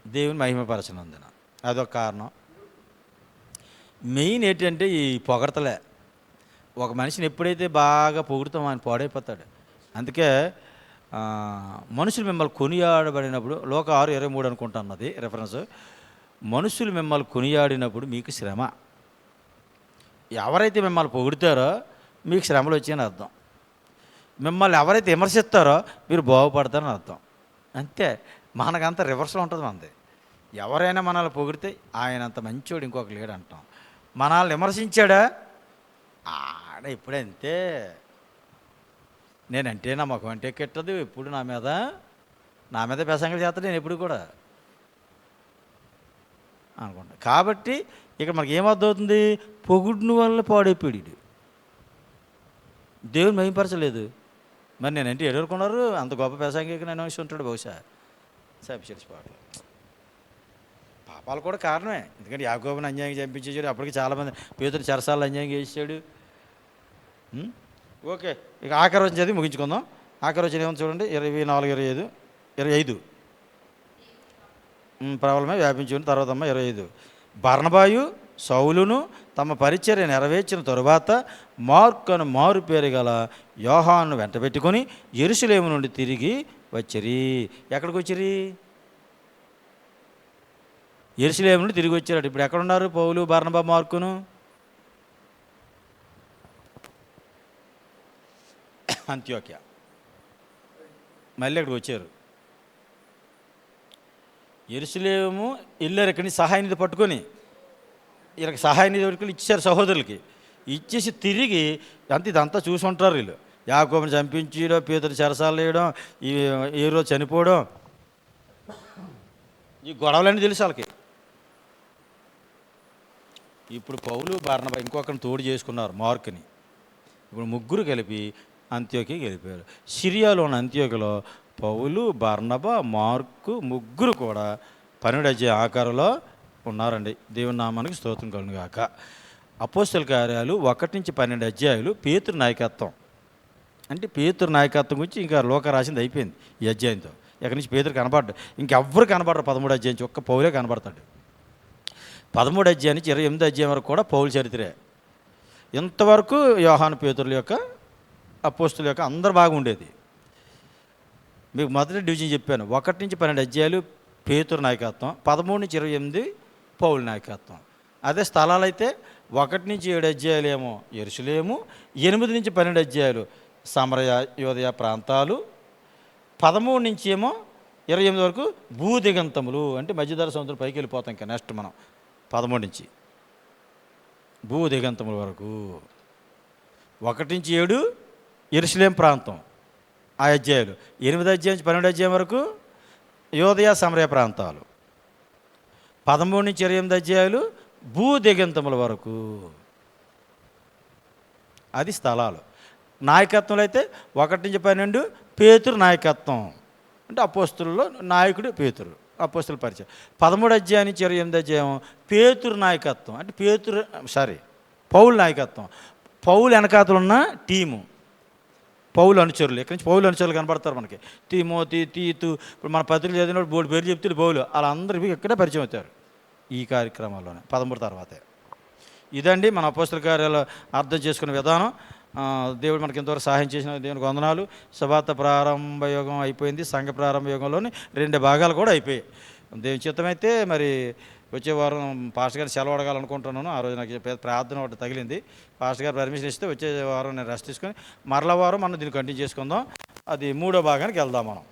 దేవుని మహిమపరచనందున అదొక కారణం. మెయిన్ ఏంటంటే ఈ పొగడతలే. ఒక మనిషిని ఎప్పుడైతే బాగా పొగుడుతామో ఆయన పాడైపోతాడు. అందుకే మనుషులు మిమ్మల్ని కొనియాడబడినప్పుడు లోక 6:23 అనుకుంటున్నది రెఫరెన్స్. మనుషులు మిమ్మల్ని కొనియాడినప్పుడు మీకు శ్రమ. ఎవరైతే మిమ్మల్ని పొగుడుతారో మీకు శ్రమలు వచ్చాయని అర్థం. మిమ్మల్ని ఎవరైతే విమర్శిస్తారో మీరు బాగుపడతారని అర్థం. అంతే. మనకంత రివర్స్లో ఉంటుంది మనది. ఎవరైనా మనల్ని పొగిడితే ఆయన అంత మంచోడు ఇంకొక లేడు అంటాం. మనల్ని విమర్శించాడా ఆడ ఇప్పుడే అంతే. నేనంటే నా ముఖం అంటే కెట్టదు ఎప్పుడు నా మీద ప్రసంగం చేస్తాడు నేను ఎప్పుడు కూడా అనుకుంటా. కాబట్టి ఇక్కడ మనకి ఏమర్థమవుతుంది? పొగుడిన వల్ల పాడైపోయాడు, దేవుని మహింపరచలేదు. మరి నేనంటే ఎదుర్కొన్నారు అంత గొప్ప ప్రసంగికి నేను వేసి ఉంటాడు బహుశా సబ్సిడీస్పాట్లు. పాపాలు కూడా కారణమే. ఎందుకంటే యాకోబుని అన్యాయం చంపించేసాడు. అప్పటికి చాలామంది పేతురు చెరసాలను అన్యాయం చేసాడు. ఓకే, ఇక ఆఖరి వచ్చిన చదివి ముగించుకుందాం. ఆఖరి వచ్చిన ఏమో చూడండి, 24, 25 ప్రబలమే వ్యాపించుకుని తర్వాత 25 బర్నబాయు సౌలును తమ పరిచర్య నెరవేర్చిన తరువాత మార్కు అను మారు పేరు గల యోహాను వెంటబెట్టుకొని యెరూషలేము నుండి తిరిగి వచ్చిరి. ఎక్కడికి వచ్చిరి? యెరూషలేము నుండి తిరిగి వచ్చారు. ఇప్పుడు ఎక్కడున్నారు పౌలు, బర్నబా, మార్కును? అంత్యోక్య. మళ్ళీ అక్కడికి వచ్చారు. యెరూషలేము వెళ్ళారు. ఇక్కడి నుంచి సహాయ నిధి పట్టుకొని వీళ్ళకి సహాయ నిధి పట్టుకొని ఇచ్చారు సహోదరులకి. ఇచ్చేసి తిరిగి ఇదంతా చూసి ఉంటారు వీళ్ళు. యాకోబుని చంపించడం, పేతురు చెరసాలు వేయడం, ఈ రోజు చనిపోవడం, ఈ గొడవలన్నీ తెలుసు వాళ్ళకి. ఇప్పుడు పౌలు, బర్నబా ఇంకొకరిని తోడు చేసుకున్నారు మార్కుని. ఇప్పుడు ముగ్గురు కలిపి అంత్యోక్యకి వెళ్ళిపోయారు. సిరియాలో ఉన్న అంత్యోక్యలో పౌలు, బర్నబా, మార్కు ముగ్గురు కూడా 12 అధ్యాయ ఆకారంలో ఉన్నారండి. దేవుని నామానికి స్తోత్రం కలుగును గాక. అపోస్తల కార్యాలు 1 నుంచి 12 అధ్యాయులు పేతురు నాయకత్వం. అంటే పేతురు నాయకత్వం గురించి ఇంకా లోక రాసింది అయిపోయింది ఈ అధ్యాయంతో. ఎక్కడి నుంచి పేతురు కనబడ్డాడు, ఇంకెవ్వరు కనబడరు. 13 అధ్యాయం నుంచి ఒక్క పౌలే కనబడతాడు. 13 అధ్యాయం నుంచి 28 అధ్యాయం వరకు కూడా పౌలు చరిత్రే. ఇంతవరకు యోహాను, పేతురుల యొక్క, అపోస్తుల యొక్క అందరు బాగుండేది. మీకు మొదటి డివిజన్ చెప్పాను. 1 నుంచి 12 అధ్యాయాలు పేతురు నాయకత్వం, 13 నుంచి 28 పౌలు నాయకత్వం. అదే స్థలాలు అయితే 1 నుంచి 7 అధ్యాయాలు ఏమో యెరూషలేము, 8 నుంచి 12 అధ్యాయాలు సమరయ, యోదయ ప్రాంతాలు, 13 నుంచి ఏమో 28 వరకు భూదిగంతములు, అంటే మధ్యధరా సముద్రం పైకి వెళ్ళిపోతాం. ఇంకా నెక్స్ట్ మనం 13 నుంచి భూదిగంతముల వరకు. 1 నుంచి 7 యెరూషలేం ప్రాంతం ఆ అధ్యాయులు. 8 అధ్యాయం నుంచి 12 అధ్యాయం వరకు యోదయ, సమరయ ప్రాంతాలు. 13 నుంచి 28 అధ్యాయులు భూదిగంతముల వరకు. అది స్థలాలు. నాయకత్వంలో అయితే 1 నుంచి 12 పేతురు నాయకత్వం, అంటే అపోస్తులలో నాయకుడు పేతురు, అపోస్తుల పరిచయం. 13 అధ్యాయం నుంచి 28 అధ్యాయం పేతురు నాయకత్వం, అంటే పౌలు నాయకత్వం. పౌలు వెనకాతలు ఉన్న టీము పౌలు అనుచరులు. ఇక్కడి నుంచి పౌలు అనుచరులు కనబడతారు మనకి. తిమోతి, తీతు, ఇప్పుడు మన పత్రిక చదివినప్పుడు బోర్డు పేరు చెప్తే పౌలు, అలా అందరూ ఇక్కడే పరిచయం అవుతారు ఈ కార్యక్రమాల్లోనే 13 తర్వాతే. ఇదండి మన అపోస్తల కార్యాలు అర్థం చేసుకునే విధానం. దేవుడు మనకి ఇంతవరకు సహాయం చేసిన దేవునికి వందనాలు. శుభార్త ప్రారంభ యోగం అయిపోయింది. సంఘ ప్రారంభ యోగంలోని 2 భాగాలు కూడా అయిపోయాయి. దేవుని చిత్తమైతే మరి వచ్చే వారం పాస్టర్ గారు సెలవు అడగాలనుకుంటున్నాను. ఆ రోజు నాకు ప్రార్థన ఒకటి తగిలింది. పాస్టర్ గారు పర్మిషన్ ఇస్తే వచ్చే వారం నేను రెస్ట్ తీసుకొని మరల వారం మనం దీన్ని కంటిన్యూ చేసుకుందాం. అది 3వ భాగానికి వెళ్దాం మనం.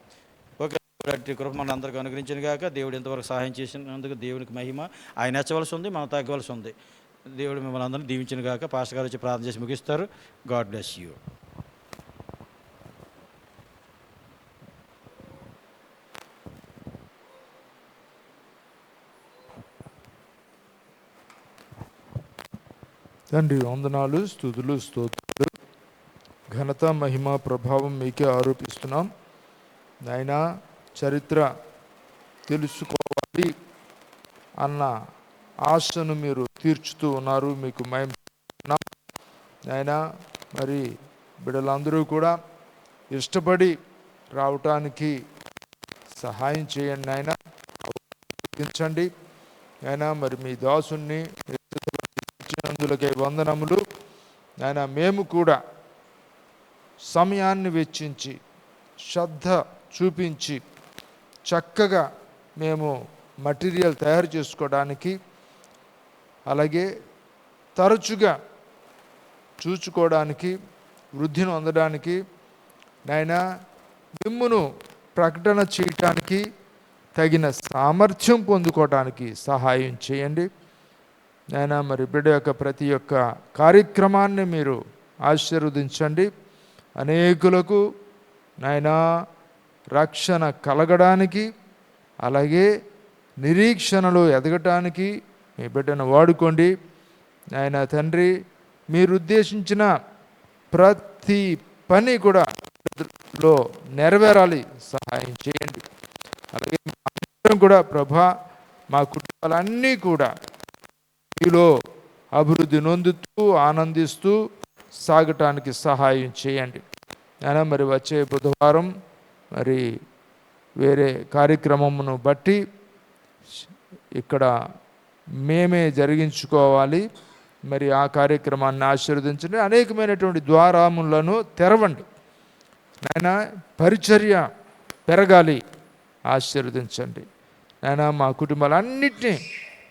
ఓకే, కృప మన అందరికీ అనుగ్రహించిన కాక దేవుడు ఎంతవరకు సహాయం చేసినందుకు దేవునికి మహిమ. ఆయన నచ్చవలసి ఉంది, మనం తగ్గవలసి ఉంది. దేవుడు మిమ్మల్ని అందరినీ దీవించిన కాక. పాస్టర్ గారు వచ్చి ప్రార్థన చేసి ముగిస్తారు. God bless you. తండ్రి వందనాలు, స్తుతులు, స్తోత్రాలు, ఘనత, మహిమ, ప్రభావం మీకే ఆరోపిస్తున్నాం. నాయనా, చరిత్ర తెలుసుకోవాలి అన్న ఆశను మీరు తీర్చుతూ ఉన్నారు. మీకు మహిమ నాయనా. మరి బిడ్డలందరూ కూడా ఇష్టపడి రావటానికి సహాయం చేయండి నాయనా, ఇచ్చించండి నాయనా. మరి మీ దాసుని ఇచ్చినందులకై వందనములు నాయనా. మేము కూడా సమయాన్ని వెచ్చించి శ్రద్ధ చూపించి చక్కగా మేము మటీరియల్ తయారు చేసుకోవడానికి, అలాగే తరచుగా చూచుకోవడానికి, వృద్ధిని పొందడానికి, నాయనా మిమ్మును ప్రకటన చేయటానికి, తగిన సామర్థ్యం పొందుకోవడానికి సహాయం చేయండి నాయనా. మరి బిడ్డ యొక్క ప్రతి ఒక్క కార్యక్రమాన్ని మీరు ఆశీర్వదించండి. అనేకులకు నాయనా రక్షణ కలగడానికి, అలాగే నిరీక్షణలో ఎదగటానికి మీ బిడ్డను వాడుకోండి నాయనా తండ్రి. మీరు ఉద్దేశించిన ప్రతి పని కూడా లో నెరవేరాలి, సహాయం చేయండి. అలాగే అందరం కూడా ప్రభా, మా కుటుంబాలన్నీ కూడా మీలో అభివృద్ధి నొందుతూ ఆనందిస్తూ సాగటానికి సహాయం చేయండి నాయనా. మరి వచ్చే బుధవారం మరి వేరే కార్యక్రమమును బట్టి ఇక్కడ మేమే జరిగించుకోవాలి. మరి ఆ కార్యక్రమాన్ని ఆశీర్వదించండి. అనేకమైనటువంటి ద్వారములను తెరవండి నాయనా. పరిచర్య పెరగాలి, ఆశీర్వదించండి నాయనా. మా కుటుంబాలన్నిటినీ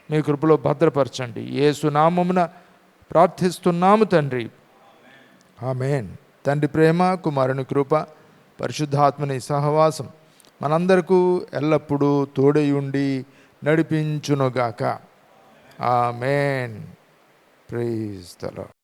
మీ కృపలో భద్రపరచండి. యేసు నామమున ప్రార్థిస్తున్నాము తండ్రి, ఆమేన్. తండ్రి ప్రేమ, కుమారుని కృప, పరిశుద్ధాత్మని సహవాసం మనందరకు ఎల్లప్పుడూ తోడై ఉండి నడిపించునుగాక. ఆమేన్. Praise the lord.